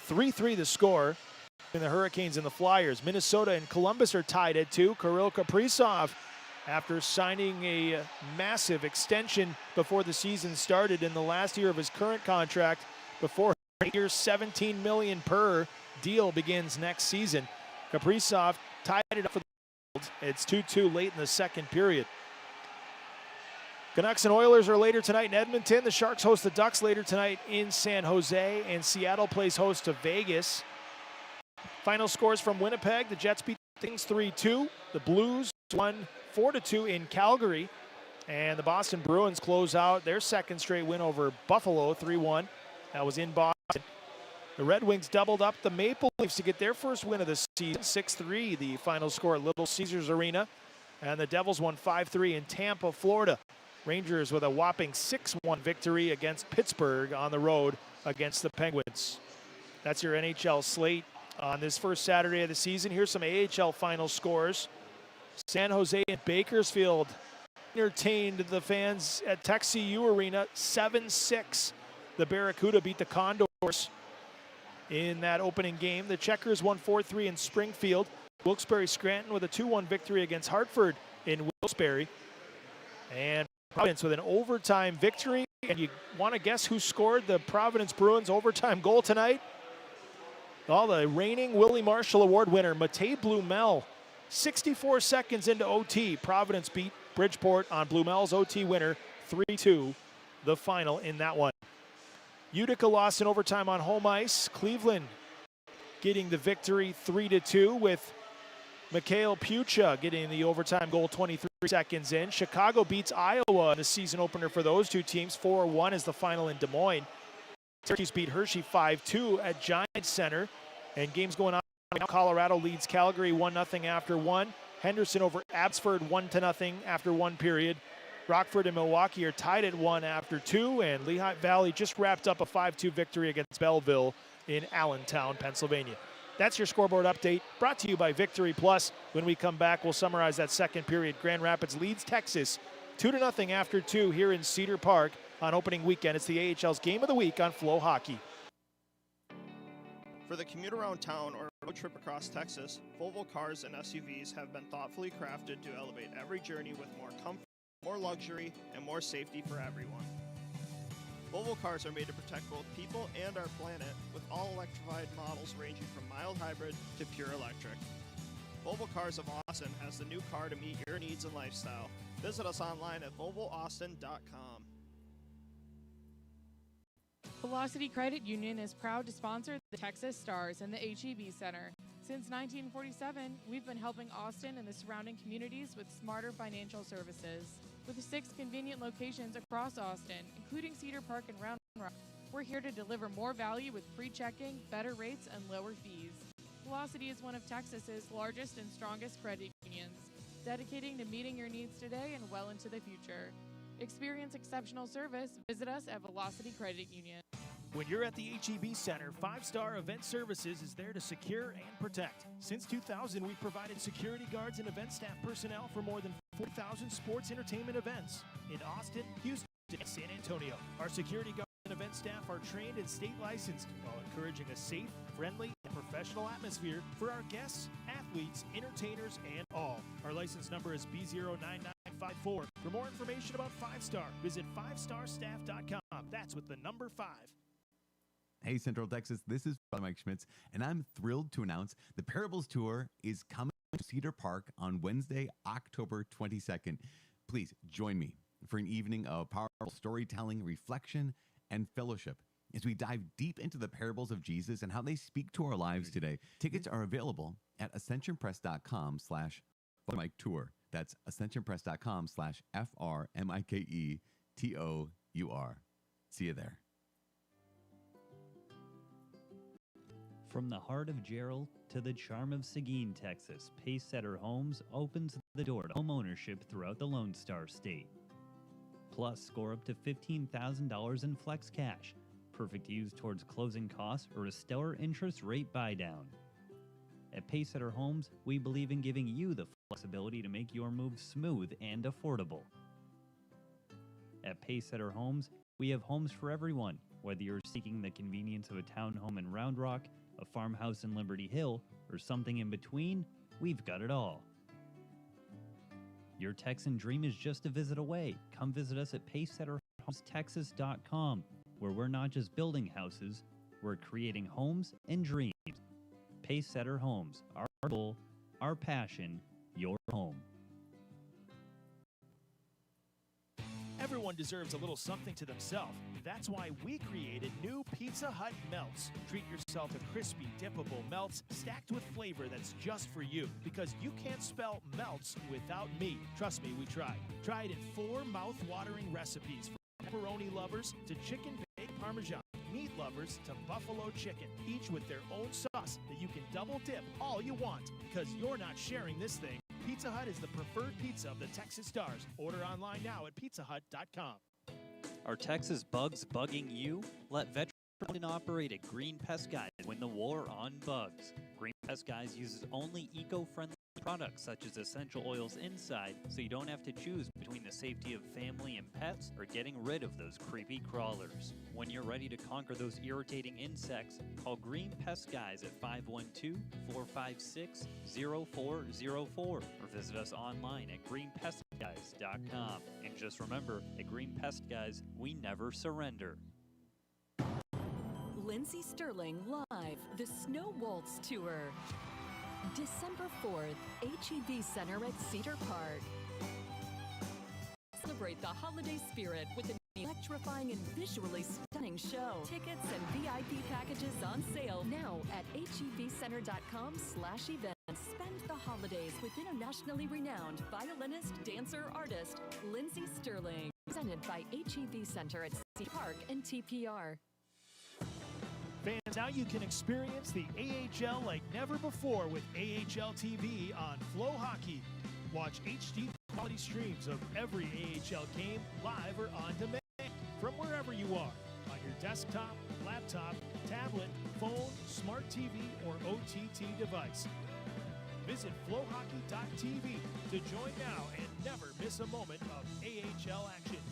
3-3 the score in the Hurricanes and the Flyers. Minnesota and Columbus are tied at 2. Kirill Kaprizov, after signing a massive extension before the season started in the last year of his current contract, before a year $17 million per deal begins next season. Kaprizov tied it up for the Wild. It's 2-2 late in the second period. Canucks and Oilers are later tonight in Edmonton. The Sharks host the Ducks later tonight in San Jose, and Seattle plays host to Vegas. Final scores from Winnipeg. The Jets beat the Kings 3-2. The Blues won 4-2 in Calgary. And the Boston Bruins close out their second straight win over Buffalo 3-1. That was in Boston. The Red Wings doubled up the Maple Leafs to get their first win of the season. 6-3 the final score at Little Caesars Arena. And the Devils won 5-3 in Tampa, Florida. Rangers with a whopping 6-1 victory against Pittsburgh on the road against the Penguins. That's your NHL slate on this first Saturday of the season. Here's some AHL final scores. San Jose and Bakersfield entertained the fans at TechCU Arena 7-6. The Barracuda beat the Condors in that opening game. The Checkers won 4-3 in Springfield. Wilkes-Barre Scranton with a 2-1 victory against Hartford in Wilkes-Barre. And Providence with an overtime victory. And you want to guess who scored the Providence Bruins overtime goal tonight? Well, the reigning Willie Marshall Award winner, Matej Blumel. 64 seconds into OT, Providence beat Bridgeport on Blumel's OT winner 3-2, the final in that one. Utica lost in overtime on home ice. Cleveland getting the victory 3-2 with Mikhail Pucha getting the overtime goal 23 seconds in. Chicago beats Iowa in the season opener for those two teams. 4-1 is the final in Des Moines. Syracuse beat Hershey 5-2 at Giants Center. And games going on. Colorado leads Calgary 1-0 after 1. Henderson over Abbotsford 1-0 after 1 period. Rockford and Milwaukee are tied at 1 after 2. And Lehigh Valley just wrapped up a 5-2 victory against Belleville in Allentown, Pennsylvania. That's your scoreboard update, brought to you by Victory Plus. When we come back, we'll summarize that second period. Grand Rapids leads Texas 2-0 after 2 here in Cedar Park on opening weekend. It's the AHL's Game of the Week on FloHockey. For the commute around town or road trip across Texas, Volvo cars and SUVs have been thoughtfully crafted to elevate every journey with more comfort, more luxury, and more safety for everyone. Volvo cars are made to protect both people and our planet, with all electrified models ranging from mild hybrid to pure electric. Volvo Cars of Austin has the new car to meet your needs and lifestyle. Visit us online at volvoaustin.com. Velocity Credit Union is proud to sponsor the Texas Stars and the HEB Center. Since 1947, we've been helping Austin and the surrounding communities with smarter financial services. With 6 convenient locations across Austin, including Cedar Park and Round Rock, we're here to deliver more value with free checking, better rates, and lower fees. Velocity is one of Texas's largest and strongest credit unions, dedicating to meeting your needs today and well into the future. Experience exceptional service. Visit us at Velocity Credit Union. When you're at the HEB Center, 5-Star Event Services is there to secure and protect. Since 2000, we've provided security guards and event staff personnel for more than 4,000 sports entertainment events in Austin, Houston, and San Antonio. Our security guards and event staff are trained and state licensed while encouraging a safe, friendly, and professional atmosphere for our guests, athletes, entertainers, and all. Our license number is B09954. For more information about 5-Star, visit 5starstaff.com. That's with the number 5. Hey, Central Texas, this is Father Mike Schmitz, and I'm thrilled to announce the Parables Tour is coming to Cedar Park on Wednesday, October 22nd. Please join me for an evening of powerful storytelling, reflection, and fellowship as we dive deep into the parables of Jesus and how they speak to our lives today. Tickets are available at ascensionpress.com/FatherMikeTour. That's ascensionpress.com/FRMIKETOUR. See you there. From the heart of Gerald to the charm of Seguin, Texas, Pacesetter Homes opens the door to home ownership throughout the Lone Star State. Plus, score up to $15,000 in flex cash, perfect to use towards closing costs or a stellar interest rate buy-down. At Pacesetter Homes, we believe in giving you the flexibility to make your move smooth and affordable. At Pacesetter Homes, we have homes for everyone, whether you're seeking the convenience of a townhome in Round Rock, a farmhouse in Liberty Hill, or something in between, we've got it all. Your Texan dream is just a visit away. Come visit us at PacesetterHomesTexas.com, where we're not just building houses, we're creating homes and dreams. Pacesetter Homes, our goal, our passion, your home. Everyone deserves a little something to themselves. That's why we created new Pizza Hut Melts. Treat yourself to crispy, dippable melts stacked with flavor that's just for you. Because you can't spell melts without me. Trust me, we tried. Tried in 4 mouth-watering recipes, from pepperoni lovers to chicken baked parmesan, meat lovers to buffalo chicken, each with their own sauce that you can double dip all you want. Because you're not sharing this thing. Pizza Hut is the preferred pizza of the Texas Stars. Order online now at pizzahut.com. Are Texas bugs bugging you? Let veteran-owned and operated Green Pest Guys win the war on bugs. Green Pest Guys uses only eco-friendly products such as essential oils inside, so you don't have to choose between the safety of family and pets or getting rid of those creepy crawlers. When you're ready to conquer those irritating insects, call Green Pest Guys at 512-456-0404 or visit us online at greenpestguys.com. And just remember, at Green Pest Guys, we never surrender. Lindsey Sterling live, the Snow Waltz Tour. December 4th, HEB Center at Cedar Park. Celebrate the holiday spirit with an electrifying and visually stunning show. Tickets and VIP packages on sale now at hebcenter.com/events. Spend the holidays with internationally renowned violinist, dancer, artist Lindsey Sterling. Presented by HEB Center at Cedar Park and TPR. Fans, now you can experience the AHL like never before with AHL TV on FloHockey. Watch HD quality streams of every AHL game live or on demand from wherever you are, on your desktop, laptop, tablet, phone, smart TV, or OTT device. Visit FloHockey.tv to join now and never miss a moment of AHL action.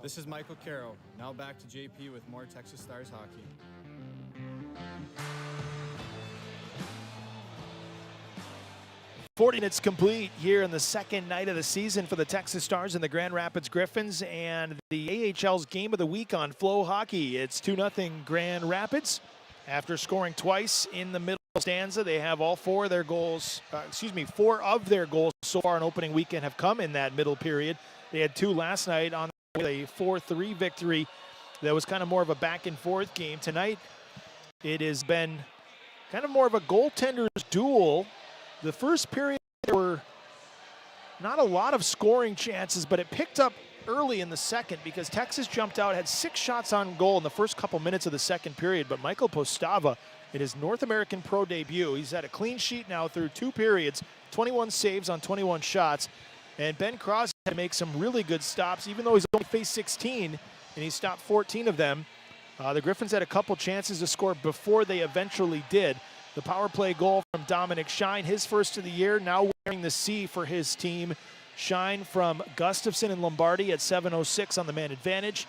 This is Michael Caro. Now back to JP with more Texas Stars hockey. 40 minutes complete here in the second night of the season for the Texas Stars and the Grand Rapids Griffins, and the AHL's game of the week on FloHockey. It's 2-0 Grand Rapids. After scoring twice in the middle stanza, they have all four of their goals so far in opening weekend have come in that middle period. They had two last night on a 4-3 victory that was kind of more of a back and forth game. Tonight, it has been kind of more of a goaltender's duel. The first period, there were not a lot of scoring chances, but it picked up early in the second because Texas jumped out, had 6 shots on goal in the first couple minutes of the second period. But Michael Postava, in his North American Pro debut, he's had a clean sheet now through 2 periods, 21 saves on 21 shots. And Ben Crosby had to make some really good stops, even though he's only faced 16, and he stopped 14 of them. The Griffins had a couple chances to score before they eventually did. The power play goal from Dominic Shine, his first of the year, now wearing the C for his team. Shine from Gustafson and Lombardi at 7:06 on the man advantage.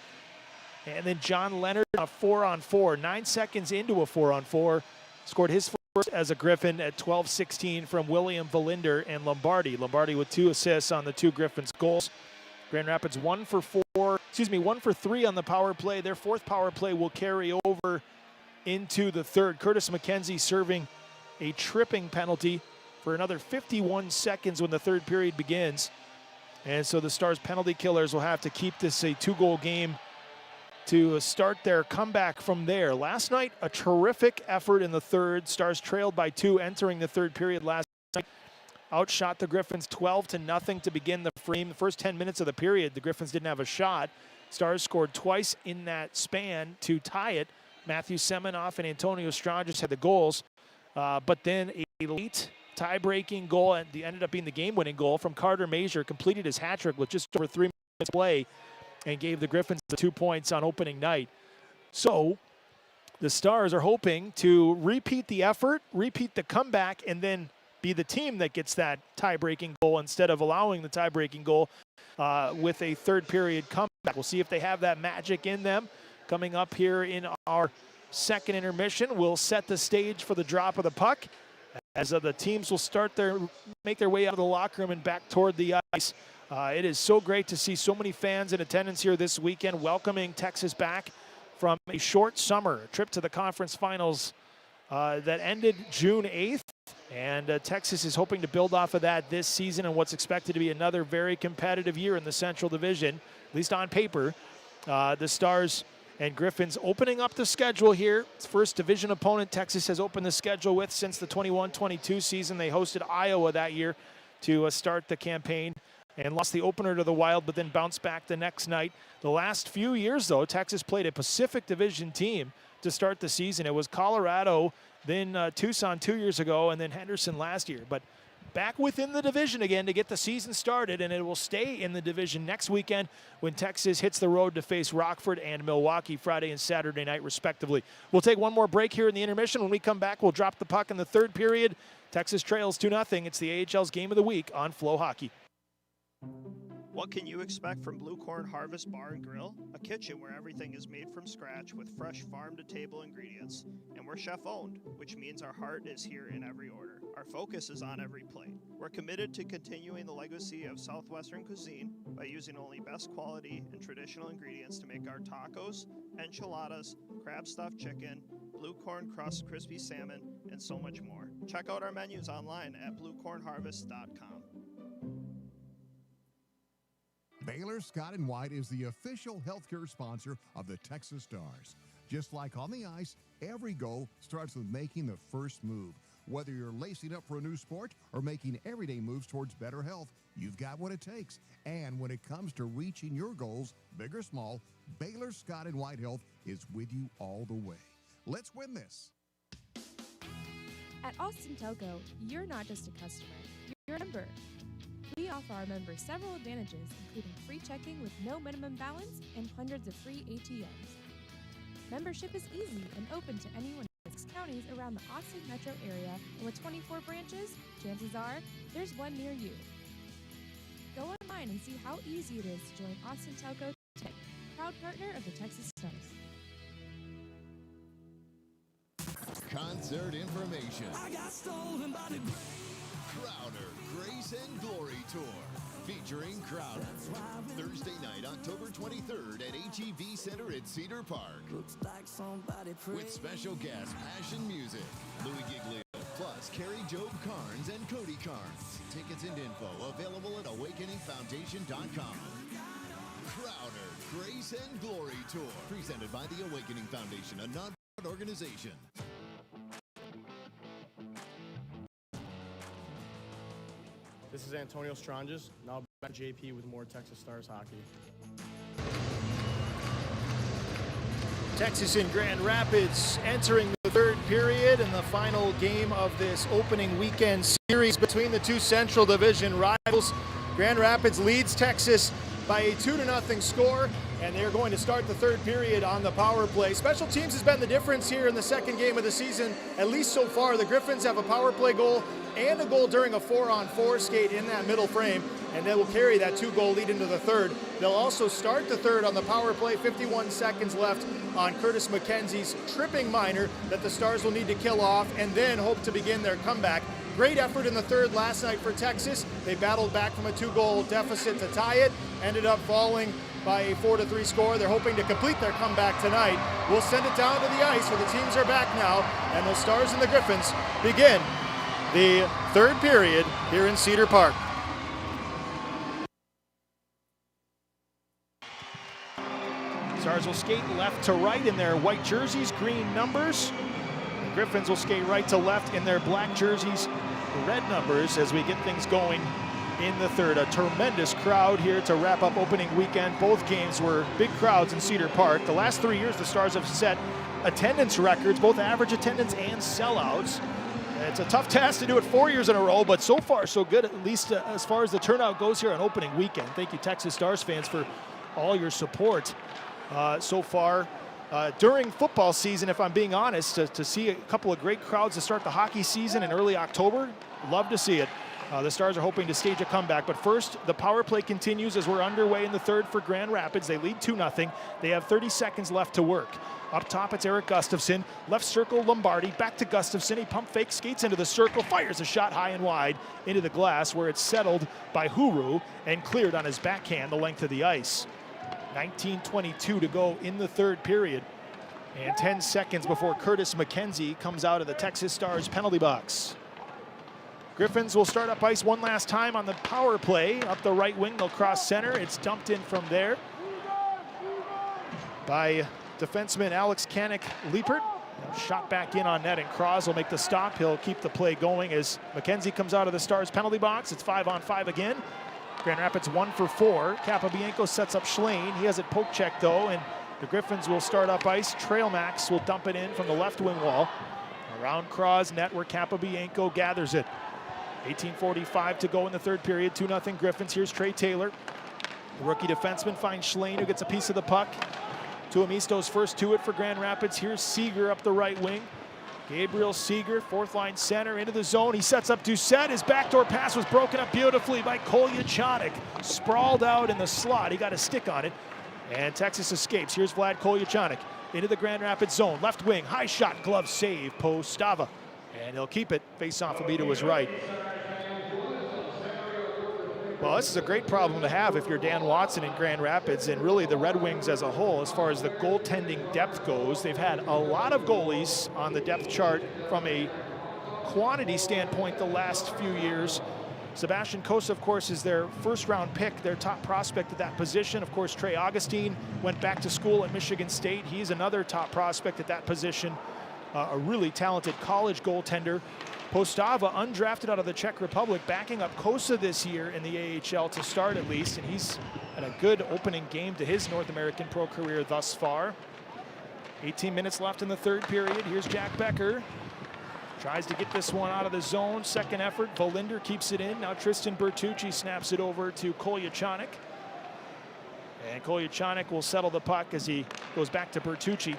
And then John Leonard on a 4-on-4, 9 seconds into a 4-on-4, scored his first as a Griffin at 12:16 from William Valinder and Lombardi. Lombardi with 2 assists on the 2 Griffins goals. Grand Rapids 1 for 3 on the power play. Their 4th power play will carry over into the 3rd. Curtis McKenzie serving a tripping penalty for another 51 seconds when the 3rd period begins. And so the Stars penalty killers will have to keep this a 2-goal game to start their comeback from there. Last night, a terrific effort in the 3rd. Stars trailed by 2 entering the 3rd period last night. Outshot the Griffins 12-0 to begin the frame. The first 10 minutes of the period, the Griffins didn't have a shot. Stars scored twice in that span to tie it. Matthew Semenoff and Antonio Strajas had the goals, but then a late tie-breaking goal, and ended up being the game-winning goal from Carter Mazur, completed his hat-trick with just over 3 minutes play and gave the Griffins the 2 points on opening night. So the Stars are hoping to repeat the effort, repeat the comeback, and then be the team that gets that tie-breaking goal instead of allowing the tie-breaking goal with a 3rd period comeback. We'll see if they have that magic in them. Coming up here in our second intermission, we'll set the stage for the drop of the puck as the teams will make their way out of the locker room and back toward the ice. It is so great to see so many fans in attendance here this weekend, welcoming Texas back from a short summer trip to the conference finals that ended June 8th. And Texas is hoping to build off of that this season and what's expected to be another very competitive year in the Central Division, at least on paper. The Stars and Griffins opening up the schedule here. It's first division opponent Texas has opened the schedule with since the 21-22 season. They hosted Iowa that year to start the campaign and lost the opener to the Wild, but then bounced back the next night. The last few years, though, Texas played a Pacific Division team to start the season. It was Colorado, then Tucson 2 years ago, and then Henderson last year. But back within the division again to get the season started, and it will stay in the division next weekend when Texas hits the road to face Rockford and Milwaukee Friday and Saturday night, respectively. We'll take one more break here in the intermission. When we come back, we'll drop the puck in the 3rd period. Texas trails 2-0. It's the AHL's game of the week on FloHockey. What can you expect from Blue Corn Harvest Bar and Grill? A kitchen where everything is made from scratch with fresh farm-to-table ingredients. And we're chef-owned, which means our heart is here in every order. Our focus is on every plate. We're committed to continuing the legacy of Southwestern cuisine by using only best quality and traditional ingredients to make our tacos, enchiladas, crab stuffed chicken, blue corn crust crispy salmon, and so much more. Check out our menus online at bluecornharvest.com. Baylor Scott & White is the official healthcare sponsor of the Texas Stars. Just like on the ice, every goal starts with making the first move. Whether you're lacing up for a new sport or making everyday moves towards better health, you've got what it takes. And when it comes to reaching your goals, big or small, Baylor Scott & White Health is with you all the way. Let's win this. At Austin Telco, you're not just a customer, you're a member. We offer our members several advantages, including free checking with no minimum balance and hundreds of free ATMs. Membership is easy and open to anyone in 6 counties around the Austin metro area, and with 24 branches, chances are there's one near you. Go online and see how easy it is to join Austin Telco today. proud partner of the Texas Stars. Concert information. I got stolen by the Crowder Grace and Glory Tour featuring Crowder. Thursday night, October 23rd at HEV Center at Cedar Park. Looks like somebody With special guest Passion Music, Louis Giglio, plus Carrie Job Carnes and Cody Carnes. Tickets and info available at awakeningfoundation.com. Crowder Grace and Glory Tour, presented by the Awakening Foundation, a non-profit organization. This is Antonio Stranges. Now back to JP with more Texas Stars hockey. Texas in Grand Rapids entering the third period and the final game of this opening weekend series between the two Central Division rivals. Grand Rapids leads Texas by a 2-0 score, and they're going to start the third period on the power play. Special teams has been the difference here in the second game of the season, at least so far. The Griffins have a power play goal and a goal during a 4-on-4 skate in that middle frame, and they will carry that 2-goal lead into the third. They'll also start the third on the power play, 51 seconds left on Curtis McKenzie's tripping minor that the Stars will need to kill off, and then hope to begin their comeback. Great effort in the third last night for Texas. They battled back from a 2-goal deficit to tie it, ended up falling by a 4-3 score. They're hoping to complete their comeback tonight. We'll send it down to the ice where the teams are back now, and the Stars and the Griffins begin the third period here in Cedar Park. Stars will skate left to right in their white jerseys, green numbers. The Griffins will skate right to left in their black jerseys, red numbers, as we get things going in the third. A tremendous crowd here to wrap up opening weekend. Both games were big crowds in Cedar Park. The last 3 years, the Stars have set attendance records, both average attendance and sellouts. It's a tough task to do it 4 years in a row, but so far so good, at least as far as the turnout goes here on opening weekend. Thank you, Texas Stars fans, for all your support so far during football season. If I'm being honest, to see a couple of great crowds to start the hockey season in early October, love to see it. The Stars are hoping to stage a comeback, but first, the power play continues as we're underway in the third for Grand Rapids. They lead 2-0. They have 30 seconds left to work. Up top, it's Eric Gustafson. Left circle, Lombardi. Back to Gustafson. He pump fake, skates into the circle, fires a shot high and wide into the glass, where it's settled by Huru and cleared on his backhand the length of the ice. 19:22 to go in the third period, and 10 seconds before Curtis McKenzie comes out of the Texas Stars penalty box. Griffins will start up ice one last time on the power play. Up the right wing, they'll cross center. It's dumped in from there by defenseman Alex Kanik-Liepert. Shot back in on net, and Cross will make the stop. He'll keep the play going as McKenzie comes out of the Stars penalty box. It's 5-on-5 again. Grand Rapids 1 for 4. Capobianco sets up Schlane. He has it poke check though, and the Griffins will start up ice. Trail Max will dump it in from the left wing wall. Around Cross net where Capobianco gathers it. 18:45 to go in the third period. 2-0 Griffins. Here's Trey Taylor. The rookie defenseman finds Schlane, who gets a piece of the puck. Tuomisto's first to it for Grand Rapids. Here's Seeger up the right wing. Gabriel Seeger, fourth line center, into the zone. He sets up Doucette. His backdoor pass was broken up beautifully by Kolyachanik. Sprawled out in the slot. He got a stick on it, and Texas escapes. Here's Vlad Kolyachanik into the Grand Rapids zone. Left wing, high shot, glove save, Postava. And he'll keep it. Face-off will be to his right. Well, this is a great problem to have if you're Dan Watson in Grand Rapids, and really the Red Wings as a whole. As far as the goaltending depth goes, they've had a lot of goalies on the depth chart from a quantity standpoint the last few years. Sebastian Cossa, of course, is their first-round pick, their top prospect at that position. Of course, Trey Augustine went back to school at Michigan State. He's another top prospect at that position, a really talented college goaltender. Postava, undrafted out of the Czech Republic, backing up Cossa this year in the AHL to start at least, and he's had a good opening game to his North American pro career thus far. 18 minutes left in the third period. Here's Jack Becker. Tries to get this one out of the zone. Second effort. Volinder keeps it in. Now Tristan Bertucci snaps it over to Kolyachanik. And Kolyachanik will settle the puck as he goes back to Bertucci.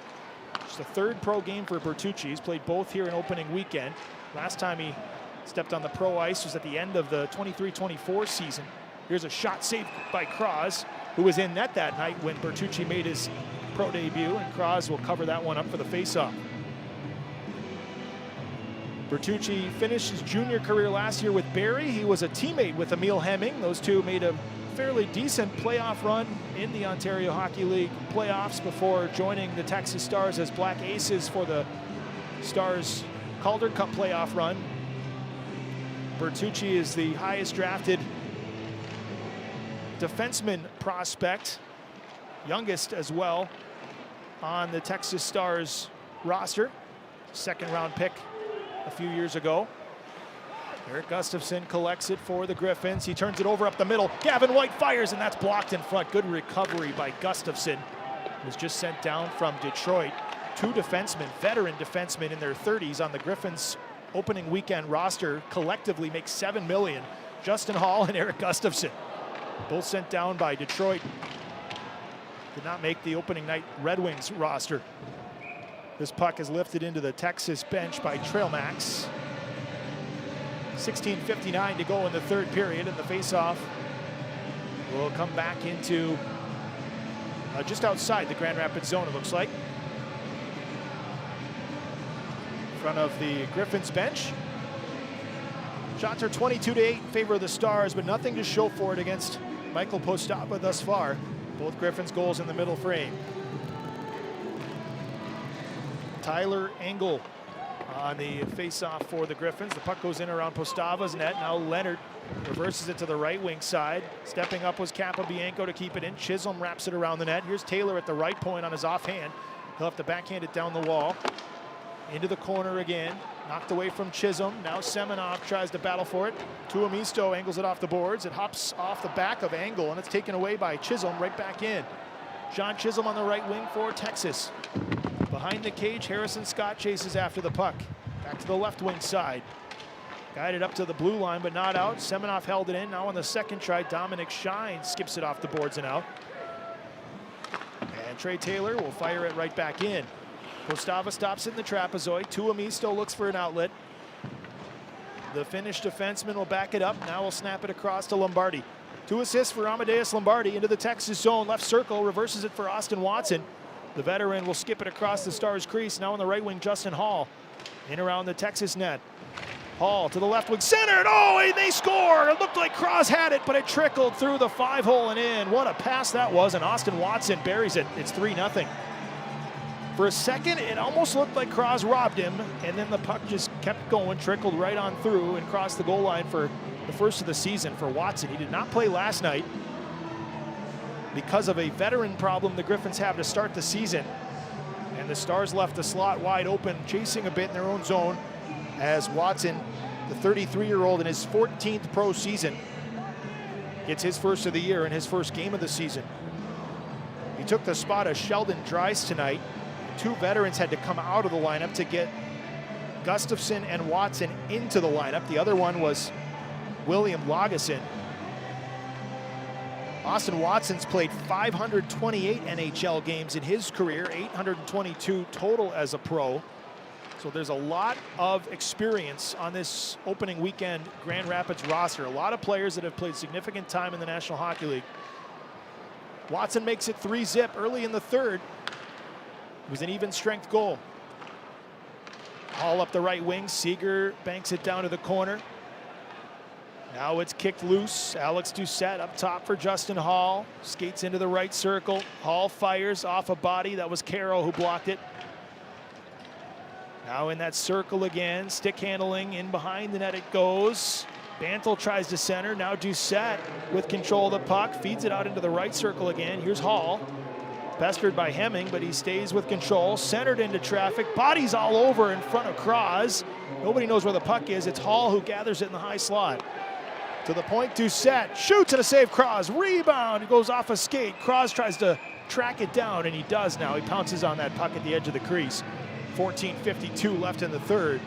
It's the third pro game for Bertucci. He's played both here in opening weekend. Last time he stepped on the pro ice was at the end of the 23-24 season. Here's a shot saved by Cross. who was in net that night when Bertucci made his pro debut, and Kraz will cover that one up for the faceoff. Bertucci finished his junior career last year with Barrie. He was a teammate with Emil Hemming. Those two made a fairly decent playoff run in the Ontario Hockey League playoffs before joining the Texas Stars as Black Aces for the Stars Calder Cup playoff run. Bertucci is the highest drafted defenseman prospect, youngest as well, on the Texas Stars roster. Second round pick a few years ago. Erik Gustafsson collects it for the Griffins. He turns it over up the middle. Gavin White fires, and that's blocked in front. Good recovery by Gustafsson. Was just sent down from Detroit. Two defensemen, veteran defensemen in their 30s on the Griffins opening weekend roster, collectively make $7 million. Justin Hall and Erik Gustafsson, both sent down by Detroit. Did not make the opening night Red Wings roster. This puck is lifted into the Texas bench by Trailmax. 16:59 to go in the third period, and the faceoff will come back into just outside the Grand Rapids zone, it looks like. In front of the Griffins bench. Shots are 22-8 in favor of the Stars, but nothing to show for it against Michael Postapa thus far. Both Griffins goals in the middle frame. Tyler Engel on the face-off for the Griffins. The puck goes in around Postava's net. Now Leonard reverses it to the right wing side. Stepping up was Capobianco to keep it in. Chisholm wraps it around the net. Here's Taylor at the right point on his offhand. He'll have to backhand it down the wall. Into the corner again. Knocked away from Chisholm. Now Semenov tries to battle for it. Tuomisto angles it off the boards. It hops off the back of Engel, and it's taken away by Chisholm right back in. John Chisholm on the right wing for Texas. Behind the cage, Harrison Scott chases after the puck. Back to the left wing side. Guided up to the blue line, but not out. Semenov held it in. Now on the second try, Dominic Shine skips it off the boards and out. And Trey Taylor will fire it right back in. Postava stops it in the trapezoid. Tuomisto looks for an outlet. The Finnish defenseman will back it up. Now we'll snap it across to Lombardi. 2 assists for Amadeus Lombardi into the Texas zone. Left circle, reverses it for Austin Watson. The veteran will skip it across the Stars crease. Now on the right wing, Justin Hall. In around the Texas net. Hall to the left wing, centered. Oh, and they score. It looked like Cross had it, but it trickled through the 5-hole and in. What a pass that was, and Austin Watson buries it. It's 3-0. For a second, it almost looked like Cross robbed him, and then the puck just kept going, trickled right on through and crossed the goal line for the first of the season for Watson. He did not play last night because of a veteran problem the Griffins have to start the season. And the Stars left the slot wide open, chasing a bit in their own zone as Watson, the 33-year-old in his 14th pro season, gets his first of the year and his first game of the season. He took the spot of Sheldon Dries tonight. 2 veterans had to come out of the lineup to get Gustafsson and Watson into the lineup. The other one was William Lagesson. Austin Watson's played 528 NHL games in his career, 822 total as a pro. So there's a lot of experience on this opening weekend Grand Rapids roster. A lot of players that have played significant time in the National Hockey League. Watson makes it 3-0 early in the third. It was an even strength goal. Hall up the right wing. Seeger banks it down to the corner. Now it's kicked loose. Alex Doucette up top for Justin Hall. Skates into the right circle. Hall fires off a body. That was Carroll who blocked it. Now in that circle again. Stick handling. In behind the net it goes. Bantle tries to center. Now Doucette with control of the puck. Feeds it out into the right circle again. Here's Hall. Pestered by Hemming, but he stays with control. Centered into traffic. Bodies all over in front of Kraz. Nobody knows where the puck is. It's Hall who gathers it in the high slot. To the point, Doucette shoots and a save. Kraz rebound. It goes off a skate. Kraz tries to track it down, and he does now. He pounces on that puck at the edge of the crease. 14:52 left in the third.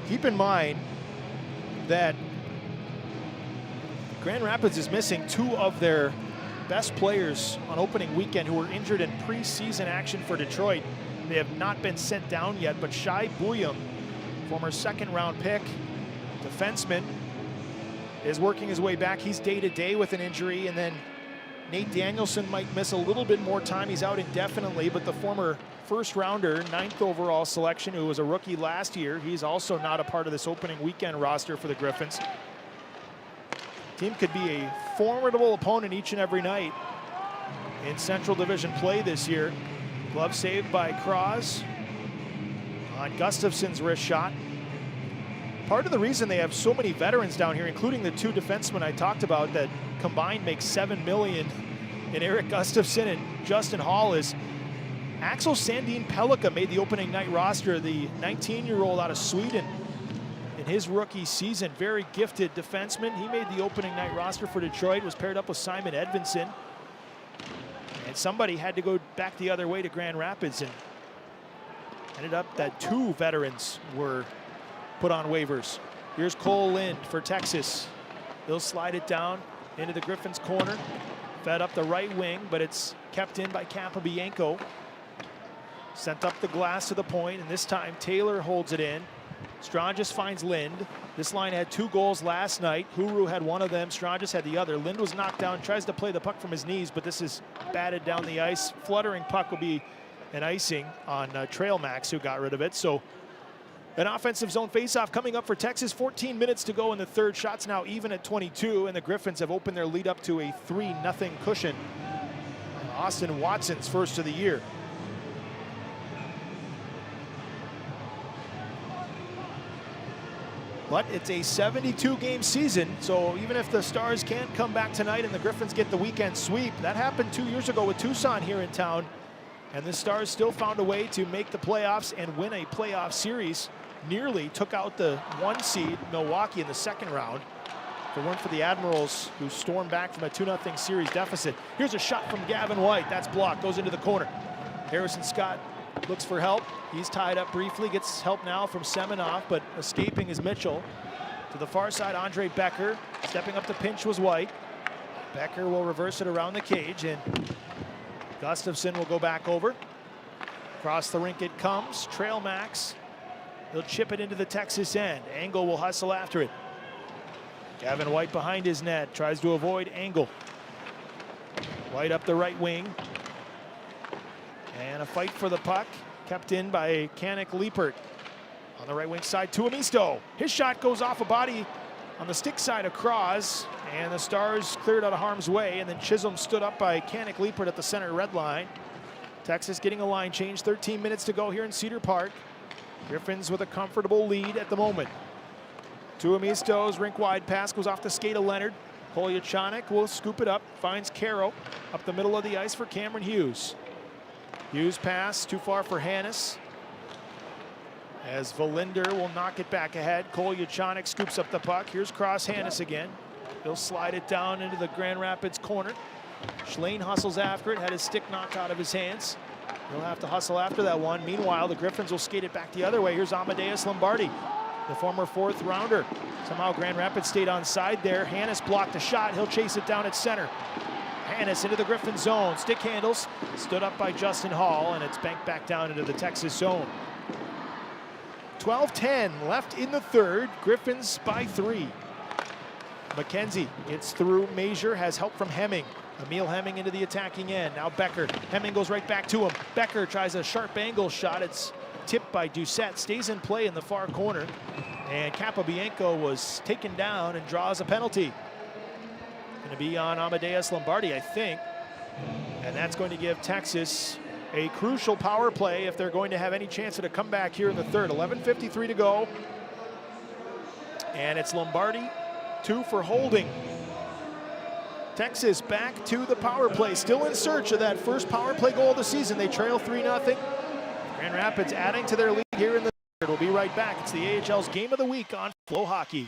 Keep in mind that Grand Rapids is missing 2 of their best players on opening weekend who were injured in preseason action for Detroit. They have not been sent down yet, but Shai Buyam, former second-round pick, defenseman, is working his way back. He's day-to-day with an injury, and then Nate Danielson might miss a little bit more time. He's out indefinitely, but the former first-rounder, 9th overall selection, who was a rookie last year, he's also not a part of this opening weekend roster for the Griffins. Team could be a formidable opponent each and every night in Central Division play this year. Glove saved by Cross on Gustafson's wrist shot. Part of the reason they have so many veterans down here, including the 2 defensemen I talked about that combined make $7 million in Eric Gustafson and Justin Hall, is Axel Sandin Pellikka made the opening night roster, the 19-year-old out of Sweden. In his rookie season, very gifted defenseman. He made the opening night roster for Detroit, was paired up with Simon Edvinsson. And somebody had to go back the other way to Grand Rapids, and ended up that 2 veterans were put on waivers. Here's Cole Lind for Texas. He'll slide it down into the Griffins corner. Fed up the right wing, but it's kept in by Capobianco. Sent up the glass to the point, and this time Taylor holds it in. Strangis finds Lind. This line had 2 goals last night. Huru had one of them. Strangis had the other. Lind was knocked down, tries to play the puck from his knees, but this is batted down the ice. Fluttering puck will be an icing on Trail Max, who got rid of it. So an offensive zone faceoff coming up for Texas. 14 minutes to go in the third. Shots now even at 22, and the Griffins have opened their lead up to a 3-0 cushion. Austin Watson's first of the year. But it's a 72-game season, so even if the Stars can't come back tonight and the Griffins get the weekend sweep, that happened 2 years ago with Tucson here in town, and the Stars still found a way to make the playoffs and win a playoff series. Nearly took out the 1 seed, Milwaukee, in the second round. If it weren't for the Admirals, who stormed back from a 2-0 series deficit. Here's a shot from Gavin White. That's blocked, goes into the corner. Harrison Scott looks for help. He's tied up briefly, gets help now from Semenoff, but escaping is Mitchell. To the far side, Andre Becker. Stepping up to pinch was White. Becker will reverse it around the cage, and Gustafson will go back over. Across the rink it comes. Trail Max. He'll chip it into the Texas end. Angle will hustle after it. Gavin White behind his net, tries to avoid Angle. White up the right wing. And a fight for the puck, kept in by Kanik Liepert. On the right wing side, Tuomisto. His shot goes off a body on the stick side of Cross, and the Stars cleared out of harm's way, and then Chisholm stood up by Kanik Liepert at the center red line. Texas getting a line change, 13 minutes to go here in Cedar Park. Griffins with a comfortable lead at the moment. Tuomisto's rink-wide pass goes off the skate of Leonard. Polyachanik will scoop it up, finds Caro up the middle of the ice for Cameron Hughes. Hughes pass too far for Hannes, as Valinder will knock it back ahead. Polyachanik scoops up the puck. Here's Cross Hannes again. He'll slide it down into the Grand Rapids corner. Schlane hustles after it, had his stick knocked out of his hands. He'll have to hustle after that one. Meanwhile, the Griffins will skate it back the other way. Here's Amadeus Lombardi, the former 4th rounder. Somehow Grand Rapids stayed on side there. Hannes blocked a shot. He'll chase it down at center. Hannes into the Griffin zone. Stick handles. Stood up by Justin Hall, and it's banked back down into the Texas zone. 12:10 left in the third. Griffins by 3. McKenzie gets through. Major has help from Hemming. Emil Hemming into the attacking end. Now Becker. Hemming goes right back to him. Becker tries a sharp angle shot. It's tipped by Doucette. Stays in play in the far corner. And Capobianco was taken down and draws a penalty. Going to be on Amadeus Lombardi, I think. And that's going to give Texas a crucial power play if they're going to have any chance at a comeback here in the third. 11:53 to go. And it's Lombardi, 2 for holding. Texas back to the power play, still in search of that first power play goal of the season. They trail 3-0. Grand Rapids adding to their lead here in the third. We'll be right back. It's the AHL's Game of the Week on FloHockey.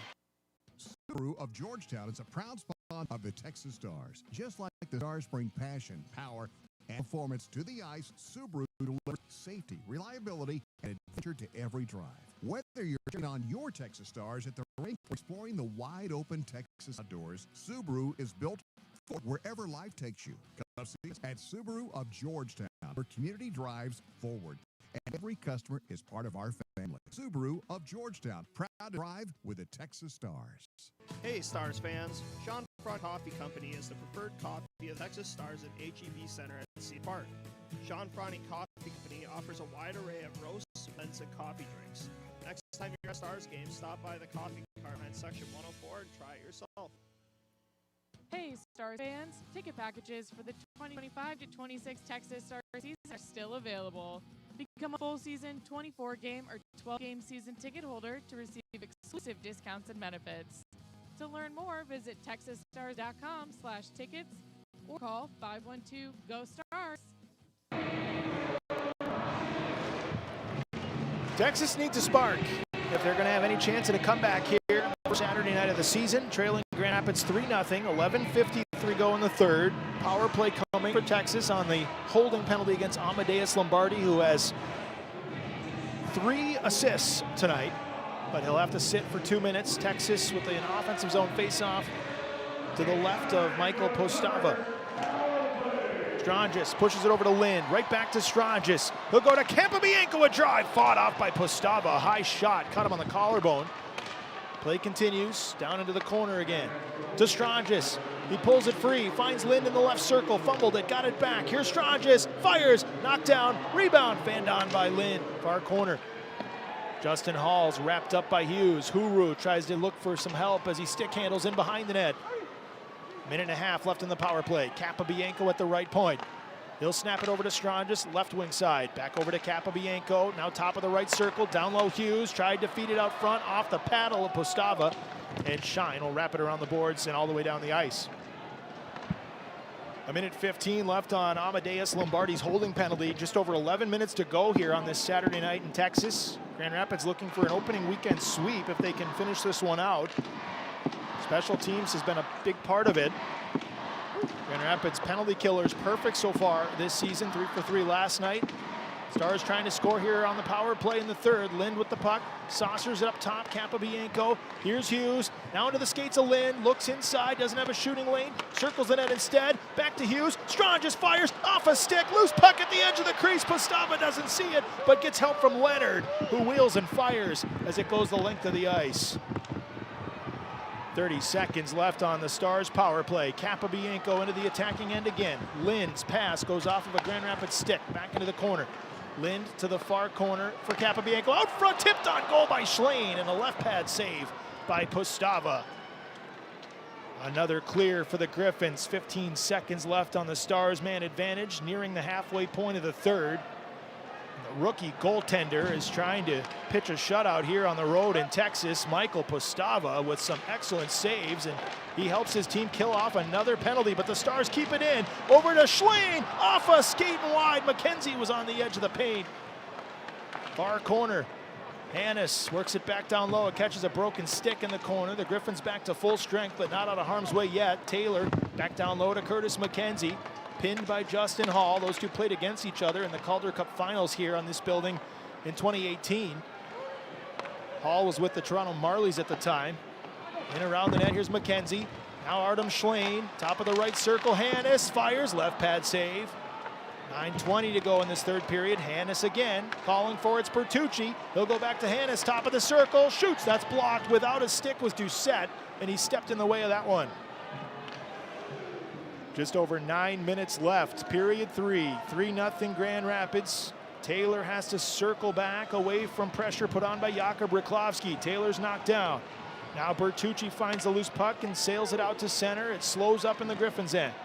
Subaru of Georgetown is a proud sponsor of the Texas Stars. Just like the Stars bring passion, power, and performance to the ice, Subaru delivers safety, reliability, and adventure to every drive. Whether you're cheering on your Texas Stars at the rink or exploring the wide-open Texas outdoors, Subaru is built for wherever life takes you. Come see us at Subaru of Georgetown, where community drives forward, and every customer is part of our family. Subaru of Georgetown, proud to drive with the Texas Stars. Hey Stars fans, Sean Front Coffee Company is the preferred coffee of Texas Stars at HEB Center at Cedar Park. Sean Fronting Coffee Company offers a wide array of roasts, blends, and coffee drinks. Next time you're at a Stars game, stop by the coffee cart in section 104 and try it yourself. Hey Stars fans, ticket packages for the 2025-26 Texas Stars season are still available. Become a full season 24-game or 12-game season ticket holder to receive exclusive discounts and benefits. To learn more, visit texasstars.com/tickets or call 512-GO-STARS. Texas needs a spark if they're going to have any chance at a comeback here for Saturday night of the season. Trailing Grand Rapids 3-0, 11:53 go in the third. Power play coming for Texas on the holding penalty against Amadeus Lombardi, who has 3 assists tonight, but he'll have to sit for 2 minutes. Texas with an offensive zone faceoff to the left of Michael Postava. Strangis pushes it over to Lind, right back to Strangis. He'll go to Campabianco, a drive, fought off by Postava. A high shot, cut him on the collarbone. Play continues, down into the corner again. To Strangis, he pulls it free, finds Lind in the left circle, fumbled it, got it back. Here's Strangis, fires, knocked down, rebound, fanned on by Lind, far corner. Justin Hall's wrapped up by Hughes. Huru tries to look for some help as he stick handles in behind the net. Minute and a half left in the power play. Campabianco at the right point. He'll snap it over to Strangis, left wing side. Back over to Campabianco, now top of the right circle. Down low Hughes, tried to feed it out front, off the paddle of Postava. And Shine will wrap it around the boards and all the way down the ice. A minute 15 left on Amadeus Lombardi's holding penalty. Just over 11 minutes to go here on this Saturday night in Texas. Grand Rapids looking for an opening weekend sweep if they can finish this one out. Special teams has been a big part of it. Grand Rapids penalty killers perfect so far this season, 3 for 3 last night. Stars trying to score here on the power play in the third. Lind with the puck, saucers it up top, Campabianco. Here's Hughes, now into the skates of Lind, looks inside, doesn't have a shooting lane, circles the net instead, back to Hughes, Strangis fires, off a stick, loose puck at the edge of the crease. Postava doesn't see it, but gets help from Leonard, who wheels and fires as it goes the length of the ice. 30 seconds left on the Stars power play. Campabianco into the attacking end again. Lind's pass goes off of a Grand Rapids stick, back into the corner. Lind to the far corner for Campabianco. Out front, tipped on goal by Schlane, and a left pad save by Postava. Another clear for the Griffins. 15 seconds left on the Stars man advantage, nearing the halfway point of the third. The rookie goaltender is trying to pitch a shutout here on the road in Texas. Michael Postava with some excellent saves, and he helps his team kill off another penalty, but the Stars keep it in. Over to Schlane, off a skate and wide. McKenzie was on the edge of the paint. Far corner. Hannes works it back down low. It catches a broken stick in the corner. The Griffins back to full strength, but not out of harm's way yet. Taylor back down low to Curtis McKenzie. Pinned by Justin Hall. Those two played against each other in the Calder Cup finals here on this building in 2018. Hall was with the Toronto Marlies at the time. In around the net, here's McKenzie. Now Artem Schlane, top of the right circle. Hannes fires, left pad save. 9:20 to go in this third period. Hannes again, calling for it's Bertucci. He'll go back to Hannes, top of the circle, shoots, that's blocked. Without a stick was Doucette, and he stepped in the way of that one. Just over 9 minutes left, period 3. 3-0 Grand Rapids. Taylor has to circle back away from pressure put on by Jakub Ryklovsky. Taylor's knocked down. Now Bertucci finds the loose puck and sails it out to center. It slows up in the Griffins' end.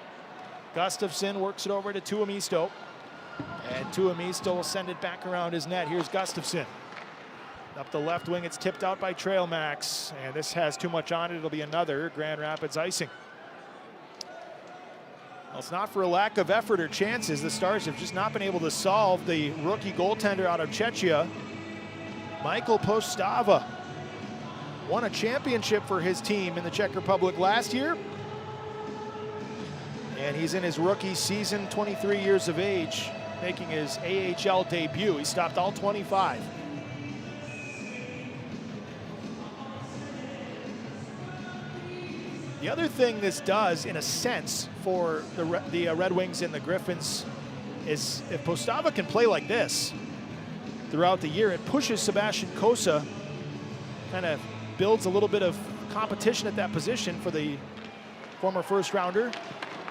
Gustafsson works it over to Tuomisto. And Tuomisto will send it back around his net. Here's Gustafsson. Up the left wing, it's tipped out by Trailmax. And this has too much on it. It'll be another Grand Rapids icing. Well, it's not for a lack of effort or chances. The Stars have just not been able to solve the rookie goaltender out of Czechia, Michael Postava. Won a championship for his team in the Czech Republic last year. And he's in his rookie season, 23 years of age, making his AHL debut. He stopped all 25. The other thing this does, in a sense, for the Red Wings and the Griffins is if Postava can play like this throughout the year, it pushes Sebastian Cossa, kind of builds a little bit of competition at that position for the former first rounder.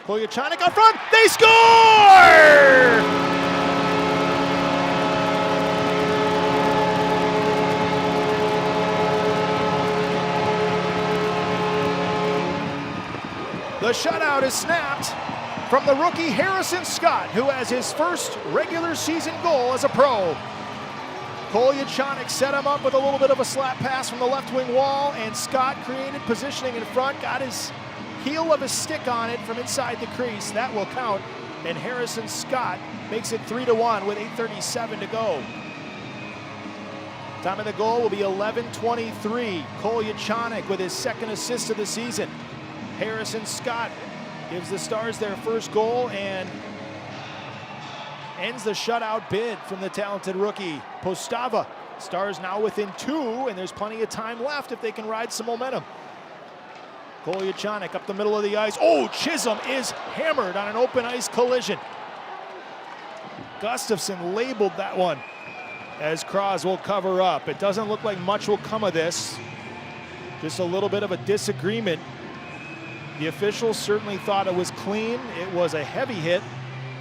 Kolyachanik up front, they score! The shutout is snapped from the rookie Harrison Scott, who has his first regular season goal as a pro. Kolyachanik set him up with a little bit of a slap pass from the left wing wall, and Scott created positioning in front, got his heel of his stick on it from inside the crease. That will count, and Harrison Scott makes it 3-1 with 8:37 to go. Time of the goal will be 11:23. Kolyachanik with his second assist of the season. Harrison Scott gives the Stars their first goal and ends the shutout bid from the talented rookie Postava. Stars now within 2, and there's plenty of time left if they can ride some momentum. Kolyachanik up the middle of the ice. Oh, Chisholm is hammered on an open ice collision. Gustafsson labeled that one as Cross will cover up. It doesn't look like much will come of this. Just a little bit of a disagreement. The officials certainly thought it was clean. It was a heavy hit.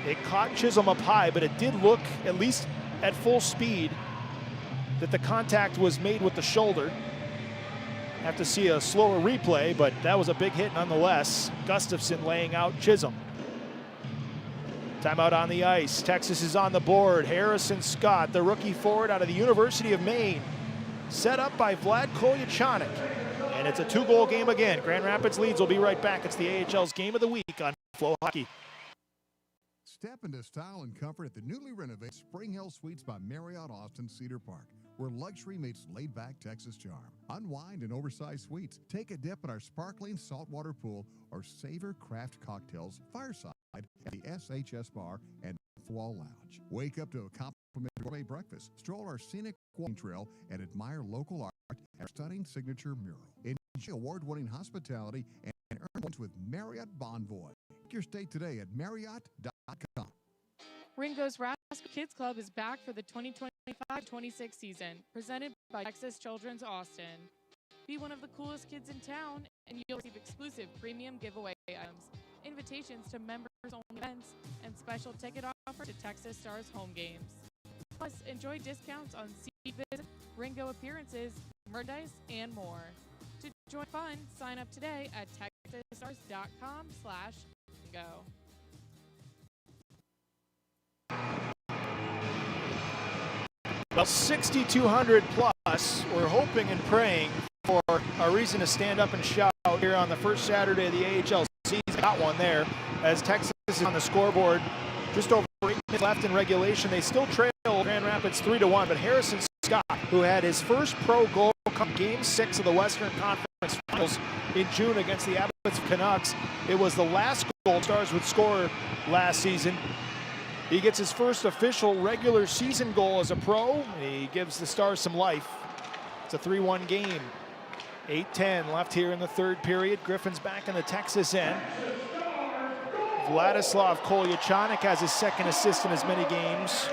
It caught Chisholm up high, but it did look, at least at full speed, that the contact was made with the shoulder. Have to see a slower replay, but that was a big hit nonetheless. Gustafsson laying out Chisholm. Timeout on the ice. Texas is on the board. Harrison Scott, the rookie forward out of the University of Maine, set up by Vlad Kolyachanik. And it's a 2-goal game again. Grand Rapids leads. We'll be right back. It's the AHL's Game of the Week on FloHockey. Step into style and comfort at the newly renovated Spring Hill Suites by Marriott Austin Cedar Park, where luxury meets laid-back Texas charm. Unwind in oversized suites, take a dip in our sparkling saltwater pool, or savor craft cocktails fireside at the SHS Bar and Wall Lounge. Wake up to a complimentary gourmet breakfast, stroll our scenic walking trail, and admire local art at our stunning signature mural. Enjoy award-winning hospitality and earn points with Marriott Bonvoy. Book your stay today at Marriott.com. Ringo's Rascal Kids Club is back for the 2025-26 season, presented by Texas Children's Austin. Be one of the coolest kids in town, and you'll receive exclusive premium giveaway items, invitations to members-only events, and special ticket offers to Texas Stars home games. Plus, enjoy discounts on seat visits, Ringo appearances, merchandise, and more. To join fun, sign up today at texasstars.com/Ringo. Well, 6,200 plus. We're hoping and praying for a reason to stand up and shout here on the first Saturday of the AHL season. Got one there as Texas is on the scoreboard. Just over 8 minutes left in regulation. They still trail Grand Rapids 3-1, but Harrison Scott, who had his first pro goal come Game 6 of the Western Conference Finals in June against the Abbotsford Canucks. It was the last goal Stars would score last season. He gets his first official regular season goal as a pro. He gives the Stars some life. It's a 3-1 game. 8:10 left here in the third period. Griffins back in the Texas end. Vladislav Kolyachanik has his second assist in as many games.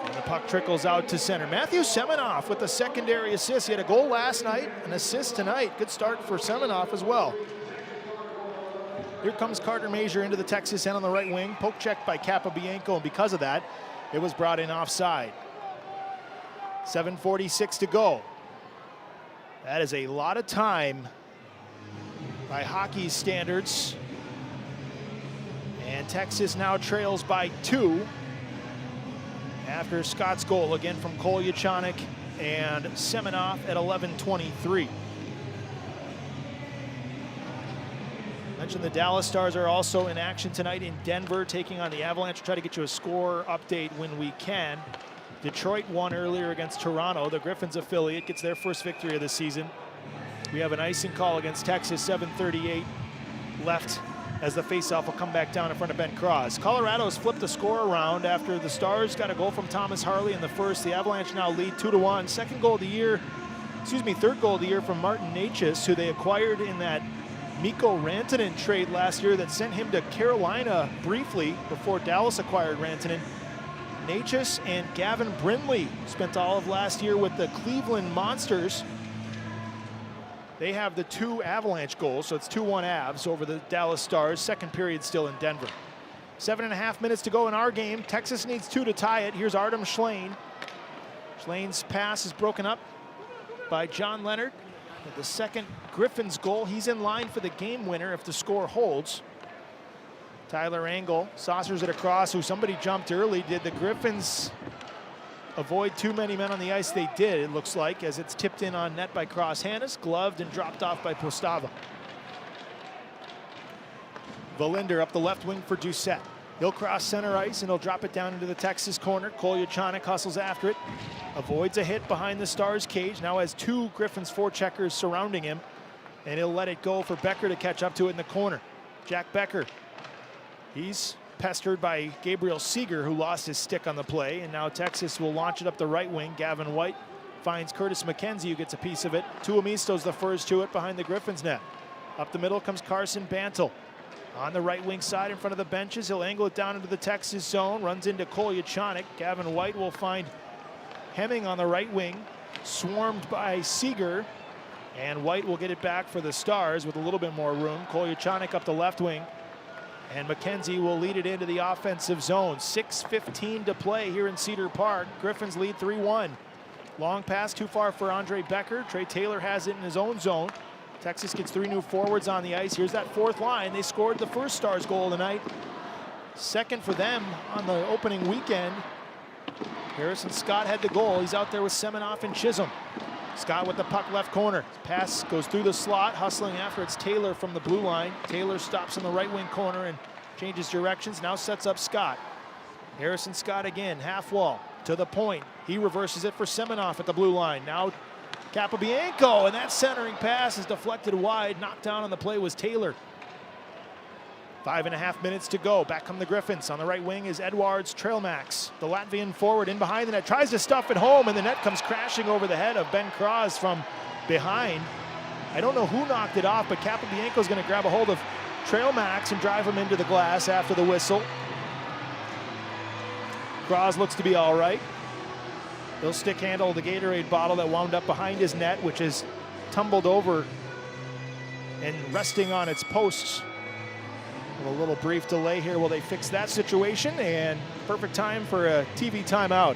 And the puck trickles out to center. Matthew Semenoff with the secondary assist. He had a goal last night, an assist tonight. Good start for Semenoff as well. Here comes Carter Major into the Texas end on the right wing. Poke check by Capobianco, and because of that, it was brought in offside. 7:46 to go. That is a lot of time by hockey standards. And Texas now trails by 2 after Scott's goal, again from Kolyachanik and Semenoff at 11:23. Mentioned the Dallas Stars are also in action tonight in Denver, taking on the Avalanche. Try to get you a score update when we can. Detroit won earlier against Toronto. The Griffins affiliate gets their first victory of the season. We have an icing call against Texas, 7:38 left as the faceoff will come back down in front of Ben Cross. Colorado's flipped the score around after the Stars got a goal from Thomas Harley in the first. The Avalanche now lead 2-1. Third goal of the year from Martin Necas, who they acquired in that Mikko Rantanen trade last year that sent him to Carolina briefly before Dallas acquired Rantanen. Necas and Gavin Brindley spent all of last year with the Cleveland Monsters. They have the 2 Avalanche goals, so it's 2-1 Avs over the Dallas Stars. Second period still in Denver. 7.5 minutes to go in our game. Texas needs 2 to tie it. Here's Artem Schlain. Schlain's pass is broken up by John Leonard. At the second Griffins goal, he's in line for the game winner if the score holds. Tyler Angle saucers it across, who somebody jumped early. Did the Griffins avoid too many men on the ice? They did, it looks like, as it's tipped in on net by Cross Hannes, gloved and dropped off by Postava. Valinder up the left wing for Doucette. He'll cross center ice and he'll drop it down into the Texas corner. Kolyachanik hustles after it, avoids a hit behind the Stars cage. Now has 2 Griffins forecheckers surrounding him, and he'll let it go for Becker to catch up to it in the corner. Jack Becker, he's pestered by Gabriel Seeger, who lost his stick on the play, and now Texas will launch it up the right wing. Gavin White finds Curtis McKenzie, who gets a piece of it. Tuomisto's the first to it behind the Griffins net. Up the middle comes Carson Bantle. On the right wing side in front of the benches, he'll angle it down into the Texas zone, runs into Kolyachanik. Gavin White will find Hemming on the right wing, swarmed by Seeger, and White will get it back for the Stars with a little bit more room. Kolyachanik up the left wing, and McKenzie will lead it into the offensive zone. 6:15 to play here in Cedar Park. Griffins lead 3-1. Long pass too far for Andre Becker. Trey Taylor has it in his own zone. Texas gets 3 new forwards on the ice. Here's that 4th line. They scored the first Stars goal tonight. Second for them on the opening weekend. Harrison Scott had the goal. He's out there with Semenoff and Chisholm. Scott with the puck left corner. Pass goes through the slot, hustling after it's Taylor from the blue line. Taylor stops in the right wing corner and changes directions. Now sets up Scott. Harrison Scott again, half wall to the point. He reverses it for Semenoff at the blue line. Now Capobianco, and that centering pass is deflected wide. Knocked down on the play was Taylor. 5.5 minutes to go. Back come the Griffins. On the right wing is Edwards Trailmax. The Latvian forward in behind the net. Tries to stuff it home, and the net comes crashing over the head of Ben Cross from behind. I don't know who knocked it off, but Capobianco's going to grab a hold of Trailmax and drive him into the glass after the whistle. Cross looks to be all right. He'll stick handle the Gatorade bottle that wound up behind his net, which is tumbled over and resting on its posts. A little brief delay here while they fix that situation, and perfect time for a TV timeout.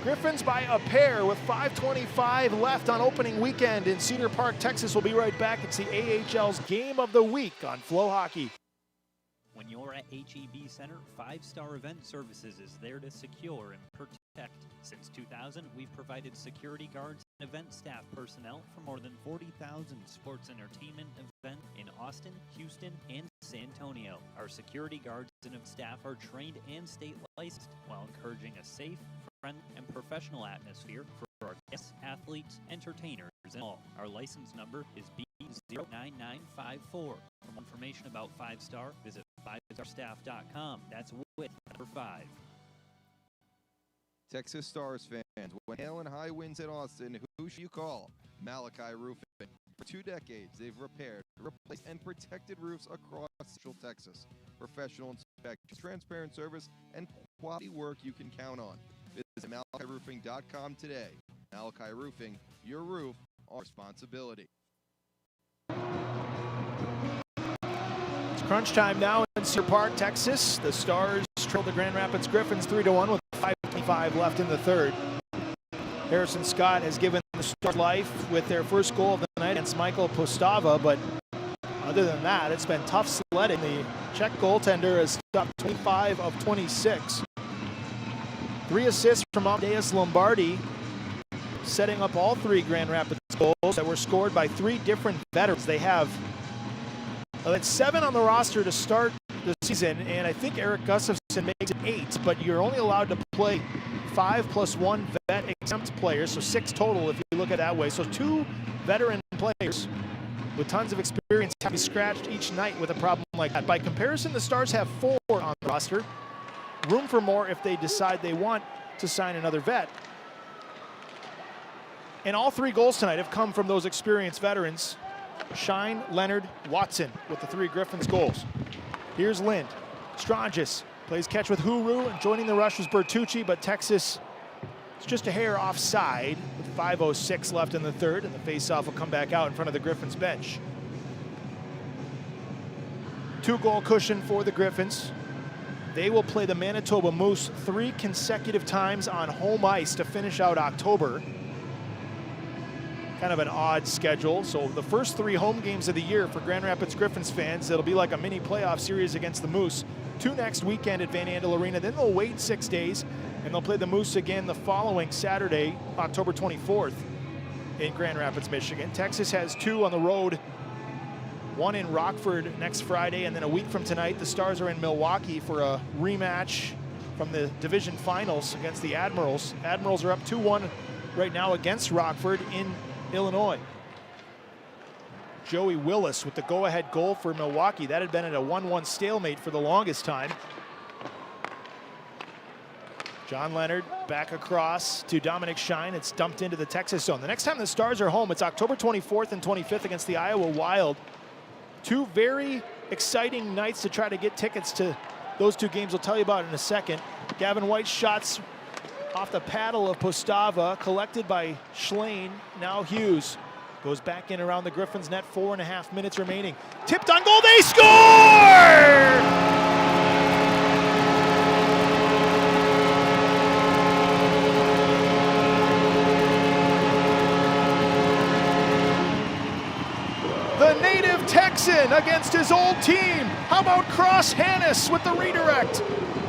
Griffins by a pair with 5:25 left on opening weekend in Cedar Park, Texas. We'll be right back. It's the AHL's Game of the Week on FloHockey. When you're at HEB Center, 5-Star Event Services is there to secure and protect. Since 2000, we've provided security guards and event staff personnel for more than 40,000 sports entertainment events in Austin, Houston, and San Antonio. Our security guards and staff are trained and state licensed while encouraging a safe, friendly, and professional atmosphere for our guests, athletes, entertainers, and all. Our license number is B09954. For more information about 5-Star, visit 5starstaff.com. That's with number 5. Texas Stars fans, when hail and high winds at Austin, who should you call? Malachi Roofing. For 2 decades, they've repaired, replaced, and protected roofs across Central Texas. Professional inspection, transparent service, and quality work you can count on. Visit MalachiRoofing.com today. Malachi Roofing, your roof, our responsibility. It's crunch time now in Cedar Park, Texas. The Stars trail the Grand Rapids Griffins 3-1 with 5:25 left in the third. Harrison Scott has given the Stars life with their first goal of the night against Michael Postava, but other than that, it's been tough sledding. The Czech goaltender has stopped 25 of 26. 3 assists from Amadeus Lombardi, setting up all 3 Grand Rapids goals that were scored by 3 different veterans. They have 7 on the roster to start the season, and I think Eric Gustafson makes it 8, but you're only allowed to play 5 plus 1 vet exempt players, so 6 total if you look at it that way. So 2 veteran players with tons of experience have to be scratched each night with a problem like that. By comparison, the Stars have 4 on the roster. Room for more if they decide they want to sign another vet. And all 3 goals tonight have come from those experienced veterans. Shine, Leonard, Watson with the 3 Griffins goals. Here's Lind. Strangis plays catch with Huru, and joining the rush was Bertucci, but Texas It's just a hair offside with 5:06 left in the third, and the faceoff will come back out in front of the Griffins bench. 2-goal cushion for the Griffins. They will play the Manitoba Moose 3 consecutive times on home ice to finish out October. Kind of an odd schedule. So the first 3 home games of the year for Grand Rapids Griffins fans, it'll be like a mini playoff series against the Moose. 2 next weekend at Van Andel Arena. Then they'll wait 6 days, and they'll play the Moose again the following Saturday, October 24th in Grand Rapids, Michigan. Texas has 2 on the road. 1 in Rockford next Friday, and then a week from tonight, the Stars are in Milwaukee for a rematch from the division finals against the Admirals. Admirals are up 2-1 right now against Rockford in Illinois. Joey Willis with the go-ahead goal for Milwaukee. That had been at a 1-1 stalemate for the longest time. John Leonard back across to Dominic Shine. It's dumped into the Texas zone. The next time the Stars are home, it's October 24th and 25th against the Iowa Wild. 2 very exciting nights to try to get tickets to those 2 games. I'll tell you about in a second. Gavin White's shots off the paddle of Postava, collected by Schlein. Now Hughes goes back in around the Griffins net, 4.5 minutes remaining. Tipped on goal, they score! The native Texan against his old team. How about Cross Hannes with the redirect?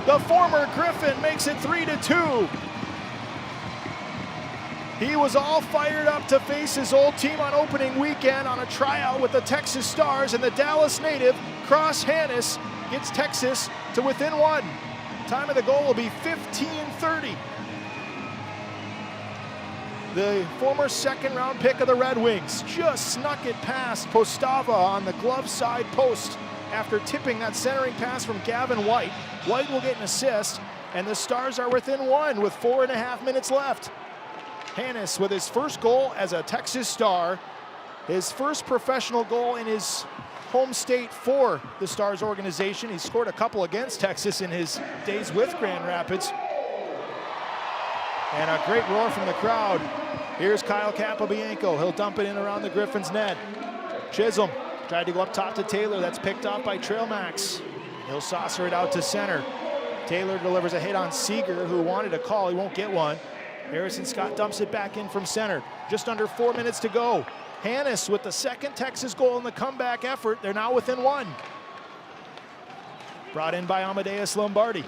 The former Griffin makes it 3-2. He was all fired up to face his old team on opening weekend on a tryout with the Texas Stars, and the Dallas native, Cross Hannes, gets Texas to within 1. Time of the goal will be 15:30. The former second-round pick of the Red Wings just snuck it past Postava on the glove side post after tipping that centering pass from Gavin White. White will get an assist, and the Stars are within 1 with 4.5 minutes left. Hannes with his first goal as a Texas Star, his first professional goal in his home state for the Stars organization. He scored a couple against Texas in his days with Grand Rapids. And a great roar from the crowd. Here's Kyle Capobianco. He'll dump it in around the Griffins net. Chisholm tried to go up top to Taylor. That's picked off by Trail Max. He'll saucer it out to center. Taylor delivers a hit on Seeger, who wanted a call. He won't get one. Harrison Scott dumps it back in from center. Just under 4 minutes to go. Hannes with the second Texas goal in the comeback effort. They're now within 1. Brought in by Amadeus Lombardi.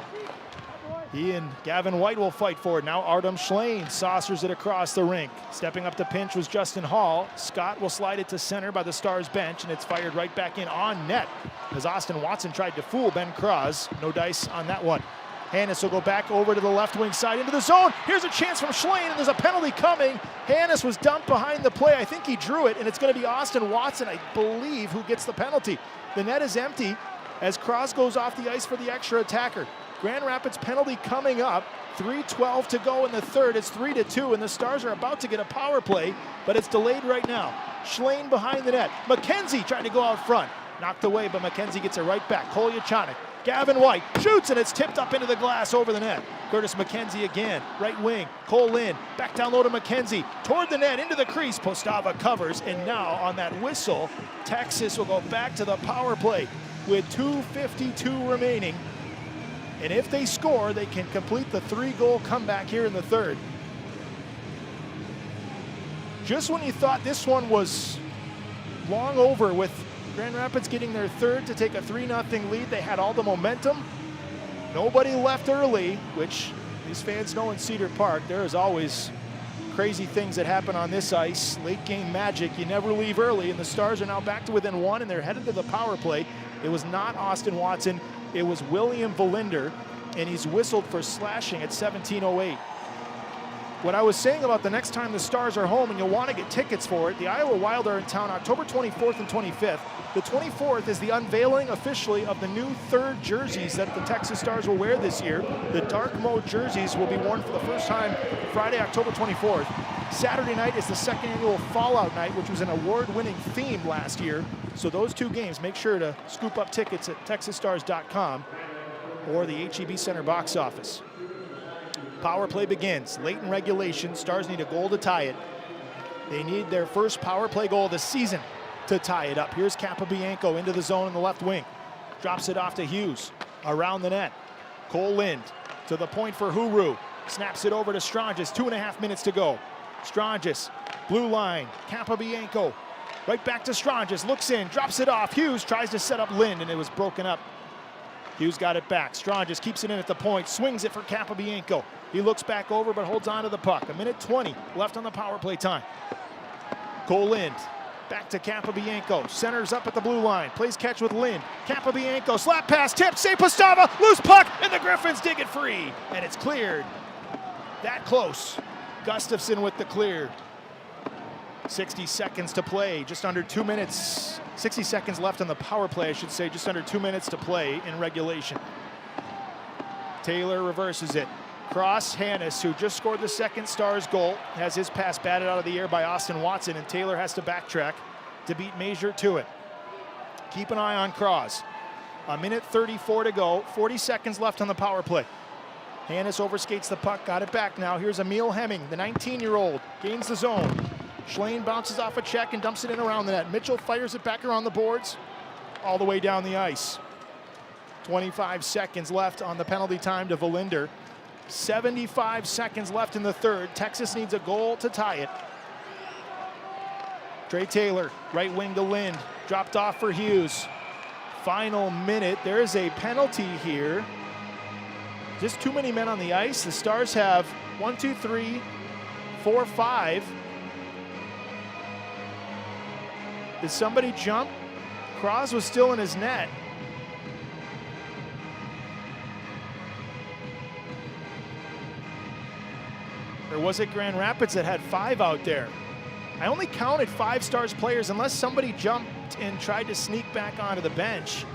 He and Gavin White will fight for it. Now Artem Schlein saucers it across the rink. Stepping up to pinch was Justin Hall. Scott will slide it to center by the Stars bench, and it's fired right back in on net as Austin Watson tried to fool Ben Cross. No dice on that one. Hannes will go back over to the left wing side into the zone. Here's a chance from Schlein, and there's a penalty coming. Hannes was dumped behind the play. I think he drew it, and it's going to be Austin Watson, I believe, who gets the penalty. The net is empty as Cross goes off the ice for the extra attacker. Grand Rapids penalty coming up. 3:12 to go in the third. It's 3-2, and the Stars are about to get a power play, but it's delayed right now. Schlein behind the net. McKenzie trying to go out front. Knocked away, but McKenzie gets it right back. Kolyachanik. Gavin White shoots, and it's tipped up into the glass over the net. Curtis McKenzie again. Right wing. Cole Lynn. Back down low to McKenzie. Toward the net, into the crease. Postava covers, and now on that whistle, Texas will go back to the power play with 2:52 remaining. And if they score, they can complete the 3-goal comeback here in the third. Just when you thought this one was long over with Grand Rapids getting their third to take a 3-0 lead, they had all the momentum. Nobody left early, which these fans know in Cedar Park. There is always crazy things that happen on this ice. Late game magic, you never leave early, and the Stars are now back to within 1, and they're headed to the power play. It was not Austin Watson. It was William Valinder, and he's whistled for slashing at 17:08. What I was saying about the next time the Stars are home and you'll want to get tickets for it, the Iowa Wild are in town October 24th and 25th. The 24th is the unveiling officially of the new third jerseys that the Texas Stars will wear this year. The dark mode jerseys will be worn for the first time Friday, October 24th. Saturday night is the second annual Fallout Night, which was an award-winning theme last year. So those 2 games, make sure to scoop up tickets at texasstars.com or the HEB Center box office. power play begins. Late in regulation, Stars need a goal to tie it. They need their first power play goal of the season to tie it up. Here's Capobianco into the zone in the left wing. Drops it off to Hughes. Around the net. Cole Lind to the point for Huru. Snaps it over to Stranges. 2.5 minutes to go. Stranges, blue line. Capobianco. Right back to Stranges. Looks in, drops it off. Hughes tries to set up Lind, and it was broken up. Hughes got it back. Stranges keeps it in at the point. Swings it for Capobianco. He looks back over, but holds on to the puck. 1:20 left on the power play time. Cole Lind. Back to Capobianco. Centers up at the blue line. Plays catch with Lind. Capobianco. Slap pass. Tip. Save Postava. Loose puck. And the Griffins dig it free. And it's cleared. That close. Gustafsson with the clear. 60 seconds to play. Just under 2 minutes. 60 seconds left on the power play, I should say. Just under 2 minutes to play in regulation. Taylor reverses it. Cross Hannes, who just scored the second Stars goal, has his pass batted out of the air by Austin Watson, and Taylor has to backtrack to beat Major to it. Keep an eye on Cross. 1:34 to go, 40 seconds left on the power play. Hannes overskates the puck, got it back now. Here's Emil Hemming, the 19-year-old, gains the zone. Schlane bounces off a check and dumps it in around the net. Mitchell fires it back around the boards, all the way down the ice. 25 seconds left on the penalty time to Valinder. 75 seconds left in the third. Texas needs a goal to tie it. Trey Taylor, right wing to Lind. Dropped off for Hughes. Final minute. There is a penalty here. Just too many men on the ice. The Stars have 1, 2, 3, 4, 5. Did somebody jump? Cross was still in his net. Or was it Grand Rapids that had 5 out there? I only counted 5 Stars players unless somebody jumped and tried to sneak back onto the bench.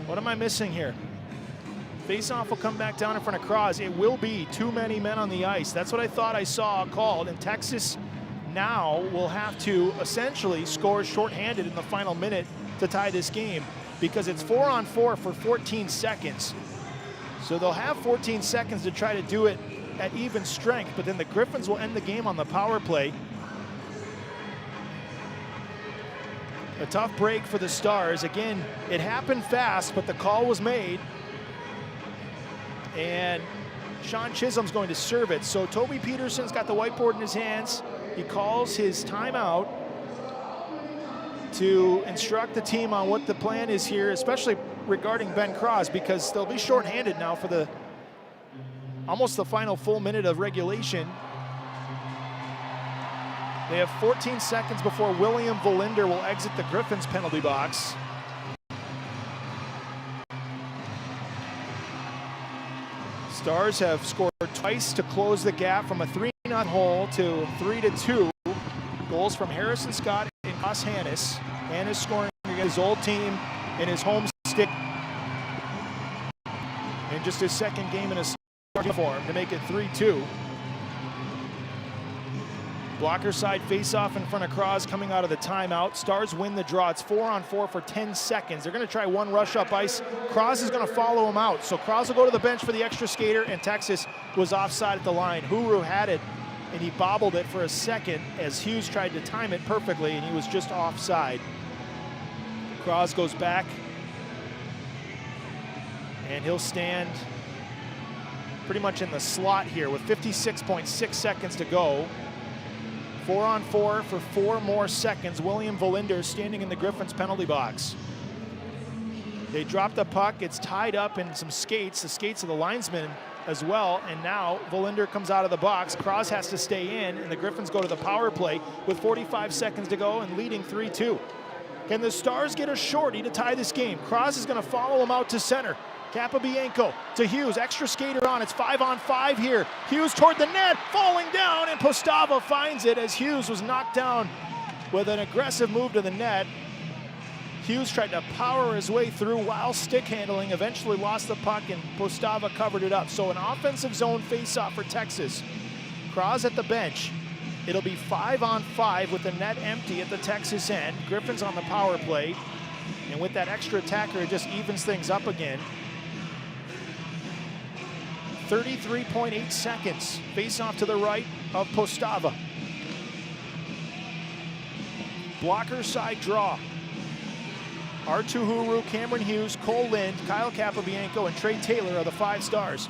What am I missing here? Faceoff will come back down in front of Cross. It will be too many men on the ice. That's what I thought I saw called. And Texas now will have to essentially score shorthanded in the final minute to tie this game, because it's 4-on-4 for 14 seconds. So they'll have 14 seconds to try to do it at even strength, but then the Griffins will end the game on the power play. A tough break for the Stars. Again, it happened fast, but the call was made. And Sean Chisholm's going to serve it. So Toby Peterson's got the whiteboard in his hands. He calls his timeout to instruct the team on what the plan is here, especially regarding Ben Cross, because they'll be shorthanded now for almost the final full minute of regulation. They have 14 seconds before William Valinder will exit the Griffins penalty box. Stars have scored twice to close the gap from a 3-0 hole to 3-2. Goals from Harrison Scott and Ross Hannes. Hannes scoring against his old team in his home stick in just his second game in a Star uniform to make it 3-2. Blocker side face-off in front of Cross coming out of the timeout. Stars win the draw. It's 4-on-4 for 10 seconds. They're going to try one rush up ice. Cross is going to follow him out. So Cross will go to the bench for the extra skater, and Texas was offside at the line. Huru had it, and he bobbled it for a second as Hughes tried to time it perfectly, and he was just offside. Cross goes back, and he'll stand pretty much in the slot here with 56.6 seconds to go. 4-on-4 for 4 more seconds. William Valinder standing in the Griffins penalty box. They drop the puck. It's tied up in some skates, the skates of the linesman as well. And now Valinder comes out of the box. Cross has to stay in, and the Griffins go to the power play with 45 seconds to go and leading 3-2. Can the Stars get a shorty to tie this game? Cross is going to follow him out to center. Capobianco to Hughes, extra skater on. It's 5-on-5 here. Hughes toward the net, falling down, and Postava finds it as Hughes was knocked down with an aggressive move to the net. Hughes tried to power his way through while stick handling, eventually lost the puck, and Postava covered it up. So an offensive zone faceoff for Texas. Cross at the bench. It'll be 5-on-5 with the net empty at the Texas end. Griffins on the power play, and with that extra attacker, it just evens things up again. 33.8 seconds. Face off to the right of Postava. Blocker side draw. R2 Huru, Cameron Hughes, Cole Lind, Kyle Capobianco, and Trey Taylor are the 5 stars.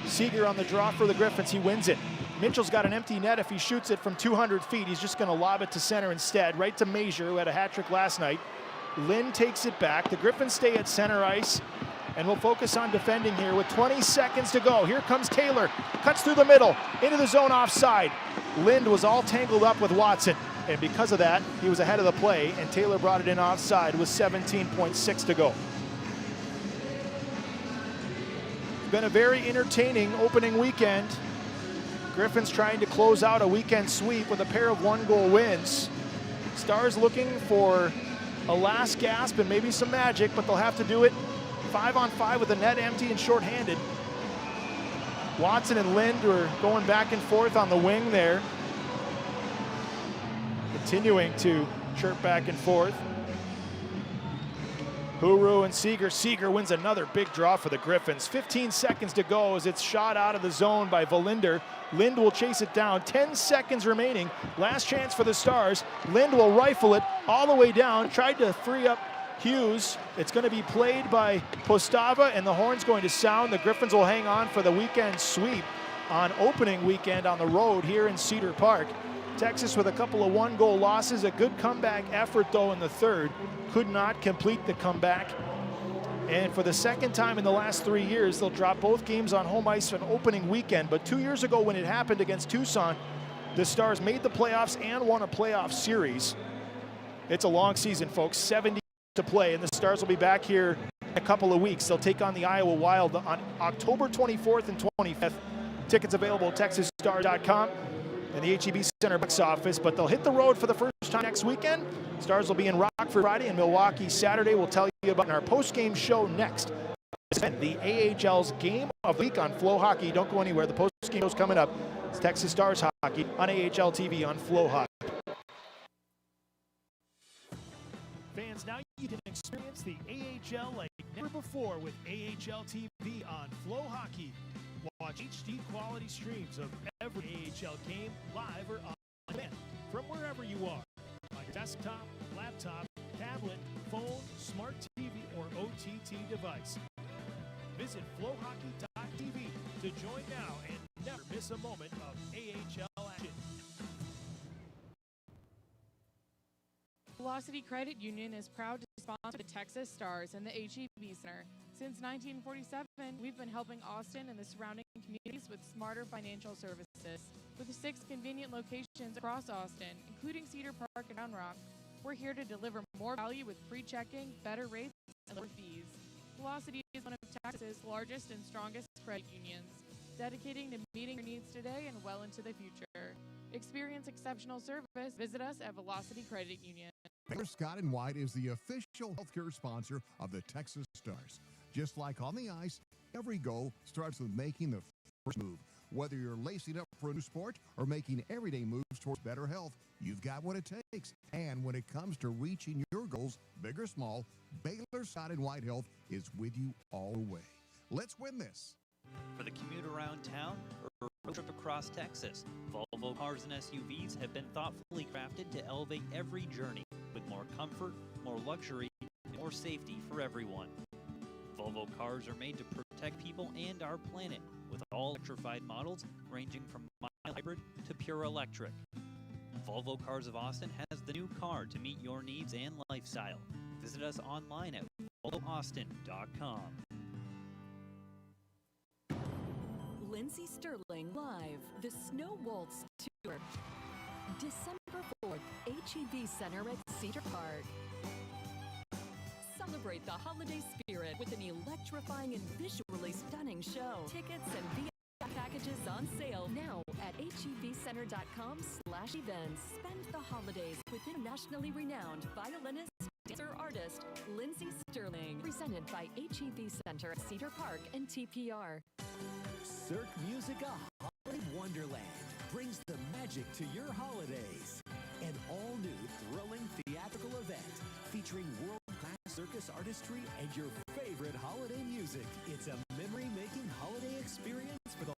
Seeger on the draw for the Griffins. He wins it. Mitchell's got an empty net. If he shoots it from 200 feet, he's just going to lob it to center instead, right to Major, who had a hat trick last night. Lind takes it back. The Griffins stay at center ice, and we'll focus on defending here with 20 seconds to go. Here comes Taylor. Cuts through the middle, into the zone offside. Lind was all tangled up with Watson, and because of that, he was ahead of the play, and Taylor brought it in offside with 17.6 to go. Been a very entertaining opening weekend. Griffins trying to close out a weekend sweep with a pair of 1-goal wins. Stars looking for a last gasp and maybe some magic, but they'll have to do it 5-on-5 with the net empty and shorthanded. Watson and Lind are going back and forth on the wing there. Continuing to chirp back and forth. Huru and Seeger. Seeger wins another big draw for the Griffins. 15 seconds to go as it's shot out of the zone by Valinder. Lind will chase it down. 10 seconds remaining. Last chance for the Stars. Lind will rifle it all the way down. Tried to free up Hughes. It's going to be played by Postava, and the horn's going to sound. The Griffins will hang on for the weekend sweep on opening weekend on the road here in Cedar Park. Texas with a couple of 1-goal losses. A good comeback effort, though, in the third. Could not complete the comeback. And for the second time in the last 3 years, they'll drop both games on home ice on opening weekend. But 2 years ago when it happened against Tucson, the Stars made the playoffs and won a playoff series. It's a long season, folks. 70 to play, and the Stars will be back here in a couple of weeks. They'll take on the Iowa Wild on October 24th and 25th. Tickets available at TexasStars.com and the HEB Center box office, but they'll hit the road for the first time next weekend. Stars will be in Rockford Friday and Milwaukee Saturday. We'll tell you about in our post-game show next. The AHL's Game of the Week on FloHockey. Don't go anywhere. The post-game show's coming up. It's Texas Stars Hockey on AHL TV on FloHockey. Fans, now you can experience the AHL like never before with AHL TV on FloHockey. Watch HD quality streams of every AHL game live or on demand from wherever you are, on your desktop, laptop, tablet, phone, smart TV, or OTT device. Visit FloHockey.tv to join now and never miss a moment of AHL action. Velocity Credit Union is proud to sponsor the Texas Stars and the HEB Center. Since 1947, we've been helping Austin and the surrounding communities with smarter financial services. With 6 convenient locations across Austin, including Cedar Park and Round Rock, we're here to deliver more value with free checking, better rates, and lower fees. Velocity is one of Texas's largest and strongest credit unions, dedicating to meeting your needs today and well into the future. Experience exceptional service. Visit us at Velocity Credit Union. Baylor Scott & White is the official healthcare sponsor of the Texas Stars. Just like on the ice, every goal starts with making the first move. Whether you're lacing up for a new sport or making everyday moves towards better health, you've got what it takes. And when it comes to reaching your goals, big or small, Baylor Scott & White Health is with you all the way. Let's win this. For the commute around town or road trip across Texas, Volvo cars and SUVs have been thoughtfully crafted to elevate every journey with more comfort, more luxury, and more safety for everyone. Volvo cars are made to protect people and our planet with all electrified models ranging from mild hybrid to pure electric. Volvo Cars of Austin has the new car to meet your needs and lifestyle. Visit us online at volvoaustin.com. Lindsey Sterling live, the Snow Waltz Tour. December 4th, HEB Center at Cedar Park. Celebrate the holiday spirit with an electrifying and visually stunning show. Tickets and VIP packages on sale now at hebcenter.com/events. Spend the holidays with internationally renowned violinist, dancer, artist Lindsey Sterling. Presented by HEB Center at Cedar Park and TPR. Cirque Musica Holiday Wonderland brings the magic to your holidays. An all-new, thrilling theatrical event featuring world-class circus artistry and your favorite holiday music. It's a memory-making holiday experience for the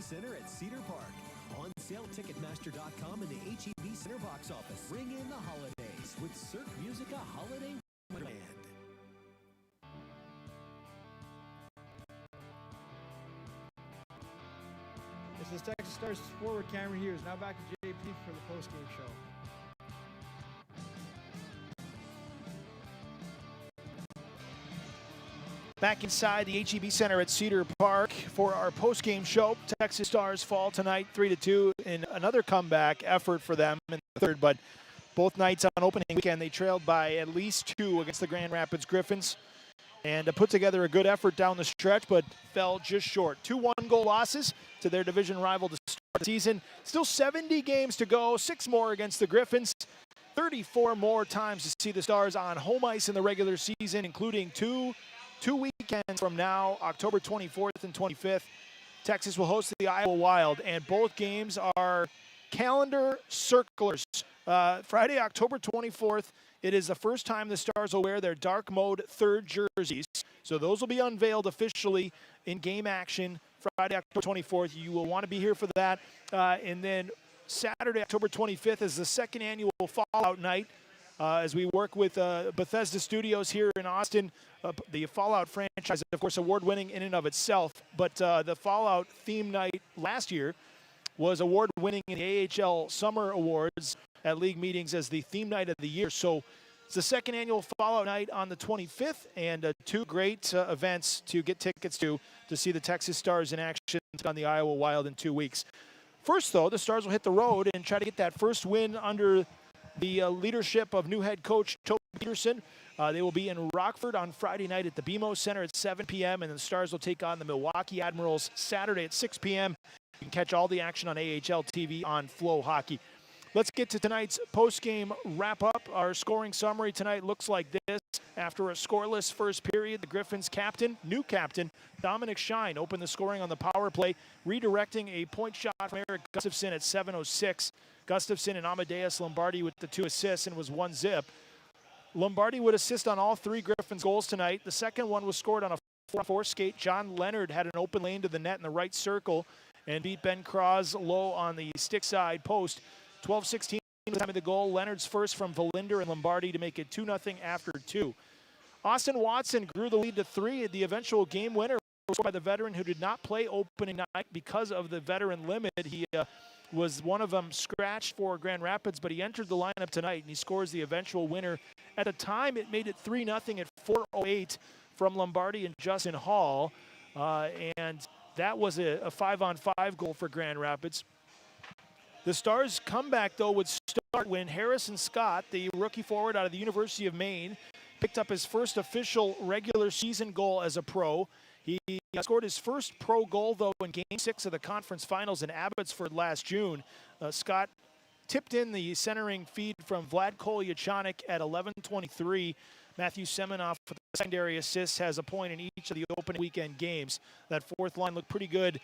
Center at Cedar Park. On sale Ticketmaster.com and the HEB Center box office. Ring in the holidays with Cirque Musica Holiday Wonderland. This is Texas Stars forward Cameron Hughes. Now back to JP for the postgame show. Back inside the HEB Center at Cedar Park for our postgame show. Texas Stars fall tonight 3-2 in another comeback effort for them in the third, but both nights on opening weekend they trailed by at least 2 against the Grand Rapids Griffins and put together a good effort down the stretch, but fell just short. 2 one-goal losses to their division rival to start the season. Still 70 games to go, 6 more against the Griffins. 34 more times to see the Stars on home ice in the regular season, including two weekends from now, October 24th and 25th. Texas will host the Iowa Wild, and both games are calendar circlers. Friday, October 24th, it is the first time the Stars will wear their dark mode third jerseys. So those will be unveiled officially in game action Friday, October 24th. You will want to be here for that. And then Saturday, October 25th is the second annual Fallout Night. As we work with Bethesda Studios here in Austin. The Fallout franchise, of course, award-winning in and of itself, but the Fallout theme night last year was award-winning in the AHL Summer Awards at league meetings as the theme night of the year. So it's the second annual Fallout Night on the 25th, and 2 great events to get tickets to see the Texas Stars in action on the Iowa Wild in 2 weeks. First, though, the Stars will hit the road and try to get that first win under the leadership of new head coach Toby Peterson. They will be in Rockford on Friday night at the BMO Center at 7 p.m. and the Stars will take on the Milwaukee Admirals Saturday at 6 p.m. You can catch all the action on AHL TV on FloHockey. Let's get to tonight's post-game wrap-up. Our scoring summary tonight looks like this. After a scoreless first period, the Griffins new captain, Dominic Shine, opened the scoring on the power play, redirecting a point shot from Eric Gustafson at 7:06. Gustafson and Amadeus Lombardi with the 2 assists and was 1-0. Lombardi would assist on all 3 Griffins goals tonight. The second one was scored on a 4-4 skate. John Leonard had an open lane to the net in the right circle and beat Ben Cross low on the stick side post. 12-16 was the time of the goal. Leonard's first from Valinder and Lombardi to make it 2-0 after 2. Austin Watson grew the lead to 3. The eventual game winner was scored by the veteran who did not play opening night because of the veteran limit. He was one of them scratched for Grand Rapids, but he entered the lineup tonight, and he scores the eventual winner. At the time, it made it 3-0 at 4:08 from Lombardi and Justin Hall, and that was a 5-on-5 goal for Grand Rapids. The Stars' comeback, though, would start when Harrison Scott, the rookie forward out of the University of Maine, picked up his first official regular season goal as a pro. He scored his first pro goal, though, in Game 6 of the conference finals in Abbotsford last June. Scott tipped in the centering feed from Vlad Kolyachanik at 11:23. Matthew Semenoff, for the secondary assists, has a point in each of the opening weekend games. That fourth line looked pretty good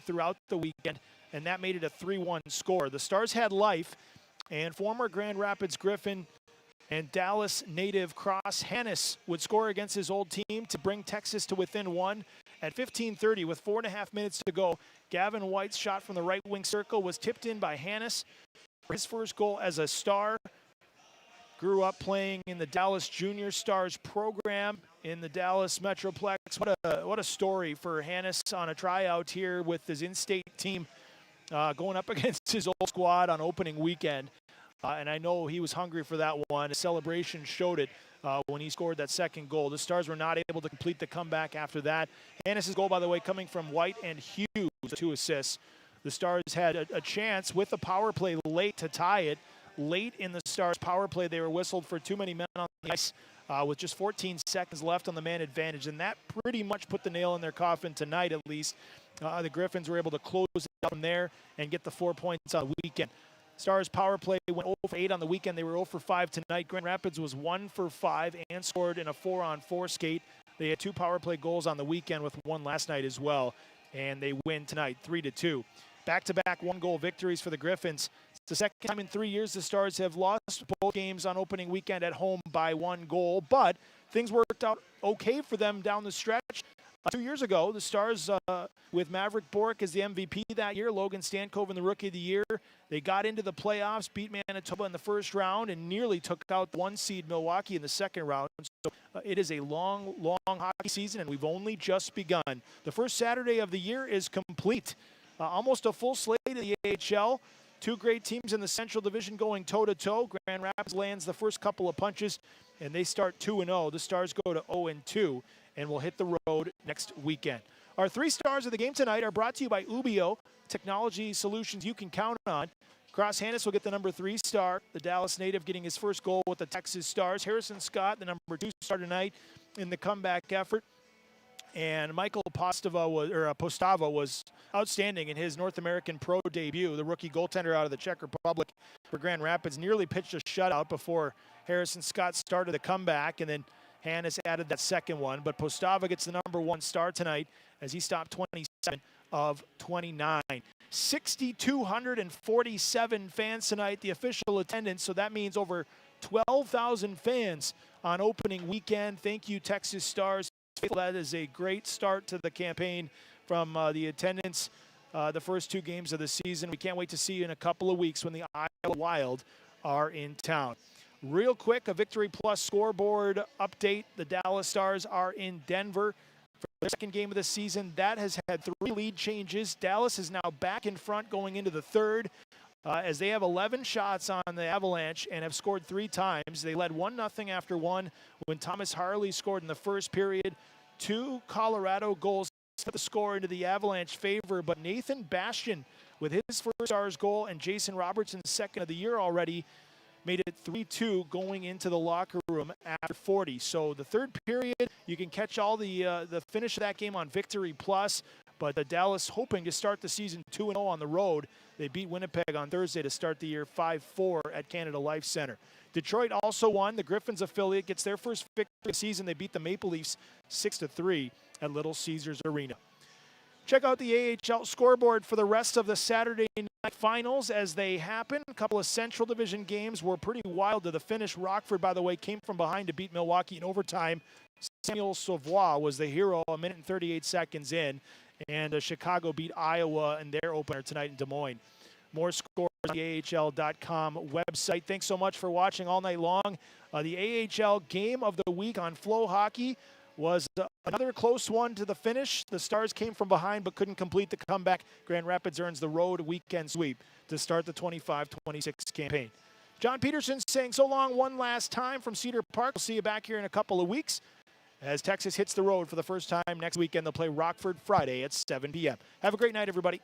throughout the weekend, and that made it a 3-1 score. The Stars had life, and former Grand Rapids Griffin and Dallas native Cross Hannes would score against his old team to bring Texas to within 1 at 15:30 with 4.5 minutes to go. Gavin White's shot from the right wing circle was tipped in by Hannes for his first goal as a Star. Grew up playing in the Dallas Junior Stars program in the Dallas Metroplex. What a story for Hannes on a tryout here with his in-state team going up against his old squad on opening weekend. And I know he was hungry for that one. His celebration showed it when he scored that second goal. The Stars were not able to complete the comeback after that. Hannes' goal, by the way, coming from White and Hughes, 2 assists. The Stars had a chance with the power play late to tie it. Late in the Stars power play, they were whistled for too many men on the ice with just 14 seconds left on the man advantage. And that pretty much put the nail in their coffin tonight, at least. The Griffins were able to close it out from there and get the 4 points on the weekend. Stars power play went 0 for 8 on the weekend. They were 0 for 5 tonight. Grand Rapids was 1 for 5 and scored in a 4-on-4 skate. They had 2 power play goals on the weekend with 1 last night as well. And they win tonight 3-2. Back-to-back 1-goal victories for the Griffins. It's the second time in 3 years the Stars have lost both games on opening weekend at home by 1 goal. But things worked out okay for them down the stretch. 2 years ago, the Stars, with Maverick Bourque as the MVP that year, Logan Stankoven the Rookie of the Year, they got into the playoffs, beat Manitoba in the first round, and nearly took out the 1-seed Milwaukee in the second round. So it is a long, long hockey season, and we've only just begun. The first Saturday of the year is complete. Almost a full slate in the AHL. 2 great teams in the Central Division going toe-to-toe. Grand Rapids lands the first couple of punches, and they start 2-0. The Stars go to 0-2. And will hit the road next weekend. Our 3 stars of the game tonight are brought to you by Ubio, technology solutions you can count on. Cross Hannes will get the number 3 star, the Dallas native getting his first goal with the Texas Stars. Harrison Scott, the number 2 star tonight in the comeback effort. And Michael Postava was outstanding in his North American Pro debut. The rookie goaltender out of the Czech Republic for Grand Rapids nearly pitched a shutout before Harrison Scott started the comeback, and then Hannes added that second one, but Postava gets the number 1 star tonight as he stopped 27 of 29. 6,247 fans tonight, the official attendance, so that means over 12,000 fans on opening weekend. Thank you, Texas Stars. That is a great start to the campaign from the attendance the first 2 games of the season. We can't wait to see you in a couple of weeks when the Iowa Wild are in town. Real quick, a Victory Plus scoreboard update. The Dallas Stars are in Denver for their second game of the season. That has had 3 lead changes. Dallas is now back in front going into the third as they have 11 shots on the Avalanche and have scored 3 times. They led 1-0 after 1 when Thomas Harley scored in the first period. 2 Colorado goals set the score into the Avalanche favor, but Nathan Bastian with his first Stars goal and Jason Robertson's second of the year already made it 3-2 going into the locker room after 40. So the third period, you can catch all the finish of that game on Victory Plus. But the Dallas hoping to start the season 2-0 on the road. They beat Winnipeg on Thursday to start the year 5-4 at Canada Life Center. Detroit also won. The Griffins affiliate gets their first victory of the season. They beat the Maple Leafs 6-3 at Little Caesars Arena. Check out the AHL scoreboard for the rest of the Saturday night finals as they happen. A couple of Central Division games were pretty wild to the finish. Rockford, by the way, came from behind to beat Milwaukee in overtime. Samuel Savoie was the hero 1 minute and 38 seconds in. And Chicago beat Iowa in their opener tonight in Des Moines. More scores on the AHL.com website. Thanks so much for watching all night long. The AHL game of the week on FloHockey was another close one to the finish. The Stars came from behind but couldn't complete the comeback. Grand Rapids earns the road weekend sweep to start the 25-26 campaign. John Peterson saying so long one last time from Cedar Park. We'll see you back here in a couple of weeks as Texas hits the road for the first time next weekend. They'll play Rockford Friday at 7 p.m. Have a great night, everybody.